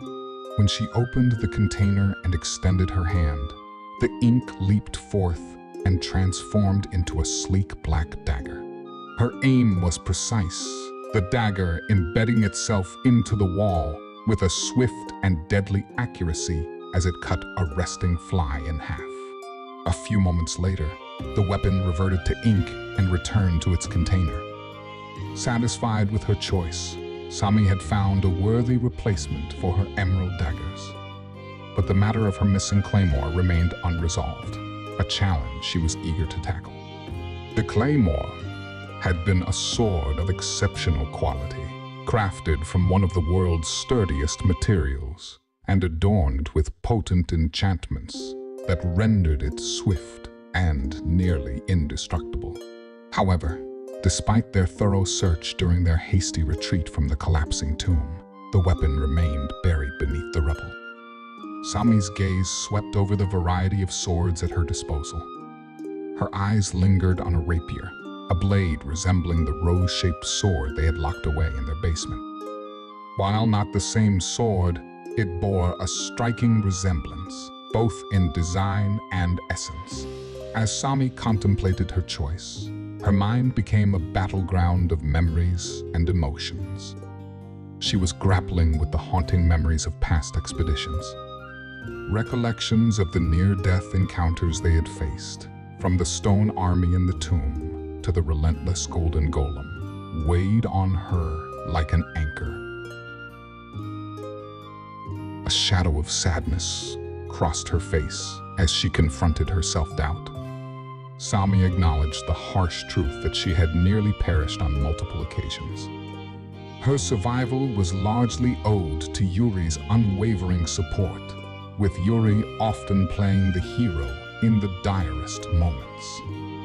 When she opened the container and extended her hand, the ink leaped forth and transformed into a sleek black dagger. Her aim was precise, the dagger embedding itself into the wall with a swift and deadly accuracy as it cut a resting fly in half. A few moments later, the weapon reverted to ink and returned to its container. Satisfied with her choice, Sami had found a worthy replacement for her emerald daggers. But the matter of her missing claymore remained unresolved, a challenge she was eager to tackle. The claymore had been a sword of exceptional quality, crafted from one of the world's sturdiest materials and adorned with potent enchantments that rendered it swift and nearly indestructible. However, despite their thorough search during their hasty retreat from the collapsing tomb, the weapon remained buried beneath the rubble. Sami's gaze swept over the variety of swords at her disposal. Her eyes lingered on a rapier, a blade resembling the rose-shaped sword they had locked away in their basement. While not the same sword, it bore a striking resemblance, both in design and essence. As Sami contemplated her choice, her mind became a battleground of memories and emotions. She was grappling with the haunting memories of past expeditions, recollections of the near-death encounters they had faced, from the stone army in the tomb to the relentless golden golem, weighed on her like an anchor. A shadow of sadness crossed her face as she confronted her self-doubt. Sami acknowledged the harsh truth that she had nearly perished on multiple occasions. Her survival was largely owed to Yuri's unwavering support, with Yuri often playing the hero in the direst moments.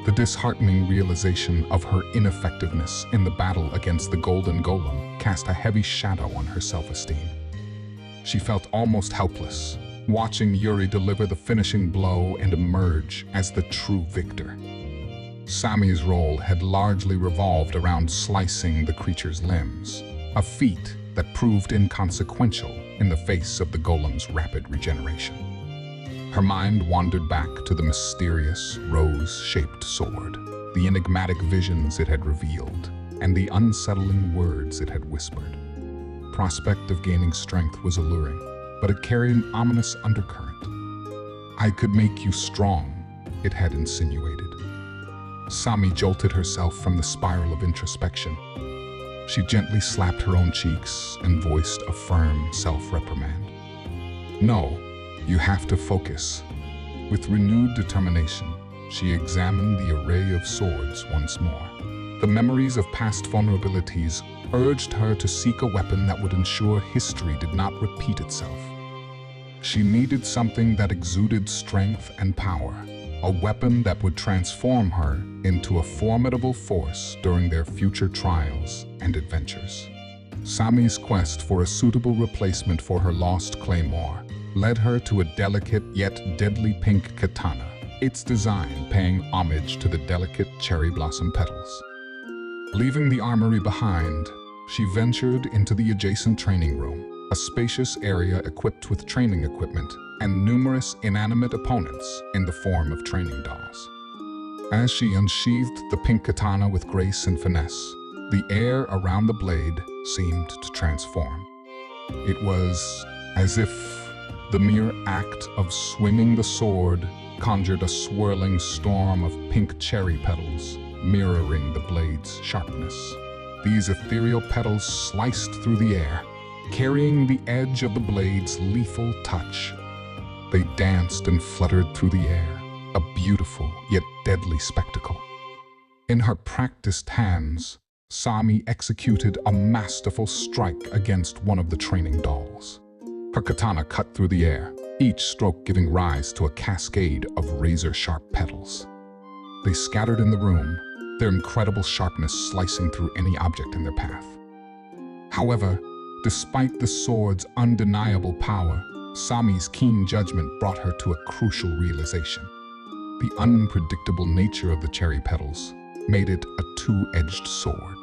The disheartening realization of her ineffectiveness in the battle against the Golden Golem cast a heavy shadow on her self-esteem. She felt almost helpless, watching Yuri deliver the finishing blow and emerge as the true victor. Sami's role had largely revolved around slicing the creature's limbs, a feat that proved inconsequential in the face of the golem's rapid regeneration. Her mind wandered back to the mysterious, rose-shaped sword, the enigmatic visions it had revealed, and the unsettling words it had whispered. Prospect of gaining strength was alluring, but it carried an ominous undercurrent. "I could make you strong," it had insinuated. Sami jolted herself from the spiral of introspection. She gently slapped her own cheeks and voiced a firm self-reprimand. "No, you have to focus." With renewed determination, she examined the array of swords once more. The memories of past vulnerabilities urged her to seek a weapon that would ensure history did not repeat itself. She needed something that exuded strength and power, a weapon that would transform her into a formidable force during their future trials and adventures. Sami's quest for a suitable replacement for her lost claymore led her to a delicate yet deadly pink katana, its design paying homage to the delicate cherry blossom petals. Leaving the armory behind, she ventured into the adjacent training room, a spacious area equipped with training equipment and numerous inanimate opponents in the form of training dolls. As she unsheathed the pink katana with grace and finesse, the air around the blade seemed to transform. It was as if the mere act of swinging the sword conjured a swirling storm of pink cherry petals, mirroring the blade's sharpness. These ethereal petals sliced through the air, carrying the edge of the blade's lethal touch. They danced and fluttered through the air, a beautiful yet deadly spectacle. In her practiced hands, Sami executed a masterful strike against one of the training dolls. Her katana cut through the air, each stroke giving rise to a cascade of razor-sharp petals. They scattered in the room, their incredible sharpness slicing through any object in their path. However, despite the sword's undeniable power, Sami's keen judgment brought her to a crucial realization. The unpredictable nature of the cherry petals made it a two-edged sword.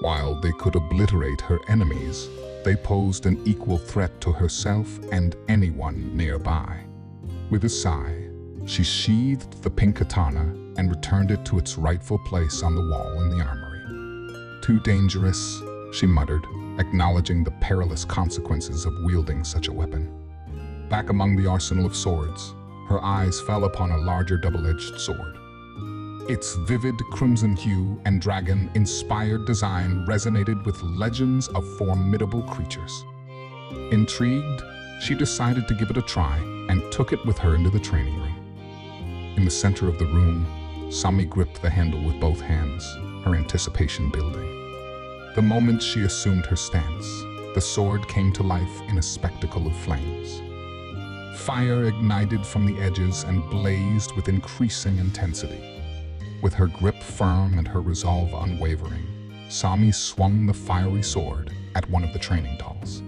While they could obliterate her enemies, they posed an equal threat to herself and anyone nearby. With a sigh, she sheathed the pink katana and returned it to its rightful place on the wall in the armory. "Too dangerous," she muttered, acknowledging the perilous consequences of wielding such a weapon. Back among the arsenal of swords, her eyes fell upon a larger double-edged sword. Its vivid crimson hue and dragon-inspired design resonated with legends of formidable creatures. Intrigued, she decided to give it a try and took it with her into the training room. In the center of the room, Sami gripped the handle with both hands, her anticipation building. The moment she assumed her stance, the sword came to life in a spectacle of flames. Fire ignited from the edges and blazed with increasing intensity. With her grip firm and her resolve unwavering, Sami swung the fiery sword at one of the training dolls.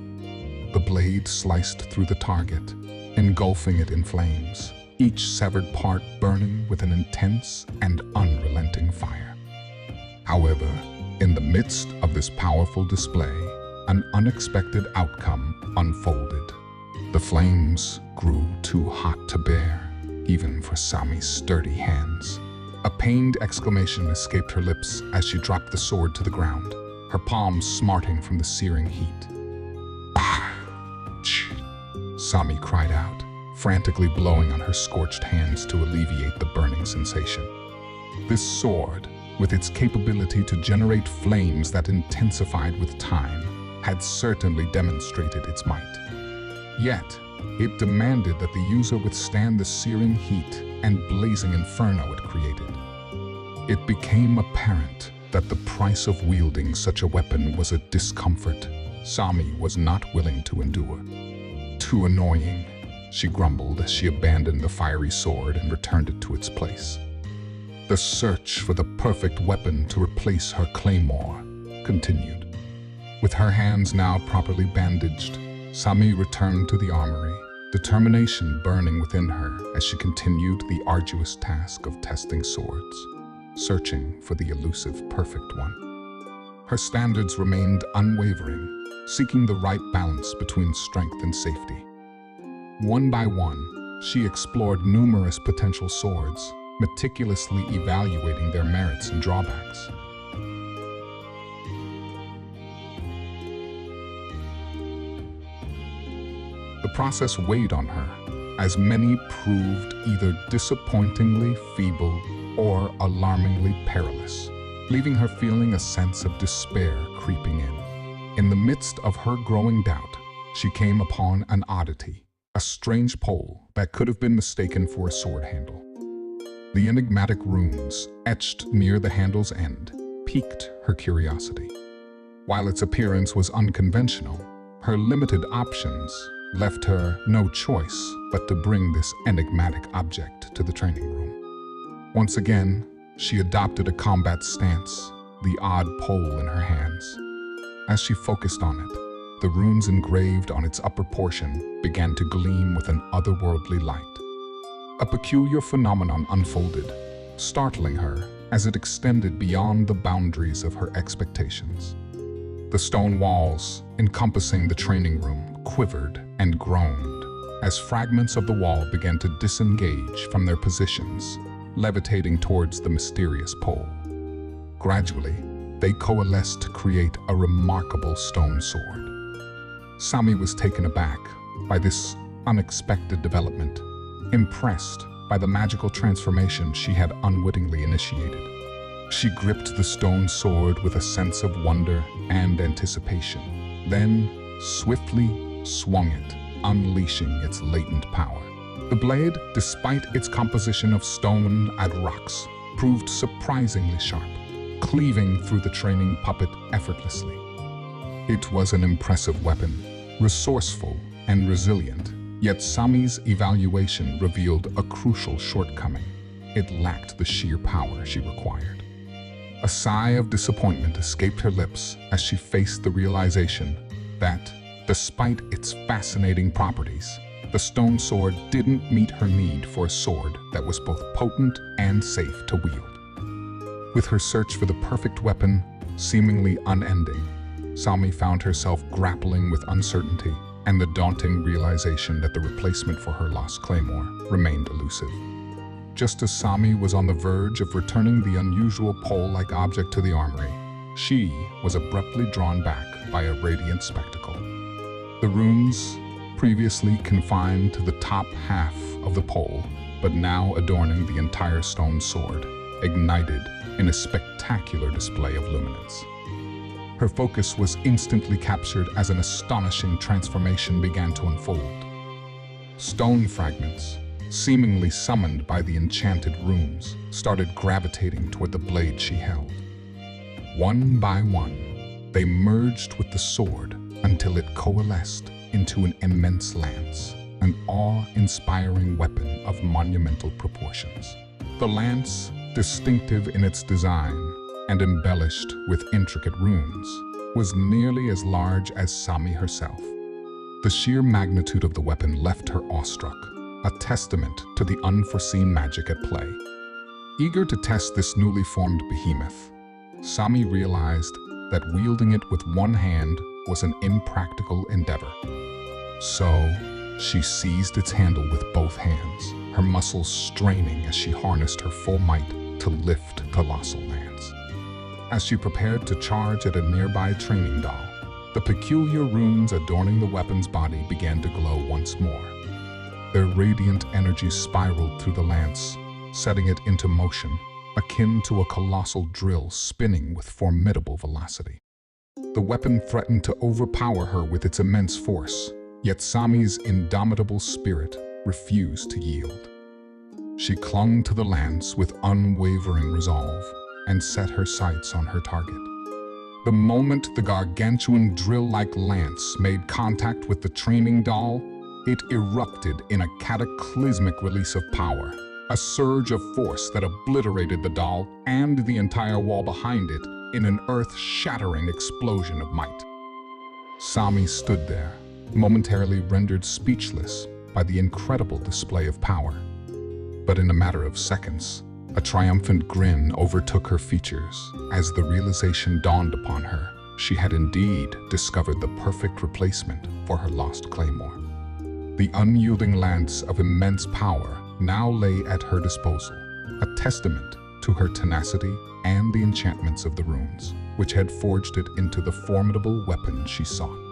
The blade sliced through the target, engulfing it in flames, each severed part burning with an intense and unrelenting fire. However, in the midst of this powerful display, an unexpected outcome unfolded. The flames grew too hot to bear, even for Sami's sturdy hands. A pained exclamation escaped her lips as she dropped the sword to the ground, her palms smarting from the searing heat. "Ouch!" Sami cried out, frantically blowing on her scorched hands to alleviate the burning sensation. This sword, with its capability to generate flames that intensified with time, had certainly demonstrated its might. Yet, it demanded that the user withstand the searing heat and blazing inferno it created. It became apparent that the price of wielding such a weapon was a discomfort Sami was not willing to endure. "Too annoying," she grumbled as she abandoned the fiery sword and returned it to its place. The search for the perfect weapon to replace her claymore continued. With her hands now properly bandaged, Sami returned to the armory, determination burning within her as she continued the arduous task of testing swords, searching for the elusive perfect one. Her standards remained unwavering, seeking the right balance between strength and safety. One by one, she explored numerous potential swords, meticulously evaluating their merits and drawbacks. The process weighed on her, as many proved either disappointingly feeble or alarmingly perilous, leaving her feeling a sense of despair creeping in. In the midst of her growing doubt, she came upon an oddity, a strange pole that could have been mistaken for a sword handle. The enigmatic runes, etched near the handle's end, piqued her curiosity. While its appearance was unconventional, her limited options left her no choice but to bring this enigmatic object to the training room. Once again, she adopted a combat stance, the odd pole in her hands. As she focused on it, the runes engraved on its upper portion began to gleam with an otherworldly light. A peculiar phenomenon unfolded, startling her as it extended beyond the boundaries of her expectations. The stone walls encompassing the training room quivered and groaned as fragments of the wall began to disengage from their positions, levitating towards the mysterious pole. Gradually, they coalesced to create a remarkable stone sword. Sami was taken aback by this unexpected development, impressed by the magical transformation she had unwittingly initiated. She gripped the stone sword with a sense of wonder and anticipation, then swiftly swung it, unleashing its latent power. The blade, despite its composition of stone and rocks, proved surprisingly sharp, cleaving through the training puppet effortlessly. It was an impressive weapon, resourceful and resilient, yet Sami's evaluation revealed a crucial shortcoming. It lacked the sheer power she required. A sigh of disappointment escaped her lips as she faced the realization that, despite its fascinating properties, the stone sword didn't meet her need for a sword that was both potent and safe to wield. With her search for the perfect weapon seemingly unending, Sami found herself grappling with uncertainty and the daunting realization that the replacement for her lost claymore remained elusive. Just as Sami was on the verge of returning the unusual pole-like object to the armory, she was abruptly drawn back by a radiant spectacle. The runes, previously confined to the top half of the pole, but now adorning the entire stone sword, ignited in a spectacular display of luminance. Her focus was instantly captured as an astonishing transformation began to unfold. Stone fragments, seemingly summoned by the enchanted runes, started gravitating toward the blade she held. One by one, they merged with the sword until it coalesced into an immense lance, an awe-inspiring weapon of monumental proportions. The lance, distinctive in its design and embellished with intricate runes, was nearly as large as Sami herself. The sheer magnitude of the weapon left her awestruck, a testament to the unforeseen magic at play. Eager to test this newly formed behemoth, Sami realized that wielding it with one hand was an impractical endeavor. So, she seized its handle with both hands, her muscles straining as she harnessed her full might to lift colossal lance. As she prepared to charge at a nearby training doll, the peculiar runes adorning the weapon's body began to glow once more. Their radiant energy spiraled through the lance, setting it into motion, akin to a colossal drill spinning with formidable velocity. The weapon threatened to overpower her with its immense force, yet Sami's indomitable spirit refused to yield. She clung to the lance with unwavering resolve and set her sights on her target. The moment the gargantuan drill-like lance made contact with the training doll, it erupted in a cataclysmic release of power, a surge of force that obliterated the doll and the entire wall behind it in an earth-shattering explosion of might. Sami stood there, momentarily rendered speechless by the incredible display of power. But in a matter of seconds, a triumphant grin overtook her features as the realization dawned upon her she had indeed discovered the perfect replacement for her lost claymore. The unyielding lance of immense power now lay at her disposal, a testament to her tenacity and the enchantments of the runes, which had forged it into the formidable weapon she sought.